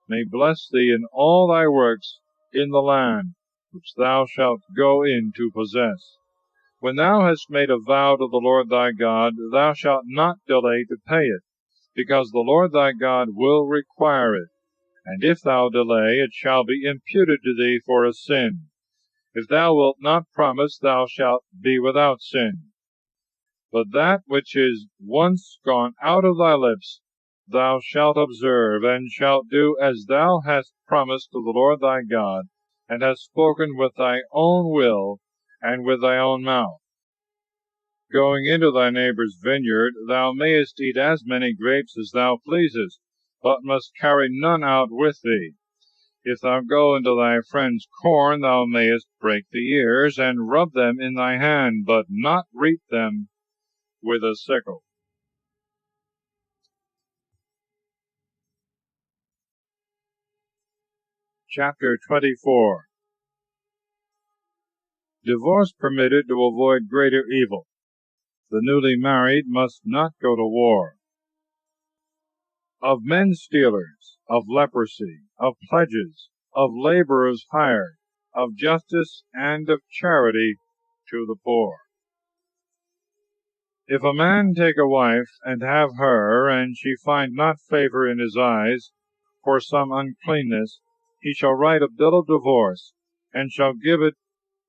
may bless thee in all thy works in the land which thou shalt go in to possess. When thou hast made a vow to the Lord thy God, thou shalt not delay to pay it, because the Lord thy God will require it, And if thou delay, it shall be imputed to thee for a sin. If thou wilt not promise, thou shalt be without sin. But that which is once gone out of thy lips, thou shalt observe, and shalt do as thou hast promised to the Lord thy God, and hast spoken with thy own will, and with thy own mouth. Going into thy neighbor's vineyard, thou mayest eat as many grapes as thou pleasest, but must carry none out with thee. If thou go into thy friend's corn, thou mayest break the ears, and rub them in thy hand, but not reap them with a sickle. Chapter 24. Divorce permitted to avoid greater evil. The newly married must not go to war. Of men stealers, of leprosy, of pledges, of laborers hired, of justice, and of charity to the poor. If a man take a wife, and have her, and she find not favor in his eyes, for some uncleanness, he shall write a bill of divorce, and shall give it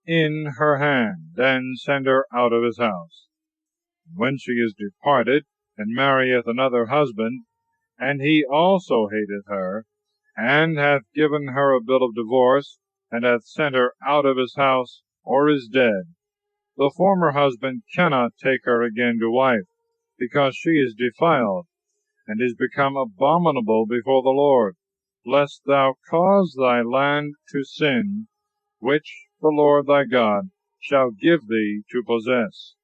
in her hand, and send her out of his house. When she is departed, and marrieth another husband, and he also hateth her, and hath given her a bill of divorce, and hath sent her out of his house, or is dead, the former husband cannot take her again to wife, because she is defiled, and is become abominable before the Lord, lest thou cause thy land to sin, which the Lord thy God shall give thee to possess.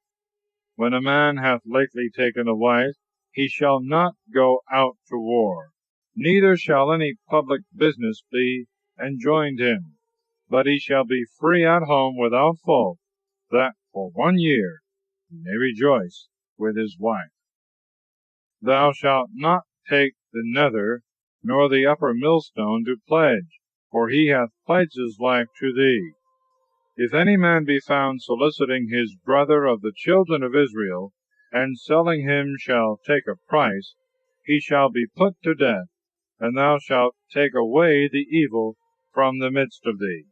When a man hath lately taken a wife, he shall not go out to war, neither shall any public business be enjoined him, but he shall be free at home without fault, that for 1 year he may rejoice with his wife. Thou shalt not take the nether, nor the upper millstone to pledge, for he hath pledged his life to thee. If any man be found soliciting his brother of the children of Israel, and selling him shall take a price, he shall be put to death, and thou shalt take away the evil from the midst of thee.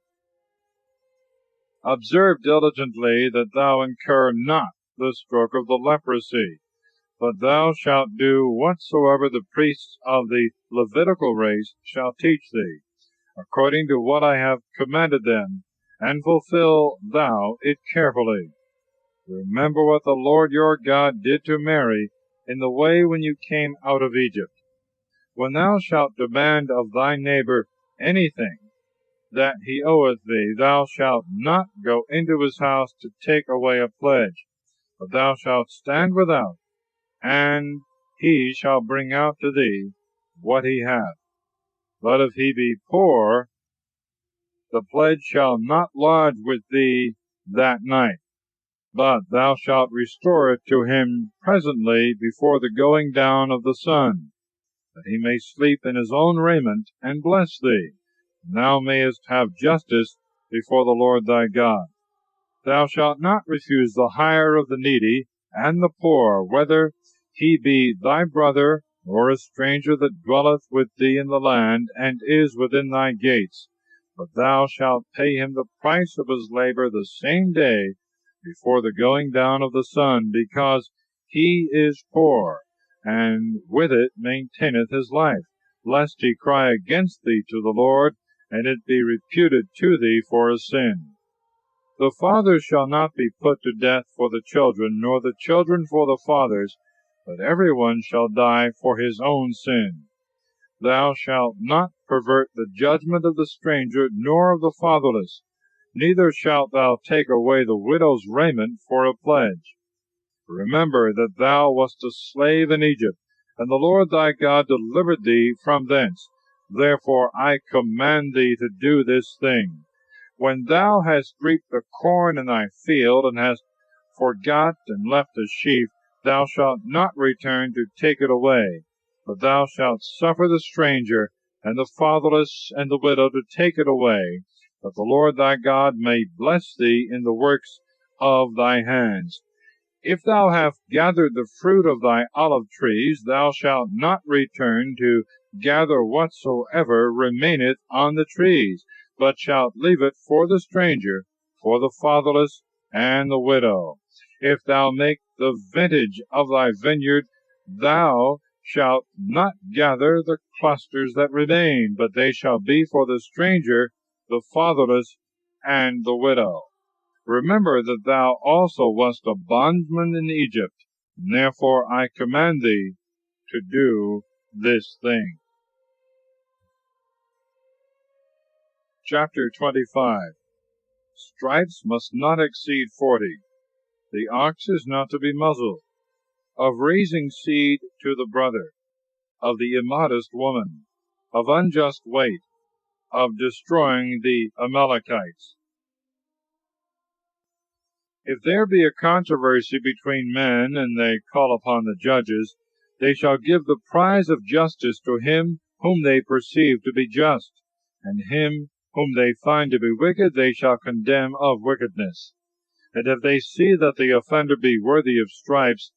Observe diligently that thou incur not the stroke of the leprosy, but thou shalt do whatsoever the priests of the Levitical race shall teach thee, according to what I have commanded them, and fulfill thou it carefully. Remember what the Lord your God did to Mary in the way when you came out of Egypt. When thou shalt demand of thy neighbor anything that he oweth thee, thou shalt not go into his house to take away a pledge, but thou shalt stand without, and he shall bring out to thee what he hath. But if he be poor, the pledge shall not lodge with thee that night, but thou shalt restore it to him presently before the going down of the sun, that he may sleep in his own raiment, and bless thee, and thou mayest have justice before the Lord thy God. Thou shalt not refuse the hire of the needy and the poor, whether he be thy brother, or a stranger that dwelleth with thee in the land, and is within thy gates, but thou shalt pay him the price of his labor the same day before the going down of the sun, because he is poor, and with it maintaineth his life, lest he cry against thee to the Lord, and it be reputed to thee for a sin. The fathers shall not be put to death for the children, nor the children for the fathers, but every one shall die for his own sin. Thou shalt not pervert the judgment of the stranger, nor of the fatherless, neither shalt thou take away the widow's raiment for a pledge. Remember that thou wast a slave in Egypt, and the Lord thy God delivered thee from thence. Therefore I command thee to do this thing. When thou hast reaped the corn in thy field, and hast forgot and left a sheaf, thou shalt not return to take it away, but thou shalt suffer the stranger, and the fatherless, and the widow to take it away, that the Lord thy God may bless thee in the works of thy hands. If thou have gathered the fruit of thy olive trees, thou shalt not return to gather whatsoever remaineth on the trees, but shalt leave it for the stranger, for the fatherless, and the widow. If thou make the vintage of thy vineyard, thou shalt not gather the clusters that remain, but they shall be for the stranger, the fatherless, and the widow. Remember that thou also wast a bondman in Egypt, and therefore I command thee to do this thing. Chapter 25. Stripes must not exceed 40. The ox is not to be muzzled. Of raising seed to the brother. Of the immodest woman. Of unjust weight. Of destroying the Amalekites. If there be a controversy between men, and they call upon the judges, they shall give the prize of justice to him whom they perceive to be just, and him whom they find to be wicked they shall condemn of wickedness. And if they see that the offender be worthy of stripes,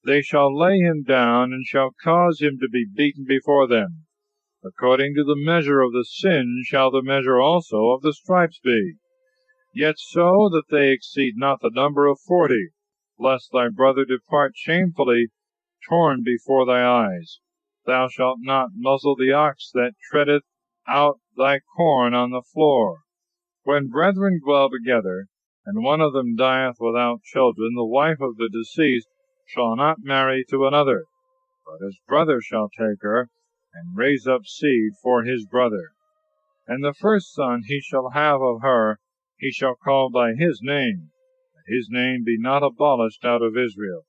they shall lay him down, and shall cause him to be beaten before them. According to the measure of the sin shall the measure also of the stripes be. Yet so that they exceed not the number of 40, lest thy brother depart shamefully, torn before thy eyes. Thou shalt not muzzle the ox that treadeth out thy corn on the floor. When brethren dwell together, and one of them dieth without children, the wife of the deceased shall not marry to another, but his brother shall take her, and raise up seed for his brother. And the first son he shall have of her, he shall call by his name, that his name be not abolished out of Israel.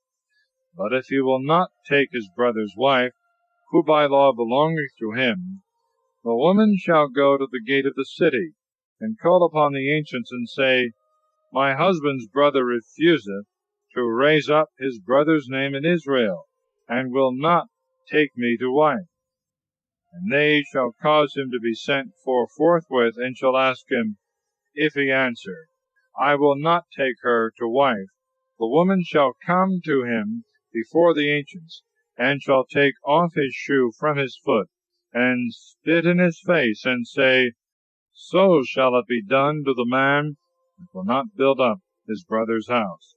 But if he will not take his brother's wife, who by law belongeth to him, the woman shall go to the gate of the city, and call upon the ancients, and say, My husband's brother refuseth to raise up his brother's name in Israel, and will not take me to wife. And they shall cause him to be sent for forthwith, and shall ask him. If he answer, I will not take her to wife, the woman shall come to him before the ancients, and shall take off his shoe from his foot, and spit in his face, and say, So shall it be done to the man that will not build up his brother's house.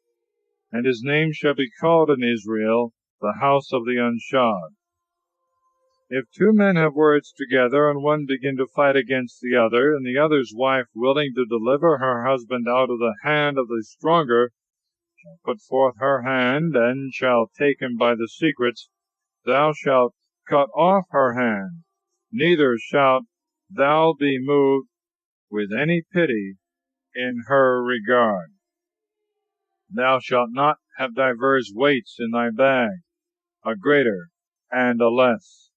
And his name shall be called in Israel, the house of the unshod. If two men have words together, and one begin to fight against the other, and the other's wife, willing to deliver her husband out of the hand of the stronger, shall put forth her hand, and shall take him by the secrets, thou shalt cut off her hand, neither shalt thou be moved with any pity in her regard. Thou shalt not have divers weights in thy bag, a greater and a less.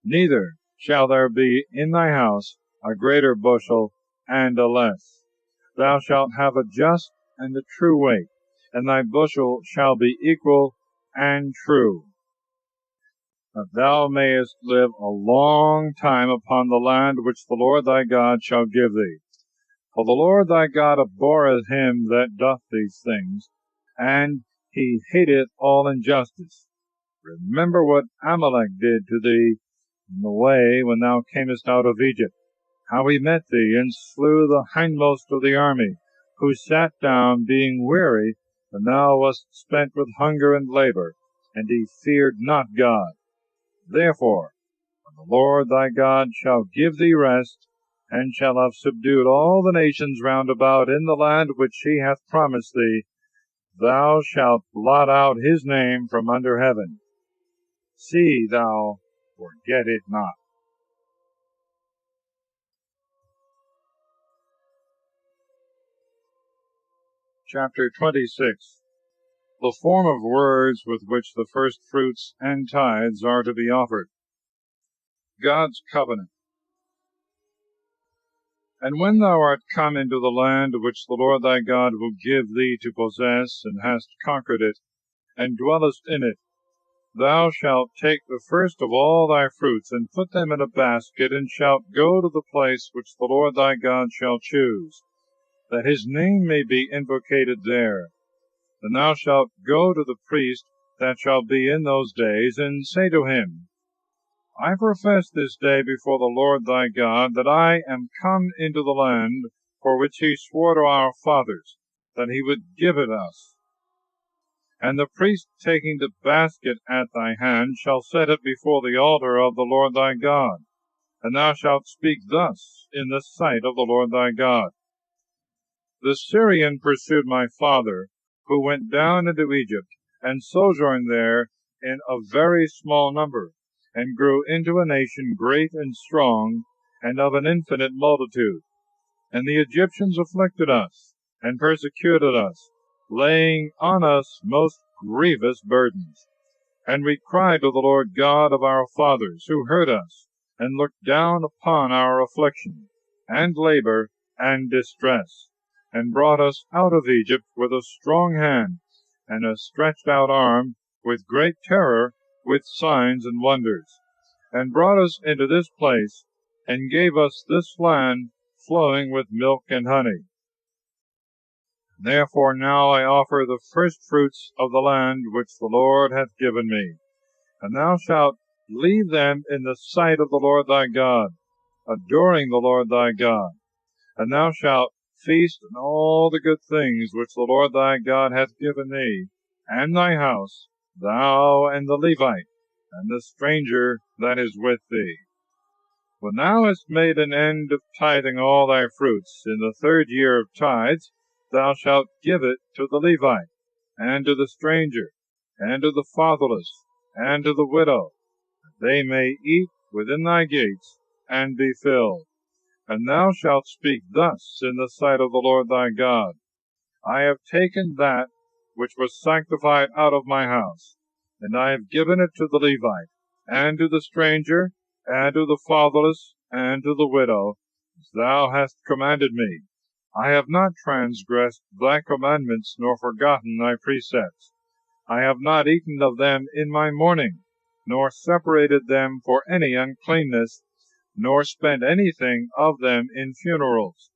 Neither shall there be in thy house a greater bushel and a less. Thou shalt have a just and a true weight, and thy bushel shall be equal and true, that thou mayest live a long time upon the land which the Lord thy God shall give thee. For the Lord thy God abhorreth him that doth these things, and he hateth all injustice. Remember what Amalek did to thee in the way when thou camest out of Egypt, how he met thee, and slew the hindmost of the army, who sat down, being weary, when thou wast spent with hunger and labor, and he feared not God. Therefore, when the Lord thy God shall give thee rest, and shall have subdued all the nations round about in the land which he hath promised thee, thou shalt blot out his name from under heaven. See thou forget it not. Chapter 26. The form of words with which the first fruits and tithes are to be offered. God's covenant. And when thou art come into the land which the Lord thy God will give thee to possess, and hast conquered it, and dwellest in it, thou shalt take the first of all thy fruits, and put them in a basket, and shalt go to the place which the Lord thy God shall choose, that his name may be invocated there. Then thou shalt go to the priest that shall be in those days, and say to him, I profess this day before the Lord thy God that I am come into the land for which he swore to our fathers that he would give it us. And the priest taking the basket at thy hand shall set it before the altar of the Lord thy God, and thou shalt speak thus in the sight of the Lord thy God. The Syrian pursued my father, who went down into Egypt, and sojourned there in a very small number, and grew into a nation great and strong, and of an infinite multitude. And the Egyptians afflicted us, and persecuted us, laying on us most grievous burdens. And we cried to the Lord God of our fathers, who heard us, and looked down upon our affliction, and labor, and distress, and brought us out of Egypt with a strong hand, and a stretched out arm, with great terror, with signs and wonders, and brought us into this place, and gave us this land flowing with milk and honey. Therefore now I offer the first fruits of the land which the Lord hath given me, and thou shalt leave them in the sight of the Lord thy God, adoring the Lord thy God. And thou shalt feast on all the good things which the Lord thy God hath given thee, and thy house, thou and the Levite, and the stranger that is with thee. When thou hast made an end of tithing all thy fruits, in the 3rd year of tithes, thou shalt give it to the Levite, and to the stranger, and to the fatherless, and to the widow, that they may eat within thy gates, and be filled. And thou shalt speak thus in the sight of the Lord thy God, I have taken that which was sanctified out of my house, and I have given it to the Levite, and to the stranger, and to the fatherless, and to the widow, as thou hast commanded me. I have not transgressed thy commandments, nor forgotten thy precepts. I have not eaten of them in my mourning, nor separated them for any uncleanness, nor spent anything of them in funerals.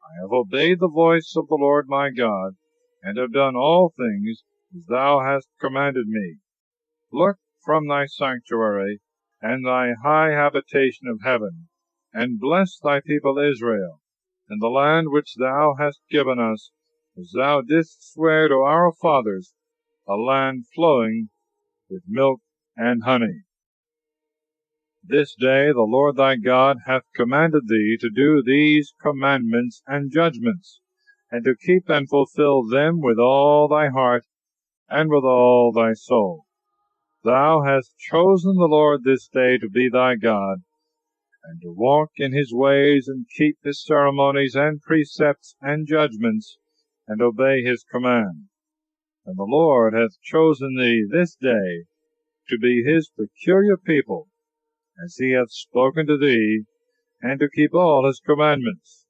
I have obeyed the voice of the Lord my God, and have done all things as thou hast commanded me. Look from thy sanctuary, and thy high habitation of heaven, and bless thy people Israel, and the land which thou hast given us, as thou didst swear to our fathers, a land flowing with milk and honey. This day the Lord thy God hath commanded thee to do these commandments and judgments, and to keep and fulfill them with all thy heart and with all thy soul. Thou hast chosen the Lord this day to be thy God, and to walk in his ways, and keep his ceremonies and precepts and judgments, and obey his command. And the Lord hath chosen thee this day to be his peculiar people, as he hath spoken to thee, and to keep all his commandments,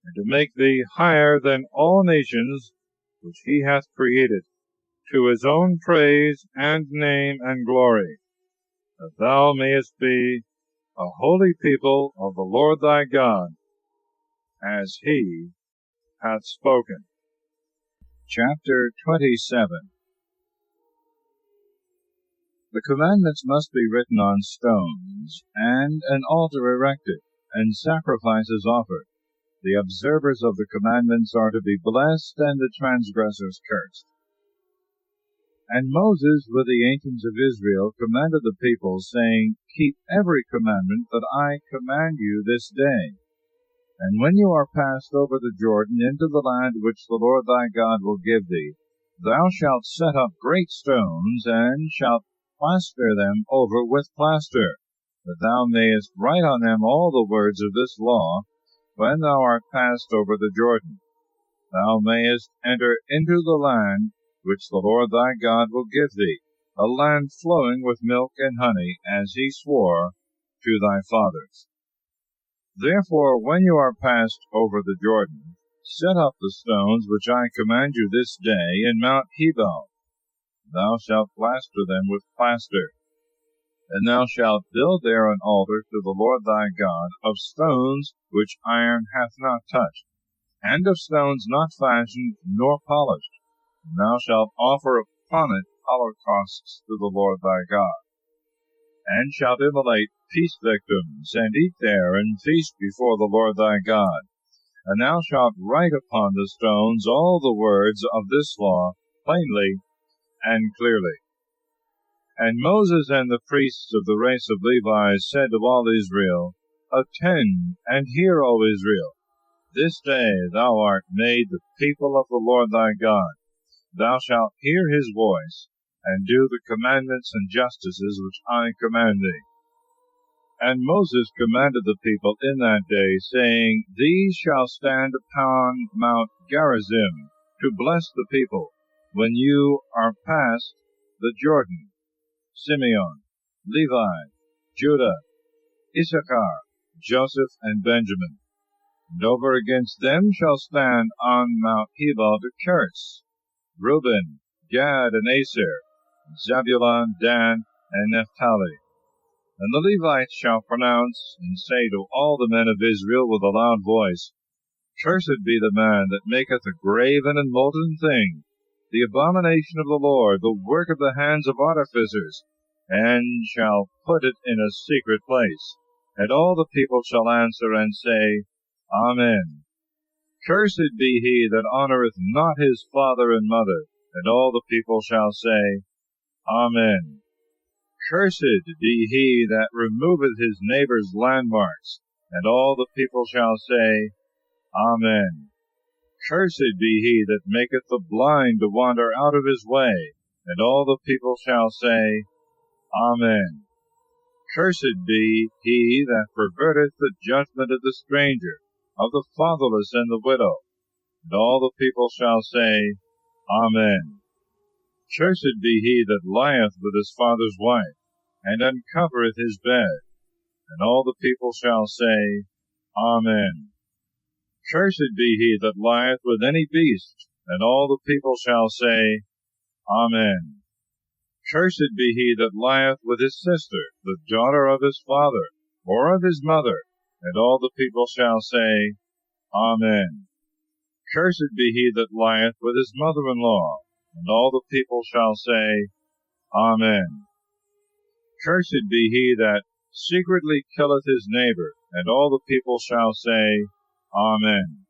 and to make thee higher than all nations which he hath created, to his own praise and name and glory, that thou mayest be a holy people of the Lord thy God, as he hath spoken. Chapter 27. The commandments must be written on stones, and an altar erected, and sacrifices offered. The observers of the commandments are to be blessed, and the transgressors cursed. And Moses with the ancients of Israel commanded the people, saying, Keep every commandment that I command you this day. And when you are passed over the Jordan into the land which the Lord thy God will give thee, thou shalt set up great stones, and shalt plaster them over with plaster, that thou mayest write on them all the words of this law, when thou art passed over the Jordan. Thou mayest enter into the land which the Lord thy God will give thee, a land flowing with milk and honey, as he swore to thy fathers. Therefore, when you are passed over the Jordan, set up the stones which I command you this day in Mount Hebal. Thou shalt plaster them with plaster. And thou shalt build there an altar to the Lord thy God of stones which iron hath not touched, and of stones not fashioned nor polished. And thou shalt offer upon it holocausts to the Lord thy God. and shalt immolate peace victims, and eat there, and feast before the Lord thy God. And thou shalt write upon the stones all the words of this law plainly and clearly. And Moses and the priests of the race of Levi said to all Israel, Attend, and hear, O Israel. This day thou art made the people of the Lord thy God. Thou shalt hear his voice, and do the commandments and justices which I command thee. And Moses commanded the people in that day, saying, These shall stand upon Mount Gerizim, to bless the people, when you are past the Jordan: Simeon, Levi, Judah, Issachar, Joseph, and Benjamin. And over against them shall stand on Mount Hebal to curse: Reuben, Gad, and Aser, Zebulun, Dan, and Naphtali. And the Levites shall pronounce, and say to all the men of Israel with a loud voice, Cursed be the man that maketh a graven and molten thing, the abomination of the Lord, the work of the hands of artificers, and shall put it in a secret place. And all the people shall answer and say, Amen. Cursed be he that honoureth not his father and mother. And all the people shall say, Amen. Cursed be he that removeth his neighbour's landmarks. And all the people shall say, Amen. Cursed be he that maketh the blind to wander out of his way. And all the people shall say, Amen. Cursed be he that perverteth the judgment of the stranger, of the fatherless and the widow. And all the people shall say, Amen. Cursed be he that lieth with his father's wife, and uncovereth his bed. And all the people shall say, Amen. Cursed be he that lieth with any beast. And all the people shall say, Amen. Cursed be he that lieth with his sister, the daughter of his father, or of his mother. And all the people shall say, Amen. Cursed be he that lieth with his mother-in-law. And all the people shall say, Amen. Cursed be he that secretly killeth his neighbor. And all the people shall say, Amen.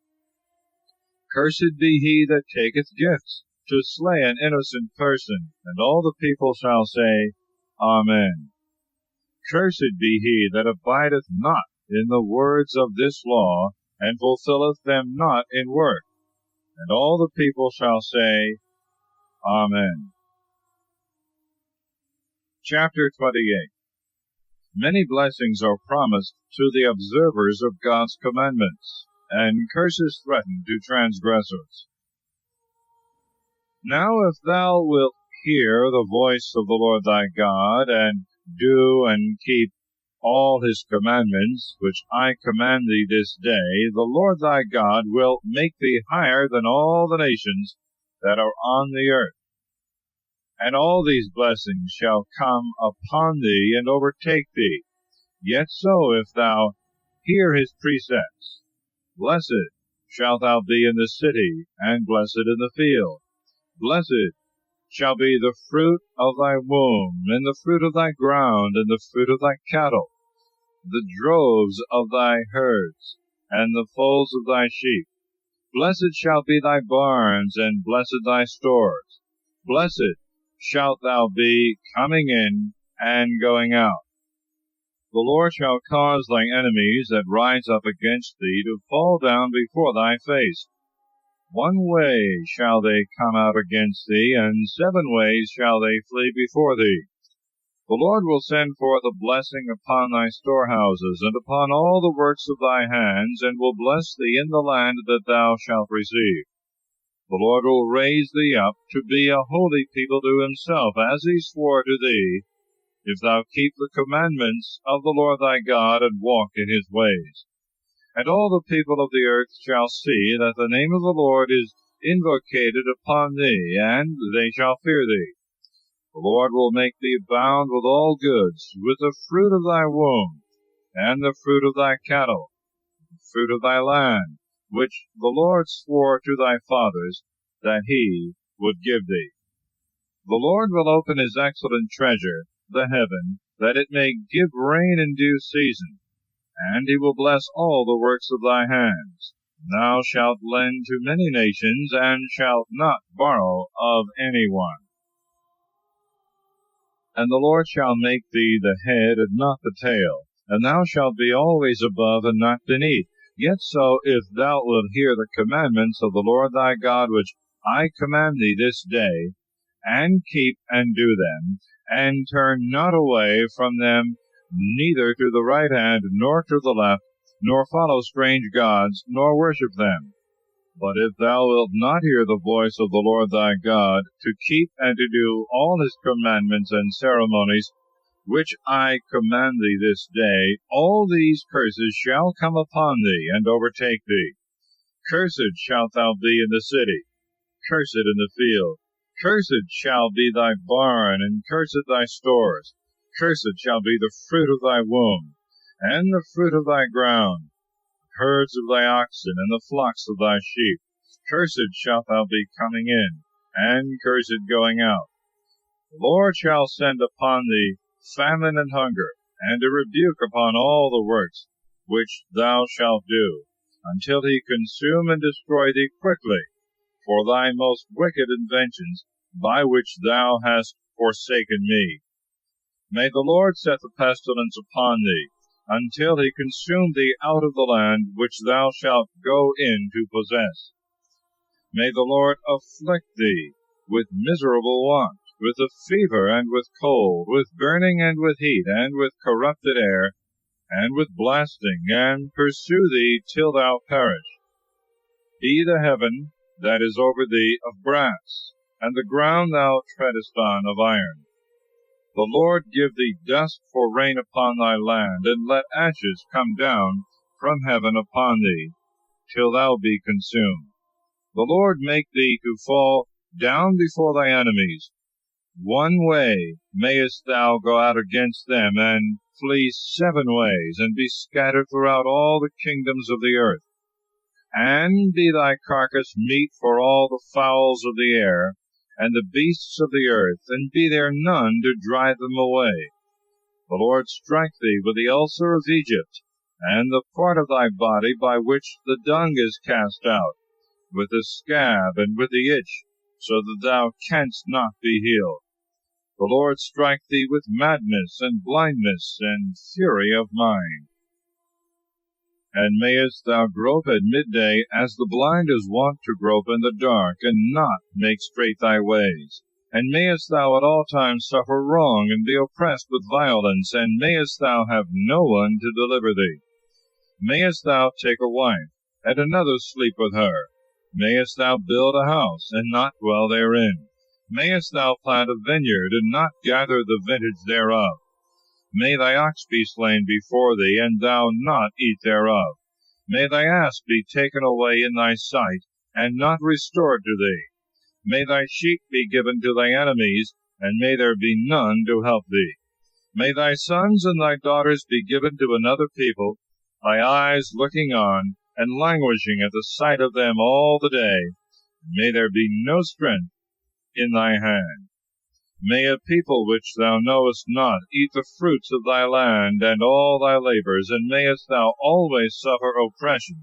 Cursed be he that taketh gifts, to slay an innocent person. And all the people shall say, Amen. Cursed be he that abideth not in the words of this law, and fulfilleth them not in work. And all the people shall say, Amen. Chapter 28. Many blessings are promised to the observers of God's commandments, and curses threaten to transgressors. Now if thou wilt hear the voice of the Lord thy God, and do and keep all his commandments, which I command thee this day, the Lord thy God will make thee higher than all the nations that are on the earth. And all these blessings shall come upon thee and overtake thee. Yet so, if thou hear his precepts, blessed shalt thou be in the city, and blessed in the field. Blessed shall be the fruit of thy womb, and the fruit of thy ground, and the fruit of thy cattle, the droves of thy herds, and the foals of thy sheep. Blessed shall be thy barns, and blessed thy stores. Blessed shalt thou be coming in and going out. The Lord shall cause thine enemies that rise up against thee to fall down before thy face. One way shall they come out against thee, and 7 ways shall they flee before thee. The Lord will send forth a blessing upon thy storehouses, and upon all the works of thy hands, and will bless thee in the land that thou shalt receive. The Lord will raise thee up to be a holy people to himself, as he swore to thee, if thou keep the commandments of the Lord thy God, and walk in his ways. And all the people of the earth shall see that the name of the Lord is invocated upon thee, and they shall fear thee. The Lord will make thee abound with all goods, with the fruit of thy womb, and the fruit of thy cattle, the fruit of thy land, which the Lord swore to thy fathers that he would give thee. The Lord will open his excellent treasure, the heaven, that it may give rain in due season, and he will bless all the works of thy hands. Thou shalt lend to many nations, and shalt not borrow of any one. And the Lord shall make thee the head and not the tail, and thou shalt be always above and not beneath. Yet so, if thou wilt hear the commandments of the Lord thy God, which I command thee this day, and keep and do them, and turn not away from them, neither to the right hand, nor to the left, nor follow strange gods, nor worship them. But if thou wilt not hear the voice of the Lord thy God, to keep and to do all his commandments and ceremonies, which I command thee this day, all these curses shall come upon thee, and overtake thee. Cursed shalt thou be in the city, cursed in the field. Cursed shall be thy barn, and cursed thy stores. Cursed shall be the fruit of thy womb, and the fruit of thy ground, the herds of thy oxen, and the flocks of thy sheep. Cursed shalt thou be coming in, and cursed going out. The Lord shall send upon thee famine and hunger, and a rebuke upon all the works which thou shalt do, until he consume and destroy thee quickly, for thy most wicked inventions, by which thou hast forsaken me. May the Lord set the pestilence upon thee, until he consume thee out of the land which thou shalt go in to possess. May the Lord afflict thee with miserable want, with a fever, and with cold, with burning, and with heat, and with corrupted air, and with blasting, and pursue thee till thou perish. Be the heaven that is over thee of brass, and the ground thou treadest on of iron. The Lord give thee dust for rain upon thy land, and let ashes come down from heaven upon thee, till thou be consumed. The Lord make thee to fall down before thy enemies. One way mayest thou go out against them, and flee 7 ways, and be scattered throughout all the kingdoms of the earth. And be thy carcass meat for all the fowls of the air, and the beasts of the earth, and be there none to drive them away. The Lord strike thee with the ulcer of Egypt, and the part of thy body by which the dung is cast out, with the scab and with the itch, so that thou canst not be healed. The Lord strike thee with madness, and blindness, and fury of mind. And mayest thou grope at midday, as the blind is wont to grope in the dark, and not make straight thy ways. And mayest thou at all times suffer wrong, and be oppressed with violence, and mayest thou have no one to deliver thee. Mayest thou take a wife, and another sleep with her. Mayest thou build a house, and not dwell therein. Mayest thou plant a vineyard, and not gather the vintage thereof. May thy ox be slain before thee, and thou not eat thereof. May thy ass be taken away in thy sight, and not restored to thee. May thy sheep be given to thy enemies, and may there be none to help thee. May thy sons and thy daughters be given to another people, thy eyes looking on, and languishing at the sight of them all the day. May there be no strength in thy hand. May a people which thou knowest not eat the fruits of thy land and all thy labors, and mayest thou always suffer oppression,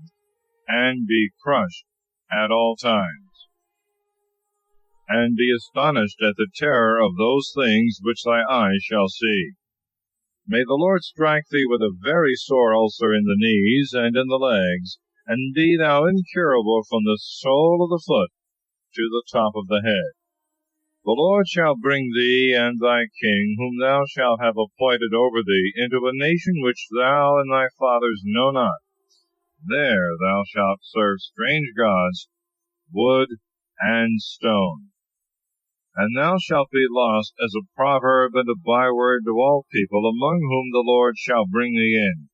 and be crushed at all times, and be astonished at the terror of those things which thy eyes shall see. May the Lord strike thee with a very sore ulcer in the knees and in the legs, and be thou incurable from the sole of the foot to the top of the head. The Lord shall bring thee and thy king, whom thou shalt have appointed over thee, into a nation which thou and thy fathers know not. There thou shalt serve strange gods, wood and stone. And thou shalt be lost as a proverb and a byword to all people, among whom the Lord shall bring thee in.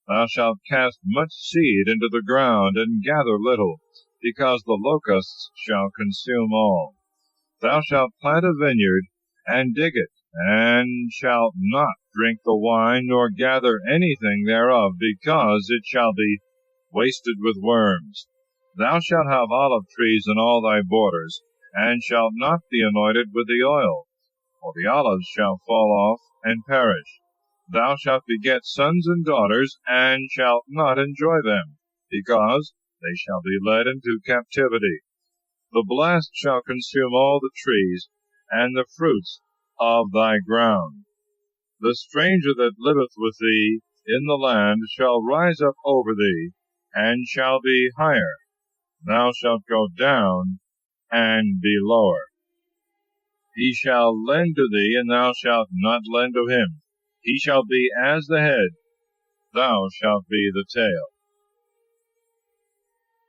Thou shalt cast much seed into the ground, and gather little, because the locusts shall consume all. Thou shalt plant a vineyard, and dig it, and shalt not drink the wine, nor gather anything thereof, because it shall be wasted with worms. Thou shalt have olive trees in all thy borders, and shalt not be anointed with the oil, for the olives shall fall off and perish. Thou shalt beget sons and daughters, and shalt not enjoy them, because they shall be led into captivity. The blast shall consume all the trees, and the fruits of thy ground. The stranger that liveth with thee in the land shall rise up over thee, and shall be higher. Thou shalt go down, and be lower. He shall lend to thee, and thou shalt not lend to him. He shall be as the head, thou shalt be the tail.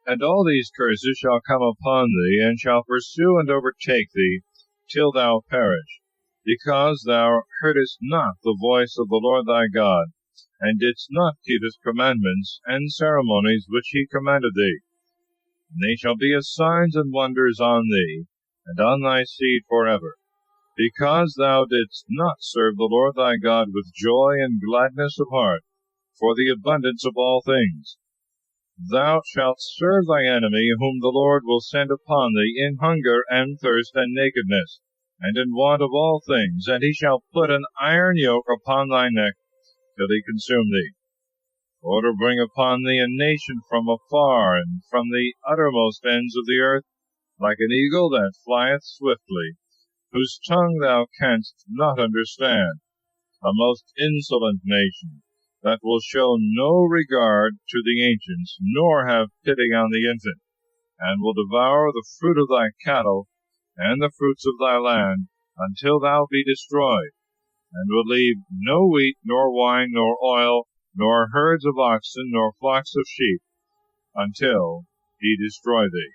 And all these curses shall come upon thee, and shall pursue and overtake thee, till thou perish, because thou heardest not the voice of the Lord thy God, and didst not keep his commandments and ceremonies which he commanded thee. And they shall be as signs and wonders on thee, and on thy seed forever, because thou didst not serve the Lord thy God with joy and gladness of heart, for the abundance of all things. Thou shalt serve thy enemy, whom the Lord will send upon thee, in hunger and thirst and nakedness, and in want of all things, and he shall put an iron yoke upon thy neck, till he consume thee, or to bring upon thee a nation from afar, and from the uttermost ends of the earth, like an eagle that flieth swiftly, whose tongue thou canst not understand, a most insolent nation, that will show no regard to the ancients, nor have pity on the infant, and will devour the fruit of thy cattle, and the fruits of thy land, until thou be destroyed, and will leave no wheat, nor wine, nor oil, nor herds of oxen, nor flocks of sheep, until he destroy thee,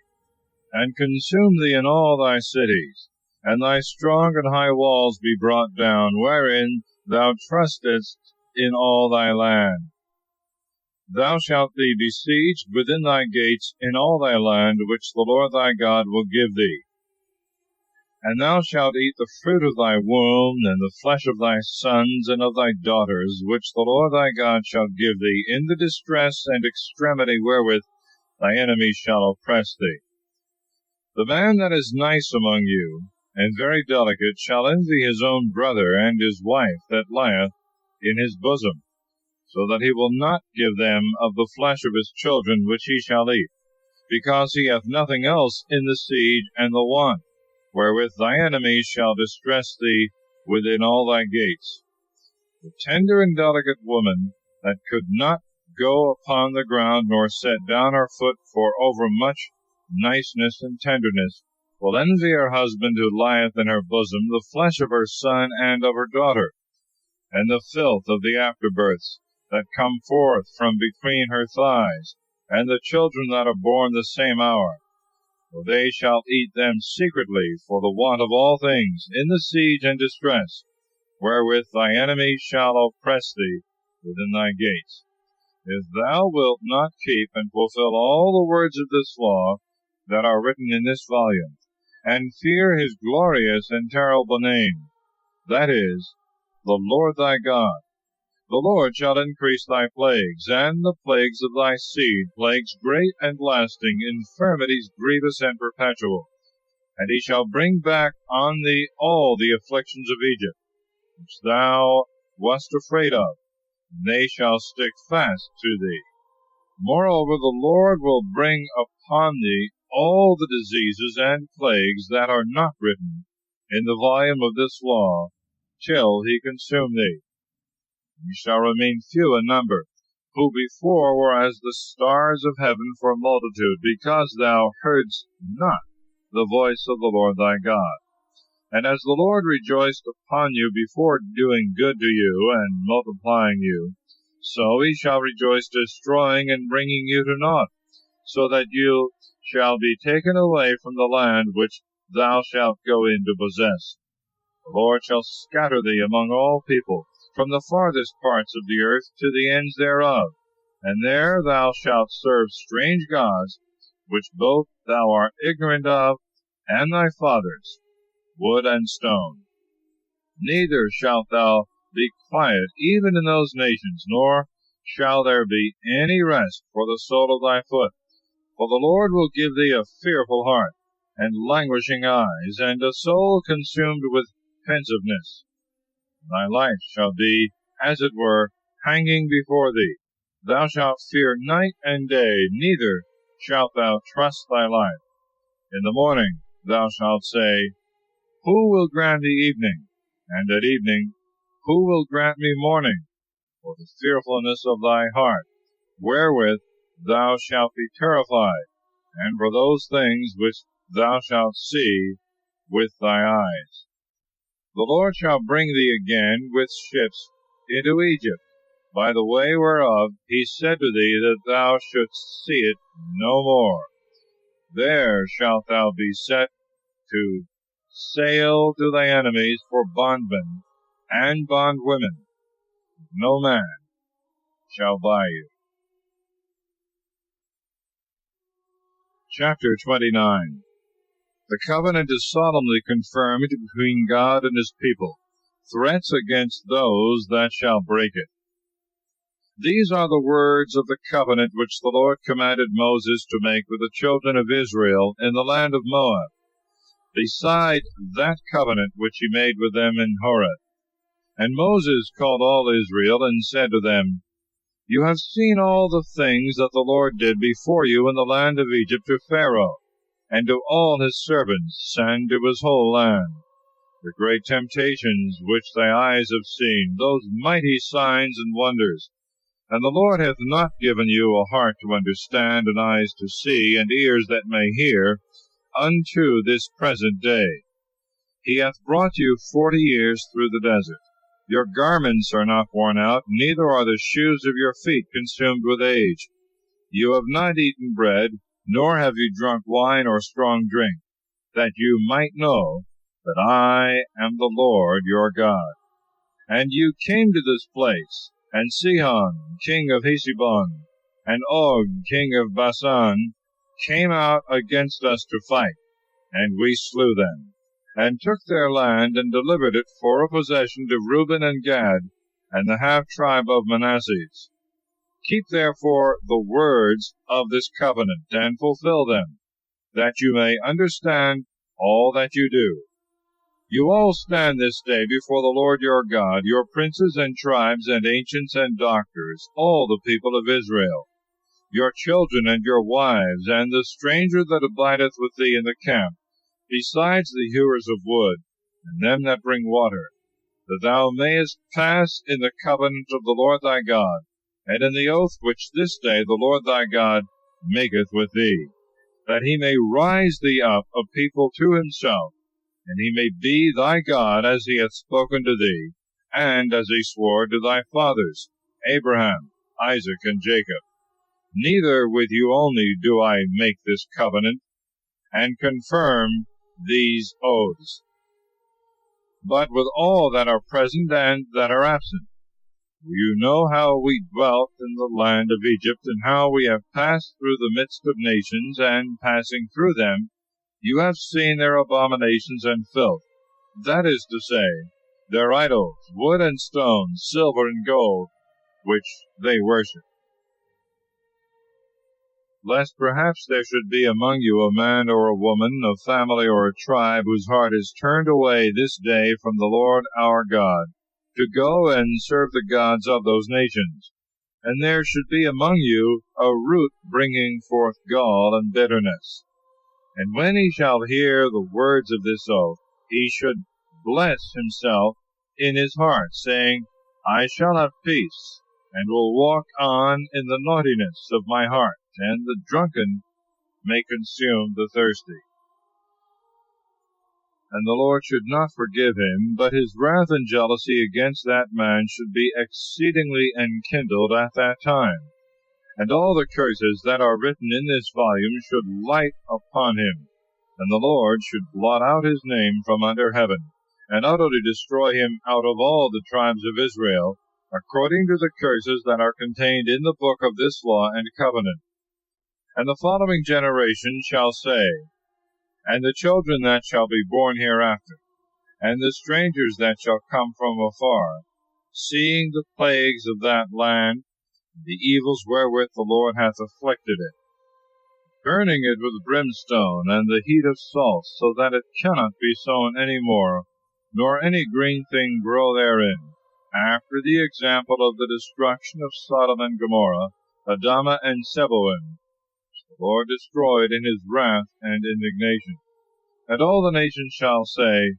and consume thee in all thy cities, and thy strong and high walls be brought down, wherein thou trustest in all thy land. Thou shalt be besieged within thy gates in all thy land, which the Lord thy God will give thee. And thou shalt eat the fruit of thy womb, and the flesh of thy sons and of thy daughters, which the Lord thy God shall give thee, in the distress and extremity wherewith thy enemies shall oppress thee. The man that is nice among you, and very delicate, shall envy his own brother, and his wife that lieth in his bosom, so that he will not give them of the flesh of his children which he shall eat, because he hath nothing else in the siege and the want, wherewith thy enemies shall distress thee within all thy gates. The tender and delicate woman, that could not go upon the ground, nor set down her foot for overmuch niceness and tenderness, will envy her husband who lieth in her bosom, the flesh of her son and of her daughter, and the filth of the afterbirths that come forth from between her thighs, and the children that are born the same hour. For they shall eat them secretly for the want of all things, in the siege and distress, wherewith thy enemies shall oppress thee within thy gates. If thou wilt not keep and fulfill all the words of this law that are written in this volume, and fear his glorious and terrible name, that is, the Lord thy God, the Lord shall increase thy plagues, and the plagues of thy seed, plagues great and lasting, infirmities grievous and perpetual. And he shall bring back on thee all the afflictions of Egypt, which thou wast afraid of, and they shall stick fast to thee. Moreover, the Lord will bring upon thee all the diseases and plagues that are not written in the volume of this law, till he consume thee. Ye shall remain few in number, who before were as the stars of heaven for multitude, because thou heardst not the voice of the Lord thy God. And as the Lord rejoiced upon you before doing good to you and multiplying you, so he shall rejoice destroying and bringing you to naught, so that you shall be taken away from the land which thou shalt go in to possess. The Lord shall scatter thee among all people, from the farthest parts of the earth to the ends thereof, and there thou shalt serve strange gods, which both thou art ignorant of, and thy fathers, wood and stone. Neither shalt thou be quiet even in those nations, nor shall there be any rest for the sole of thy foot. For the Lord will give thee a fearful heart, and languishing eyes, and a soul consumed with pensiveness. Thy life shall be as it were, hanging before thee. Thou shalt fear night and day, neither shalt thou trust thy life. In the morning thou shalt say, Who will grant me evening? And at evening, Who will grant me morning? For the fearfulness of thy heart, wherewith thou shalt be terrified, and for those things which thou shalt see with thy eyes. The Lord shall bring thee again with ships into Egypt, by the way whereof he said to thee that thou shouldst see it no more. There shalt thou be set to sail to thy enemies for bondmen and bondwomen. No man shall buy you. Chapter 29. The covenant is solemnly confirmed between God and his people. Threats against those that shall break it. These are the words of the covenant which the Lord commanded Moses to make with the children of Israel in the land of Moab, beside that covenant which he made with them in Horeb. And Moses called all Israel, and said to them, You have seen all the things that the Lord did before you in the land of Egypt to Pharaoh, and to all his servants, and to his whole land. The great temptations which thy eyes have seen, those mighty signs and wonders. And the Lord hath not given you a heart to understand, and eyes to see, and ears that may hear, unto this present day. He hath brought you 40 years through the desert. Your garments are not worn out, neither are the shoes of your feet consumed with age. You have not eaten bread, nor have you drunk wine or strong drink, that you might know that I am the Lord your God. And you came to this place, and Sihon, king of Heshbon, and Og, king of Bashan, came out against us to fight, and we slew them, and took their land, and delivered it for a possession to Reuben and Gad, and the half-tribe of Manasseh. Keep therefore the words of this covenant, and fulfill them, that you may understand all that you do. You all stand this day before the Lord your God, your princes and tribes and ancients and doctors, all the people of Israel, your children and your wives, and the stranger that abideth with thee in the camp, besides the hewers of wood, and them that bring water, that thou mayest pass in the covenant of the Lord thy God, and in the oath which this day the Lord thy God maketh with thee, that he may rise thee up a people to himself, and he may be thy God as he hath spoken to thee, and as he swore to thy fathers, Abraham, Isaac, and Jacob. Neither with you only do I make this covenant, and confirm these oaths, but with all that are present and that are absent. You know how we dwelt in the land of Egypt, and how we have passed through the midst of nations, and passing through them, you have seen their abominations and filth, that is to say, their idols, wood and stone, silver and gold, which they worship. Lest perhaps there should be among you a man or a woman, a family or a tribe, whose heart is turned away this day from the Lord our God, to go and serve the gods of those nations. And there should be among you a root bringing forth gall and bitterness. And when he shall hear the words of this oath, he should bless himself in his heart, saying, I shall have peace, and will walk on in the naughtiness of my heart, and the drunken may consume the thirsty. And the Lord should not forgive him, but his wrath and jealousy against that man should be exceedingly enkindled at that time. And all the curses that are written in this volume should light upon him, and the Lord should blot out his name from under heaven, and utterly destroy him out of all the tribes of Israel, according to the curses that are contained in the book of this law and covenant. And the following generation shall say, and the children that shall be born hereafter, and the strangers that shall come from afar, seeing the plagues of that land, the evils wherewith the Lord hath afflicted it, burning it with brimstone and the heat of salt, so that it cannot be sown any more, nor any green thing grow therein, after the example of the destruction of Sodom and Gomorrah, Admah and Zeboim, which the Lord destroyed in his wrath and indignation. And all the nations shall say,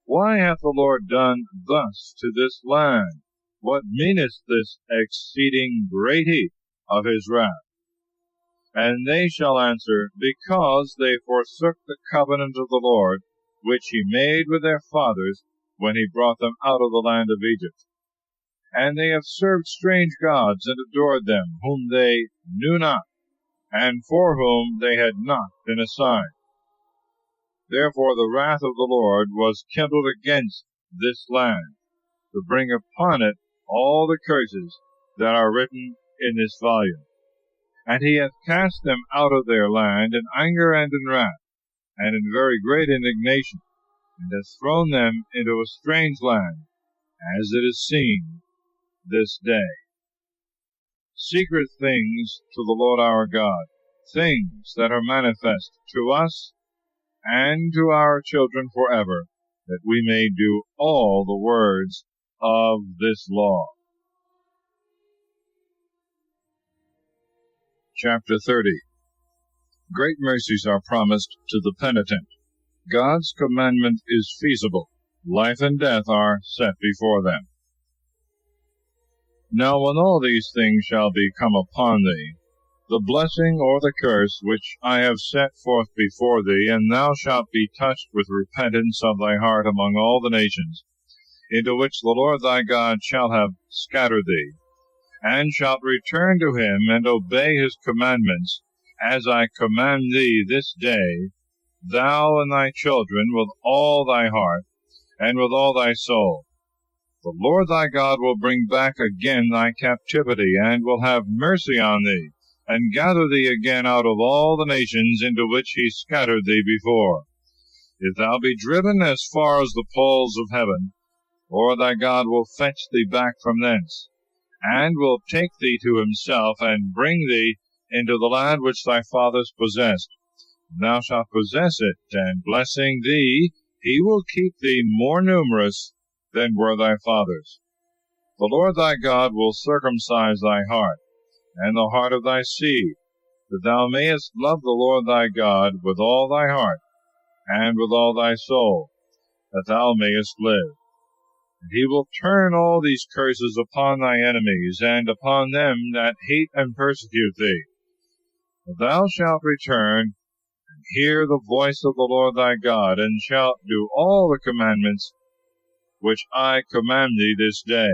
Why hath the Lord done thus to this land? What meaneth this exceeding great heat of his wrath? And they shall answer, Because they forsook the covenant of the Lord, which he made with their fathers when he brought them out of the land of Egypt. And they have served strange gods, and adored them, whom they knew not, and for whom they had not been assigned. Therefore the wrath of the Lord was kindled against this land, to bring upon it all the curses that are written in this volume. And he hath cast them out of their land in anger and in wrath, and in very great indignation, and hath thrown them into a strange land, as it is seen this day. Secret things to the Lord our God, things that are manifest to us and to our children forever, that we may do all the words of this law. Chapter 30. Great mercies are promised to the penitent. God's commandment is feasible. Life and death are set before them. Now when all these things shall be come upon thee, the blessing or the curse which I have set forth before thee, and thou shalt be touched with repentance of thy heart among all the nations, into which the Lord thy God shall have scattered thee, and shalt return to him, and obey his commandments, as I command thee this day, thou and thy children, with all thy heart, and with all thy soul. The Lord thy God will bring back again thy captivity, and will have mercy on thee, and gather thee again out of all the nations into which he scattered thee before. If thou be driven as far as the poles of heaven, the Lord thy God will fetch thee back from thence, and will take thee to himself, and bring thee into the land which thy fathers possessed. And thou shalt possess it, and blessing thee, he will keep thee more numerous than were thy fathers. The Lord thy God will circumcise thy heart, and the heart of thy seed, that thou mayest love the Lord thy God with all thy heart, and with all thy soul, that thou mayest live. And he will turn all these curses upon thy enemies, and upon them that hate and persecute thee. But thou shalt return, and hear the voice of the Lord thy God, and shalt do all the commandments which I command thee this day.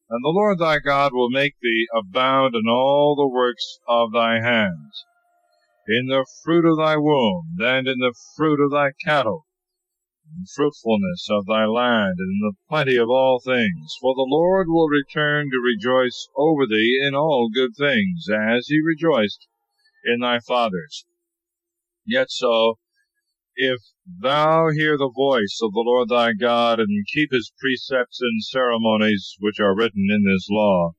And the Lord thy God will make thee abound in all the works of thy hands, in the fruit of thy womb, and in the fruit of thy cattle, in the fruitfulness of thy land, and in the plenty of all things. For the Lord will return to rejoice over thee in all good things, as he rejoiced in thy fathers. Yet so, if thou hear the voice of the Lord thy God, and keep his precepts and ceremonies which are written in this law,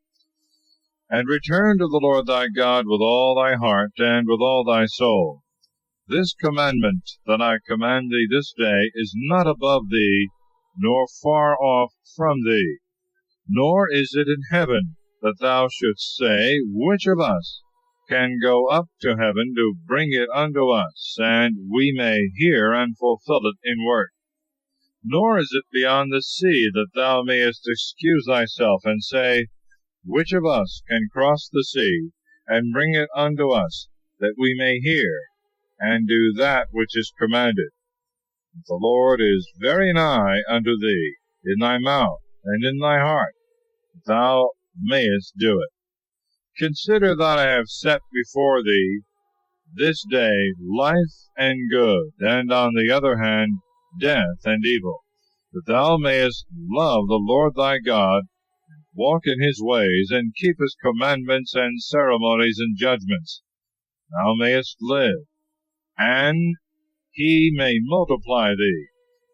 and return to the Lord thy God with all thy heart, and with all thy soul, this commandment that I command thee this day is not above thee, nor far off from thee, nor is it in heaven, that thou shouldst say, Which of us can go up to heaven to bring it unto us, and we may hear and fulfill it in work. Nor is it beyond the sea, that thou mayest excuse thyself, and say, Which of us can cross the sea, and bring it unto us, that we may hear, and do that which is commanded? The Lord is very nigh unto thee, in thy mouth, and in thy heart, that thou mayest do it. Consider that I have set before thee this day life and good, and on the other hand death and evil, that thou mayest love the Lord thy God, and walk in his ways, and keep his commandments and ceremonies and judgments. Thou mayest live, and he may multiply thee,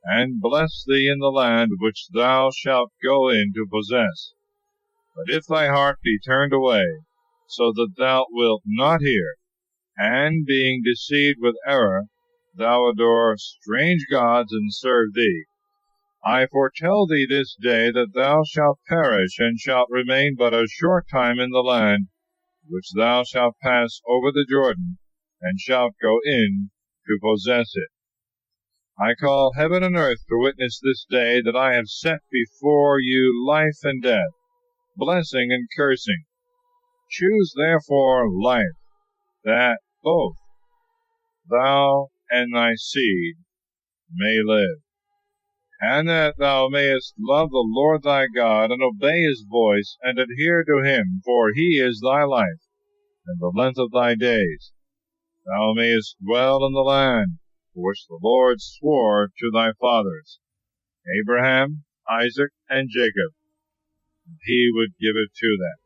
and bless thee in the land which thou shalt go in to possess. But if thy heart be turned away, so that thou wilt not hear, and being deceived with error, thou adore strange gods and serve thee, I foretell thee this day that thou shalt perish, and shalt remain but a short time in the land, which thou shalt pass over the Jordan, and shalt go in to possess it. I call heaven and earth to witness this day that I have set before you life and death, blessing and cursing. Choose therefore life, that both thou and thy seed may live, and that thou mayest love the Lord thy God, and obey his voice, and adhere to him, for he is thy life, and the length of thy days. Thou mayest dwell in the land which the Lord swore to thy fathers, Abraham, Isaac, and Jacob, and he would give it to them.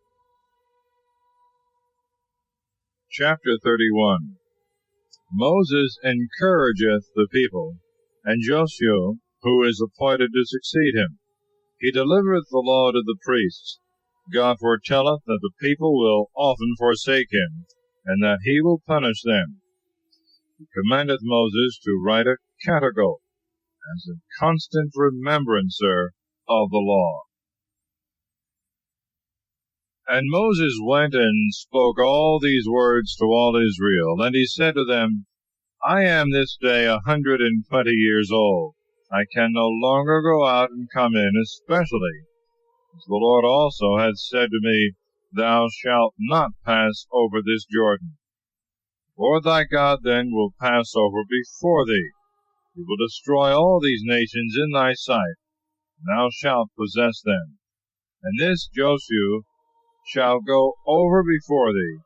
Chapter 31. Moses encourageth the people, and Joshua, who is appointed to succeed him. He delivereth the law to the priests. God foretelleth that the people will often forsake him, and that he will punish them. He commandeth Moses to write a catalogue, as a constant remembrancer of the law. And Moses went and spoke all these words to all Israel. And he said to them, I am this day 120 years old. I can no longer go out and come in, especially as the Lord also hath said to me, Thou shalt not pass over this Jordan. The Lord thy God then will pass over before thee. He will destroy all these nations in thy sight, and thou shalt possess them. And this Joshua shall go over before thee,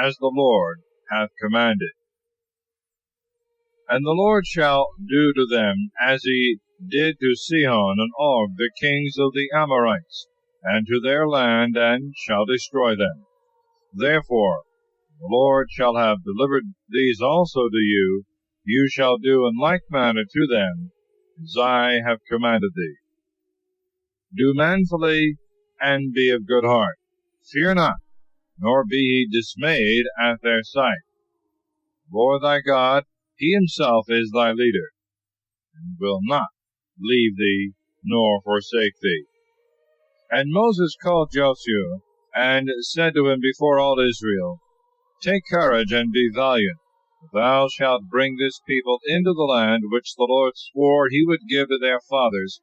as the Lord hath commanded. And the Lord shall do to them as he did to Sihon and Og, the kings of the Amorites, and to their land, and shall destroy them. Therefore the Lord shall have delivered these also to you. You shall do in like manner to them, as I have commanded thee. Do manfully, and be of good heart. Fear not, nor be ye dismayed at their sight. The Lord thy God, he himself is thy leader, and will not leave thee, nor forsake thee. And Moses called Joshua, and said to him before all Israel, Take courage, and be valiant, for thou shalt bring this people into the land which the Lord swore he would give to their fathers.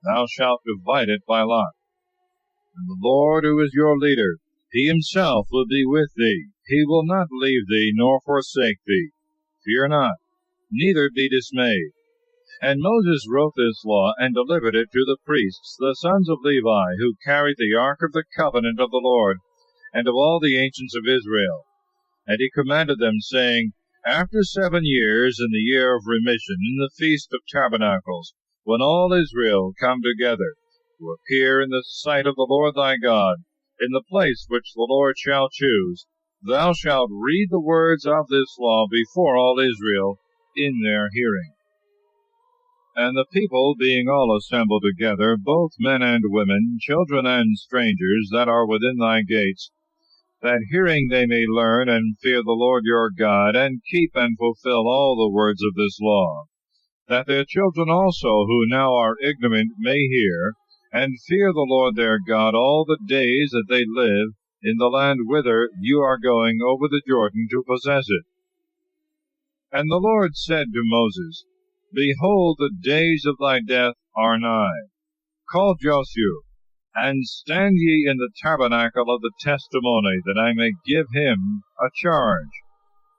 Thou shalt divide it by lot. And the Lord, who is your leader, he himself will be with thee. He will not leave thee, nor forsake thee. Fear not, neither be dismayed. And Moses wrote this law, and delivered it to the priests, the sons of Levi, who carried the ark of the covenant of the Lord, and of all the ancients of Israel. And he commanded them, saying, After 7 years, in the year of remission, in the feast of tabernacles, when all Israel come together, to appear in the sight of the Lord thy God, in the place which the Lord shall choose, thou shalt read the words of this law before all Israel in their hearing. And the people being all assembled together, both men and women, children and strangers, that are within thy gates, that hearing they may learn and fear the Lord your God, and keep and fulfill all the words of this law, that their children also, who now are ignorant, may hear, and fear the Lord their God all the days that they live in the land whither you are going over the Jordan to possess it. And the Lord said to Moses, Behold, the days of thy death are nigh. Call Joshua, and stand ye in the tabernacle of the testimony, that I may give him a charge.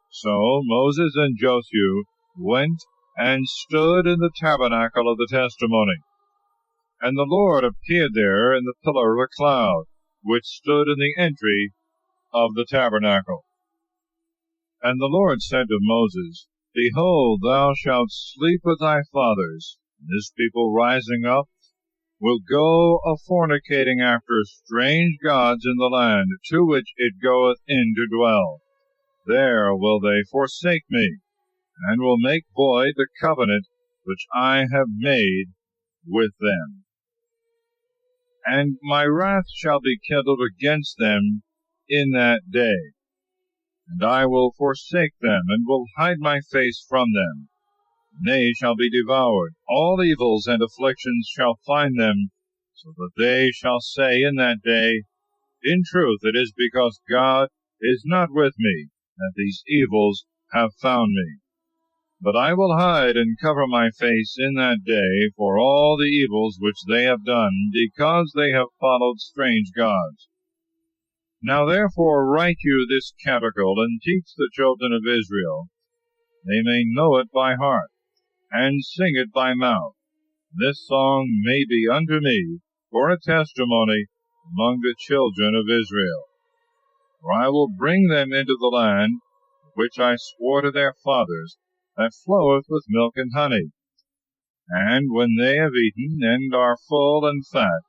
So Moses and Joshua went and stood in the tabernacle of the testimony. And the Lord appeared there in the pillar of a cloud, which stood in the entry of the tabernacle. And the Lord said to Moses, Behold, thou shalt sleep with thy fathers, and this people rising up will go a-fornicating after strange gods in the land to which it goeth in to dwell. There will they forsake me, and will make void the covenant which I have made with them. And my wrath shall be kindled against them in that day, and I will forsake them, and will hide my face from them. and they shall be devoured. All evils and afflictions shall find them, so that they shall say in that day, In truth it is because God is not with me, that these evils have found me. But I will hide and cover my face in that day for all the evils which they have done, because they have followed strange gods. Now therefore write you this canticle, and teach the children of Israel. They may know it by heart, and sing it by mouth. This song may be unto me for a testimony among the children of Israel. For I will bring them into the land which I swore to their fathers, that floweth with milk and honey. And when they have eaten, and are full and fat,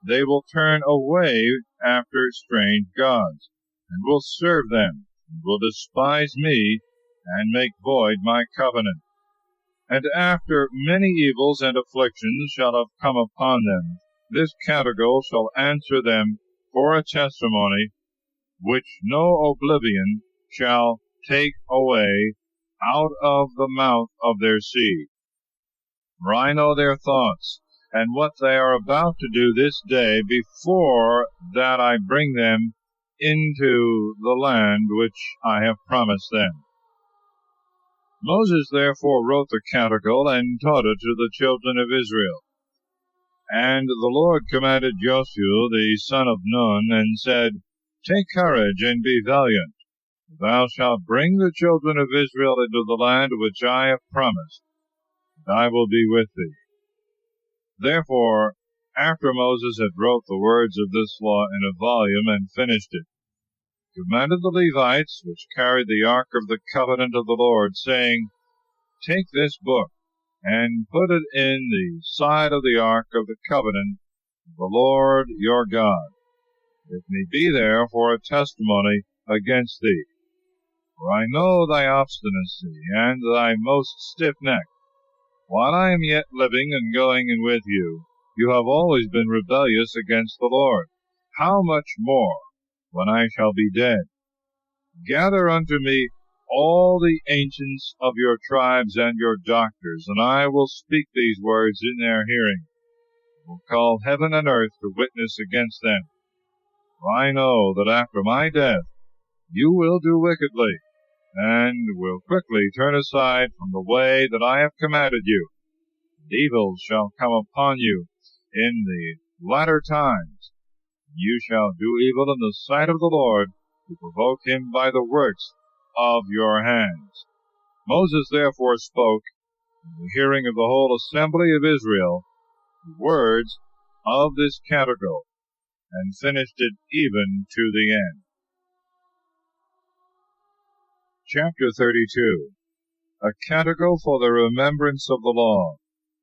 they will turn away after strange gods, and will serve them, and will despise me, and make void my covenant. And after many evils and afflictions shall have come upon them, this canticle shall answer them for a testimony, which no oblivion shall take away out of the mouth of their seed. For I know their thoughts, and what they are about to do this day, before that I bring them into the land which I have promised them. Moses therefore wrote the canticle, and taught it to the children of Israel. And the Lord commanded Joshua the son of Nun, and said, Take courage, and be valiant. Thou shalt bring the children of Israel into the land which I have promised, and I will be with thee. Therefore, after Moses had wrote the words of this law in a volume, and finished it, he commanded the Levites, which carried the ark of the covenant of the Lord, saying, Take this book, and put it in the side of the ark of the covenant of the Lord your God. It may be there for a testimony against thee. For I know thy obstinacy, and thy most stiff neck. While I am yet living and going in with you, you have always been rebellious against the Lord. How much more when I shall be dead? Gather unto me all the ancients of your tribes and your doctors, and I will speak these words in their hearing. I will call heaven and earth to witness against them. For I know that after my death you will do wickedly, and will quickly turn aside from the way that I have commanded you. And evils shall come upon you in the latter times. You shall do evil in the sight of the Lord, to provoke him by the works of your hands. Moses therefore spoke, in the hearing of the whole assembly of Israel, the words of this canticle, and finished it even to the end. Chapter 32. A canticle for the remembrance of the law.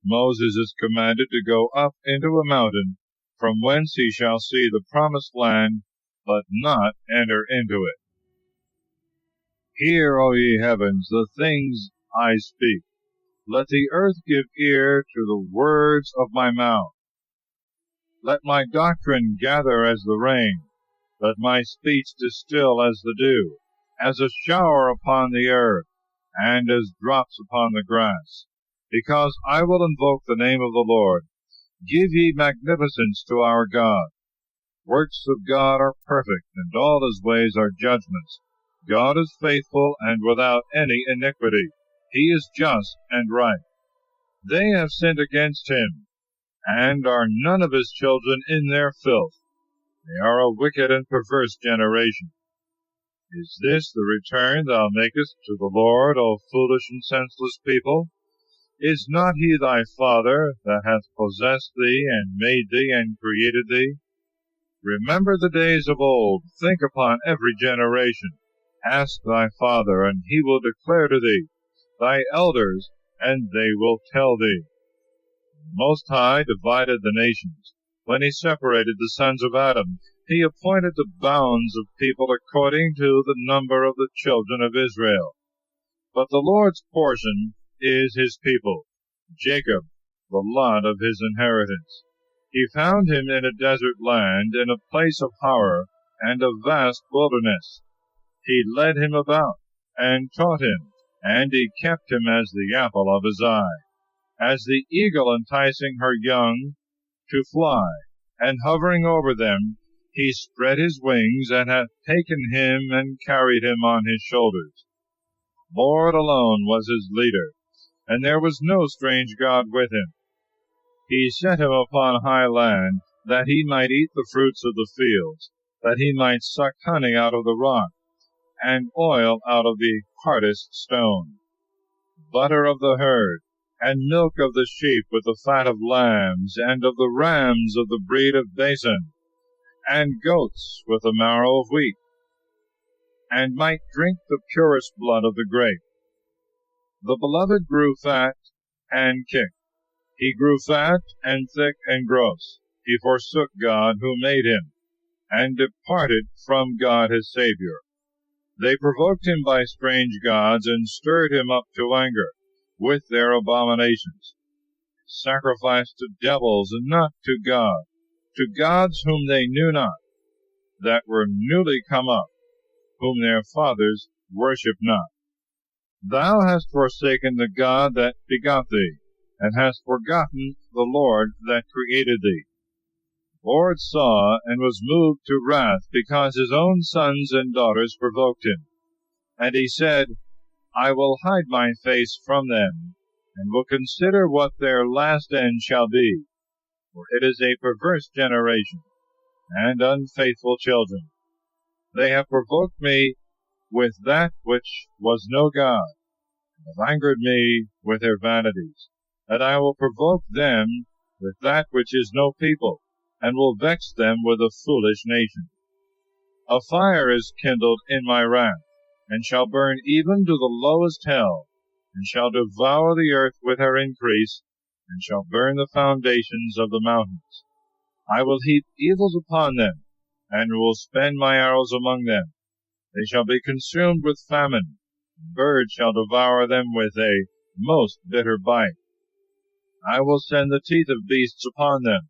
Moses is commanded to go up into a mountain, from whence he shall see the promised land, but not enter into it. Hear, O ye heavens, the things I speak. Let the earth give ear to the words of my mouth. Let my doctrine gather as the rain. Let my speech distill as the dew, as a shower upon the earth, and as drops upon the grass. Because I will invoke the name of the Lord. Give ye magnificence to our God. Works of God are perfect, and all his ways are judgments. God is faithful and without any iniquity. He is just and right. They have sinned against him, and are none of his children in their filth. They are a wicked and perverse generation. Is this the return thou makest to the Lord, O foolish and senseless people? Is not he thy Father, that hath possessed thee, and made thee, and created thee? Remember the days of old, think upon every generation. Ask thy father, and he will declare to thee, thy elders, and they will tell thee. The Most High divided the nations. When he separated the sons of Adam, he appointed the bounds of people according to the number of the children of Israel. But the Lord's portion is his people, Jacob, the lot of his inheritance. He found him in a desert land, in a place of horror, and a vast wilderness. He led him about, and taught him, and he kept him as the apple of his eye, as the eagle enticing her young to fly, and hovering over them, he spread his wings, and hath taken him and carried him on his shoulders. Lord alone was his leader, and there was no strange god with him. He set him upon high land, that he might eat the fruits of the fields, that he might suck honey out of the rock, and oil out of the hardest stone, butter of the herd, and milk of the sheep with the fat of lambs, and of the rams of the breed of Basan, and goats with the marrow of wheat, and might drink the purest blood of the grape. The beloved grew fat and kicked. He grew fat and thick and gross. He forsook God who made him, and departed from God his Savior. They provoked him by strange gods, and stirred him up to anger with their abominations. Sacrificed to devils, and not to God, to gods whom they knew not, that were newly come up, whom their fathers worshipped not. Thou hast forsaken the God that begot thee, and hast forgotten the Lord that created thee. The Lord saw, and was moved to wrath, because his own sons and daughters provoked him. And he said, I will hide my face from them, and will consider what their last end shall be. For it is a perverse generation, and unfaithful children. They have provoked me with that which was no God, and have angered me with their vanities. And I will provoke them with that which is no people, and will vex them with a foolish nation. A fire is kindled in my wrath, and shall burn even to the lowest hell, and shall devour the earth with her increase, and shall burn the foundations of the mountains. I will heap evils upon them, and will spend my arrows among them. They shall be consumed with famine. Birds shall devour them with a most bitter bite. I will send the teeth of beasts upon them,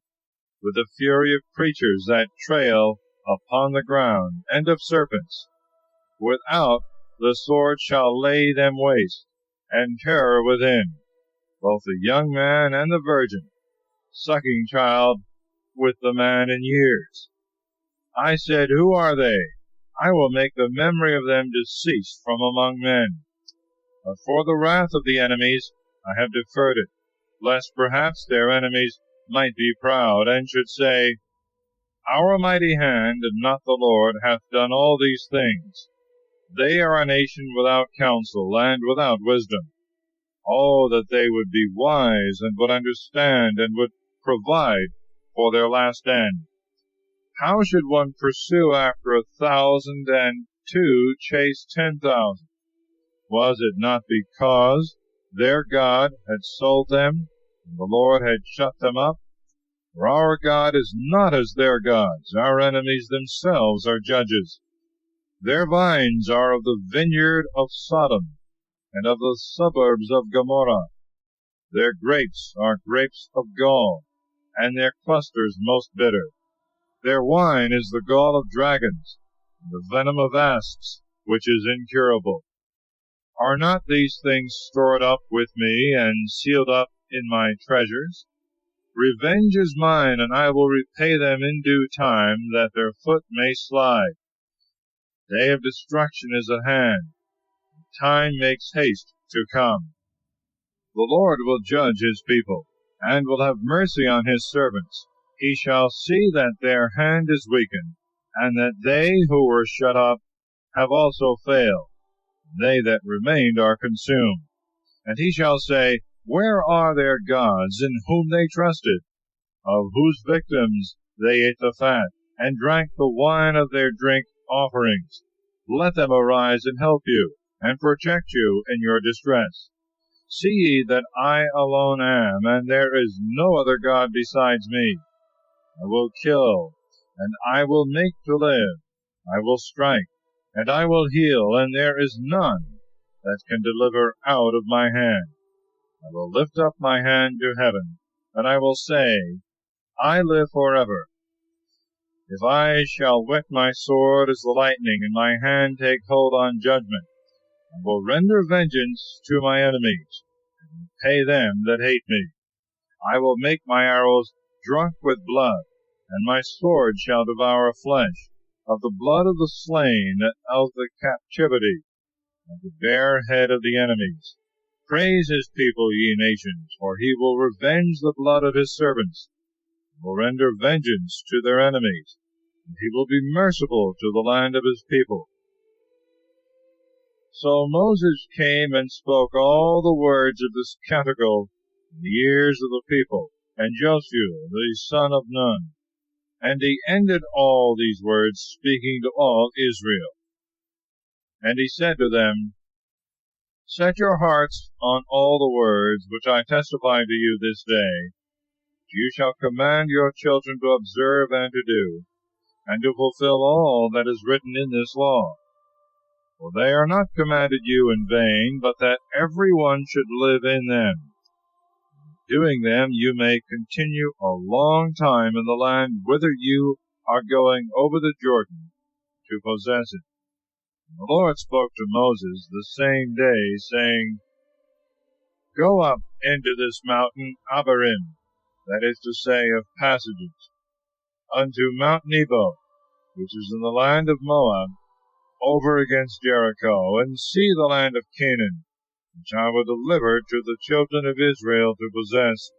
with the fury of creatures that trail upon the ground, and of serpents. Without, the sword shall lay them waste, and terror within, both the young man and the virgin, sucking child with the man in years. I said, Who are they? I will make the memory of them to cease from among men. But for the wrath of the enemies I have deferred it, lest perhaps their enemies might be proud, and should say, Our mighty hand, and not the Lord, hath done all these things. They are a nation without counsel, and without wisdom. Oh, that they would be wise, and would understand, and would provide for their last end. How should one pursue after 1,000, and two chase 10,000? Was it not because their God had sold them, and the Lord had shut them up? For our God is not as their gods. Our enemies themselves are judges. Their vines are of the vineyard of Sodom, and of the suburbs of Gomorrah. Their grapes are grapes of gall, and their clusters most bitter. Their wine is the gall of dragons, and the venom of asps, which is incurable. Are not these things stored up with me, and sealed up in my treasures? Revenge is mine, and I will repay them in due time, that their foot may slide. The day of destruction is at hand, and time makes haste to come. The Lord will judge his people, and will have mercy on his servants. He shall see that their hand is weakened, and that they who were shut up have also failed. They that remained are consumed. And he shall say, Where are their gods, in whom they trusted, of whose victims they ate the fat, and drank the wine of their drink offerings? Let them arise and help you, and protect you in your distress. See ye that I alone am, and there is no other God besides me. I will kill, and I will make to live. I will strike, and I will heal, and there is none that can deliver out of my hand. I will lift up my hand to heaven, and I will say, I live forever. If I shall whet my sword as the lightning, and my hand take hold on judgment, I will render vengeance to my enemies, and pay them that hate me. I will make my arrows drunk with blood, and my sword shall devour flesh, of the blood of the slain, of the captivity, of the bare head of the enemies. Praise his people, ye nations, for he will revenge the blood of his servants, and will render vengeance to their enemies, and he will be merciful to the land of his people. So Moses came and spoke all the words of this canticle in the ears of the people, and Joshua the son of Nun. And he ended all these words, speaking to all Israel. And he said to them, Set your hearts on all the words which I testify to you this day, which you shall command your children to observe and to do, and to fulfill all that is written in this law. For they are not commanded you in vain, but that every one should live in them. Doing them you may continue a long time in the land whither you are going over the Jordan to possess it. And the Lord spoke to Moses the same day, saying, Go up into this mountain Abarim, that is to say, of passages, unto Mount Nebo, which is in the land of Moab, over against Jericho, and see the land of Canaan, which I will deliver to the children of Israel to possess,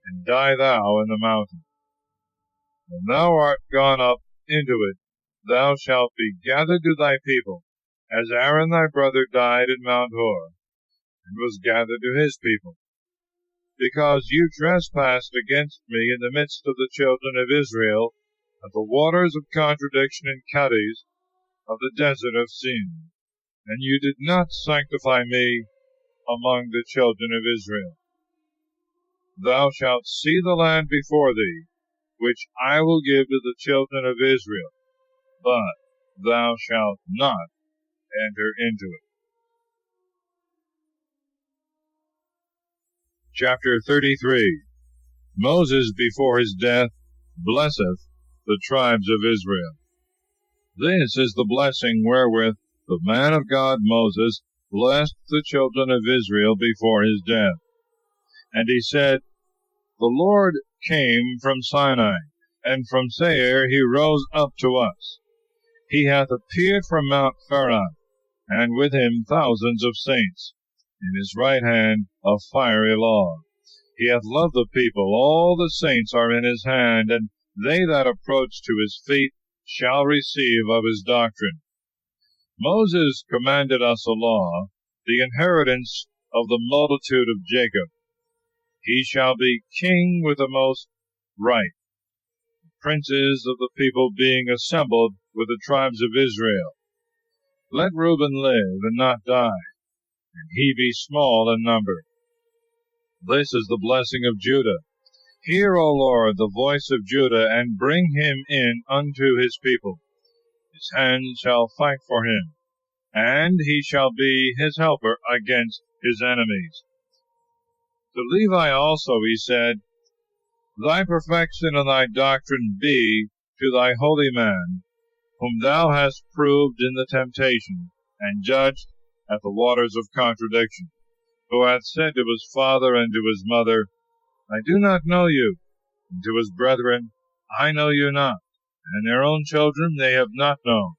and die thou in the mountain. When thou art gone up into it, thou shalt be gathered to thy people, as Aaron thy brother died in Mount Hor, and was gathered to his people, because you trespassed against me in the midst of the children of Israel, at the waters of contradiction in Kadesh, of the desert of Sin, and you did not sanctify me among the children of Israel. Thou shalt see the land before thee, which I will give to the children of Israel, but thou shalt not enter into it. Chapter 33. Moses before his death blesseth the tribes of Israel. This is the blessing wherewith the man of God Moses blessed the children of Israel before his death. And he said, The Lord came from Sinai, and from Seir he rose up to us. He hath appeared from Mount Paran, and with him thousands of saints, in his right hand a fiery law. He hath loved the people, all the saints are in his hand, and they that approach to his feet shall receive of his doctrine. Moses commanded us a law, the inheritance of the multitude of Jacob. He shall be king with the most right, the princes of the people being assembled with the tribes of Israel. Let Reuben live and not die, and he be small in number. This is the blessing of Judah. Hear, O Lord, the voice of Judah, and bring him in unto his people. His hand shall fight for him, and he shall be his helper against his enemies. To Levi also he said, Thy perfection and thy doctrine be to thy holy man, whom thou hast proved in the temptation, and judged at the waters of contradiction, who hath said to his father and to his mother, I do not know you, and to his brethren, I know you not, and their own children they have not known.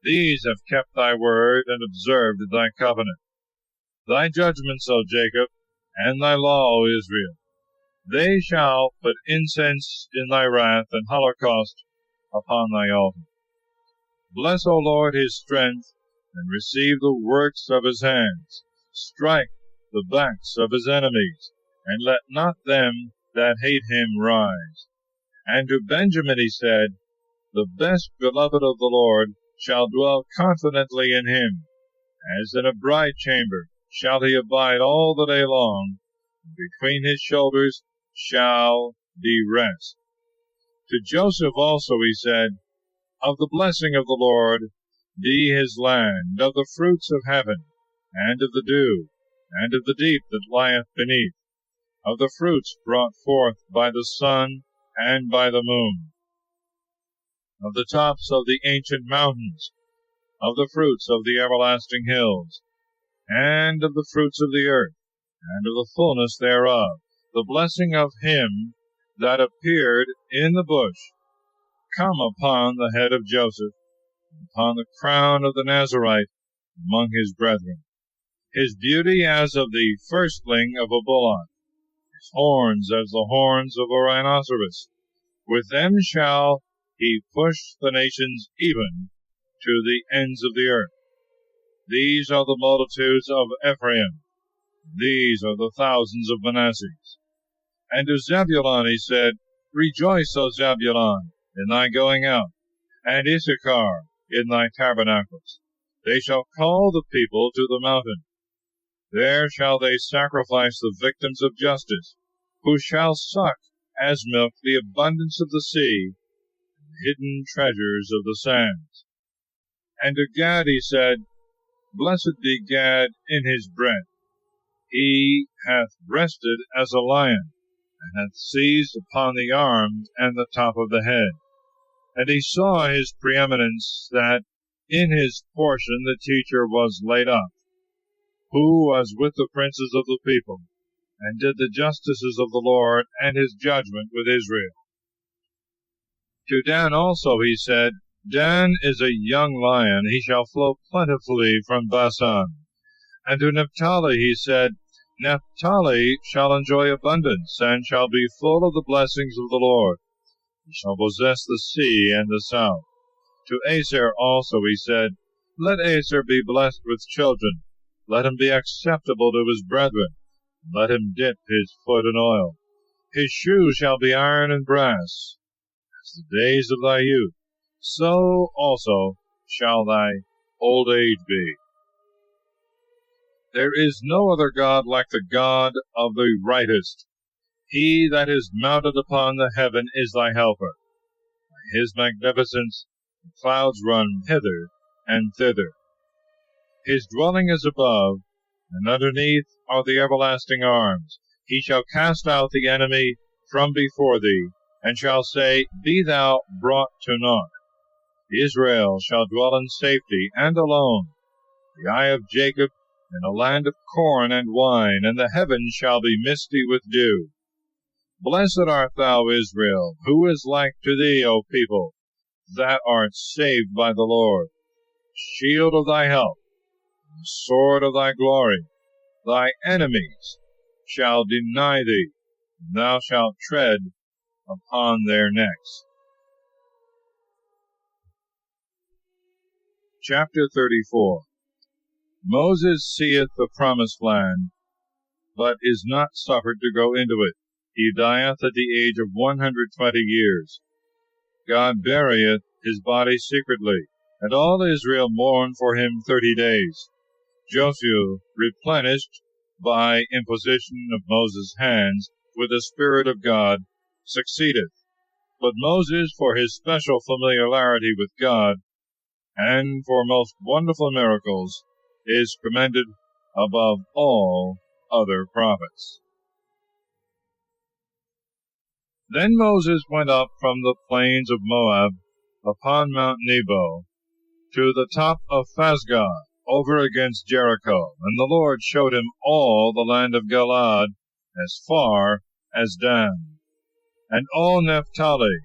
These have kept thy word, and observed thy covenant. Thy judgments, O Jacob, and thy law, O Israel. They shall put incense in thy wrath, and holocaust upon thy altar. Bless, O Lord, his strength, and receive the works of his hands. Strike the backs of his enemies, and let not them that hate him rise. And to Benjamin he said, The best beloved of the Lord shall dwell confidently in him. As in a bride chamber shall he abide all the day long, and between his shoulders shall be rest. To Joseph also he said, Of the blessing of the Lord be his land, of the fruits of heaven, and of the dew, and of the deep that lieth beneath, of the fruits brought forth by the sun and by the moon, of the tops of the ancient mountains, of the fruits of the everlasting hills, and of the fruits of the earth, and of the fullness thereof, the blessing of him that appeared in the bush, come upon the head of Joseph, and upon the crown of the Nazarite among his brethren. His beauty as of the firstling of a bullock, his horns as the horns of a rhinoceros. With them shall he push the nations even to the ends of the earth. These are the multitudes of Ephraim, these are the thousands of Manasseh. And to Zebulun he said, Rejoice, O Zebulun, in thy going out, and Issachar in thy tabernacles. They shall call the people to the mountain. There shall they sacrifice the victims of justice, who shall suck as milk the abundance of the sea, and the hidden treasures of the sands. And to Gad he said, Blessed be Gad in his bread. He hath rested as a lion, and hath seized upon the arms and the top of the head. And he saw his preeminence, that in his portion the teacher was laid up, who was with the princes of the people, and did the justices of the Lord and his judgment with Israel. To Dan also he said, Dan is a young lion, he shall flow plentifully from Bashan. And to Naphtali he said, Naphtali shall enjoy abundance, and shall be full of the blessings of the Lord. He shall possess the sea and the south. To Aser also he said, Let Aser be blessed with children, let him be acceptable to his brethren, and let him dip his foot in oil. His shoes shall be iron and brass, as the days of thy youth, so also shall thy old age be. There is no other God like the God of the righteous. He that is mounted upon the heaven is thy helper. By his magnificence the clouds run hither and thither. His dwelling is above, and underneath are the everlasting arms. He shall cast out the enemy from before thee, and shall say, Be thou brought to naught. Israel shall dwell in safety and alone. The eye of Jacob in a land of corn and wine, and the heavens shall be misty with dew. Blessed art thou, Israel, who is like to thee, O people, that art saved by the Lord. Shield of thy help, and the sword of thy glory. Thy enemies shall deny thee, and thou shalt tread upon their necks. Chapter 34. Moses seeth the promised land, but is not suffered to go into it. He dieth at the age of 120 years. God burieth his body secretly, and all Israel mourned for him 30 days. Joshua, replenished by imposition of Moses' hands with the Spirit of God, succeedeth. But Moses, for his special familiarity with God, and for most wonderful miracles, is commended above all other prophets. Then Moses went up from the plains of Moab upon Mount Nebo to the top of Phasgah, over against Jericho, and the Lord showed him all the land of Galaad as far as Dan, and all Naphtali,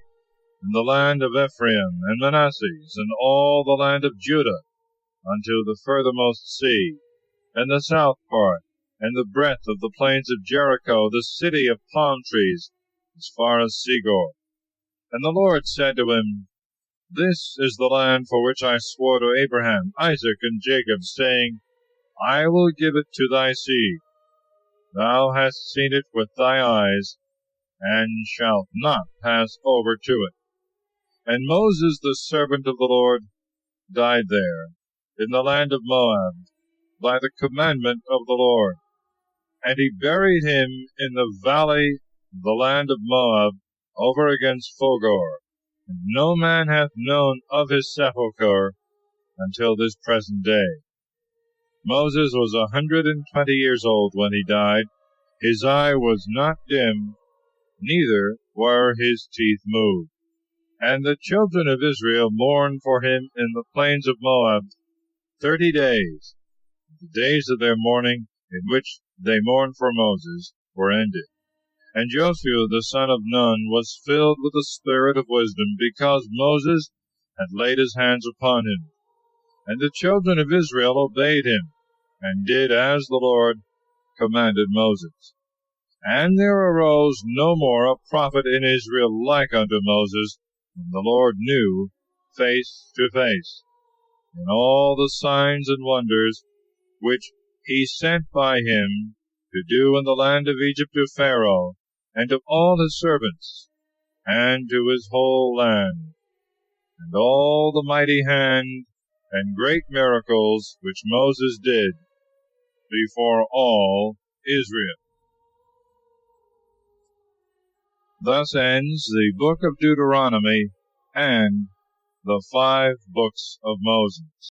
and the land of Ephraim and Manasseh, and all the land of Judah, unto the furthermost sea, and the south part, and the breadth of the plains of Jericho, the city of palm trees, as far as Segor. And the Lord said to him, This is the land for which I swore to Abraham, Isaac, and Jacob, saying, I will give it to thy seed. Thou hast seen it with thy eyes, and shalt not pass over to it. And Moses, the servant of the Lord, died there, in the land of Moab, by the commandment of the Lord. And he buried him in the valley of the land of Moab, over against Fogor. And no man hath known of his sepulchre until this present day. Moses was 120 years old when he died. His eye was not dim, neither were his teeth moved. And the children of Israel mourned for him in the plains of Moab 30 days. The days of their mourning, in which they mourned for Moses, were ended. And Joshua the son of Nun was filled with the spirit of wisdom, because Moses had laid his hands upon him. And the children of Israel obeyed him, and did as the Lord commanded Moses. And there arose no more a prophet in Israel like unto Moses, whom the Lord knew face to face, in all the signs and wonders which he sent by him to do in the land of Egypt to Pharaoh, and to all his servants, and to his whole land, and all the mighty hand and great miracles which Moses did before all Israel. Thus ends the book of Deuteronomy and the 5 books of Moses.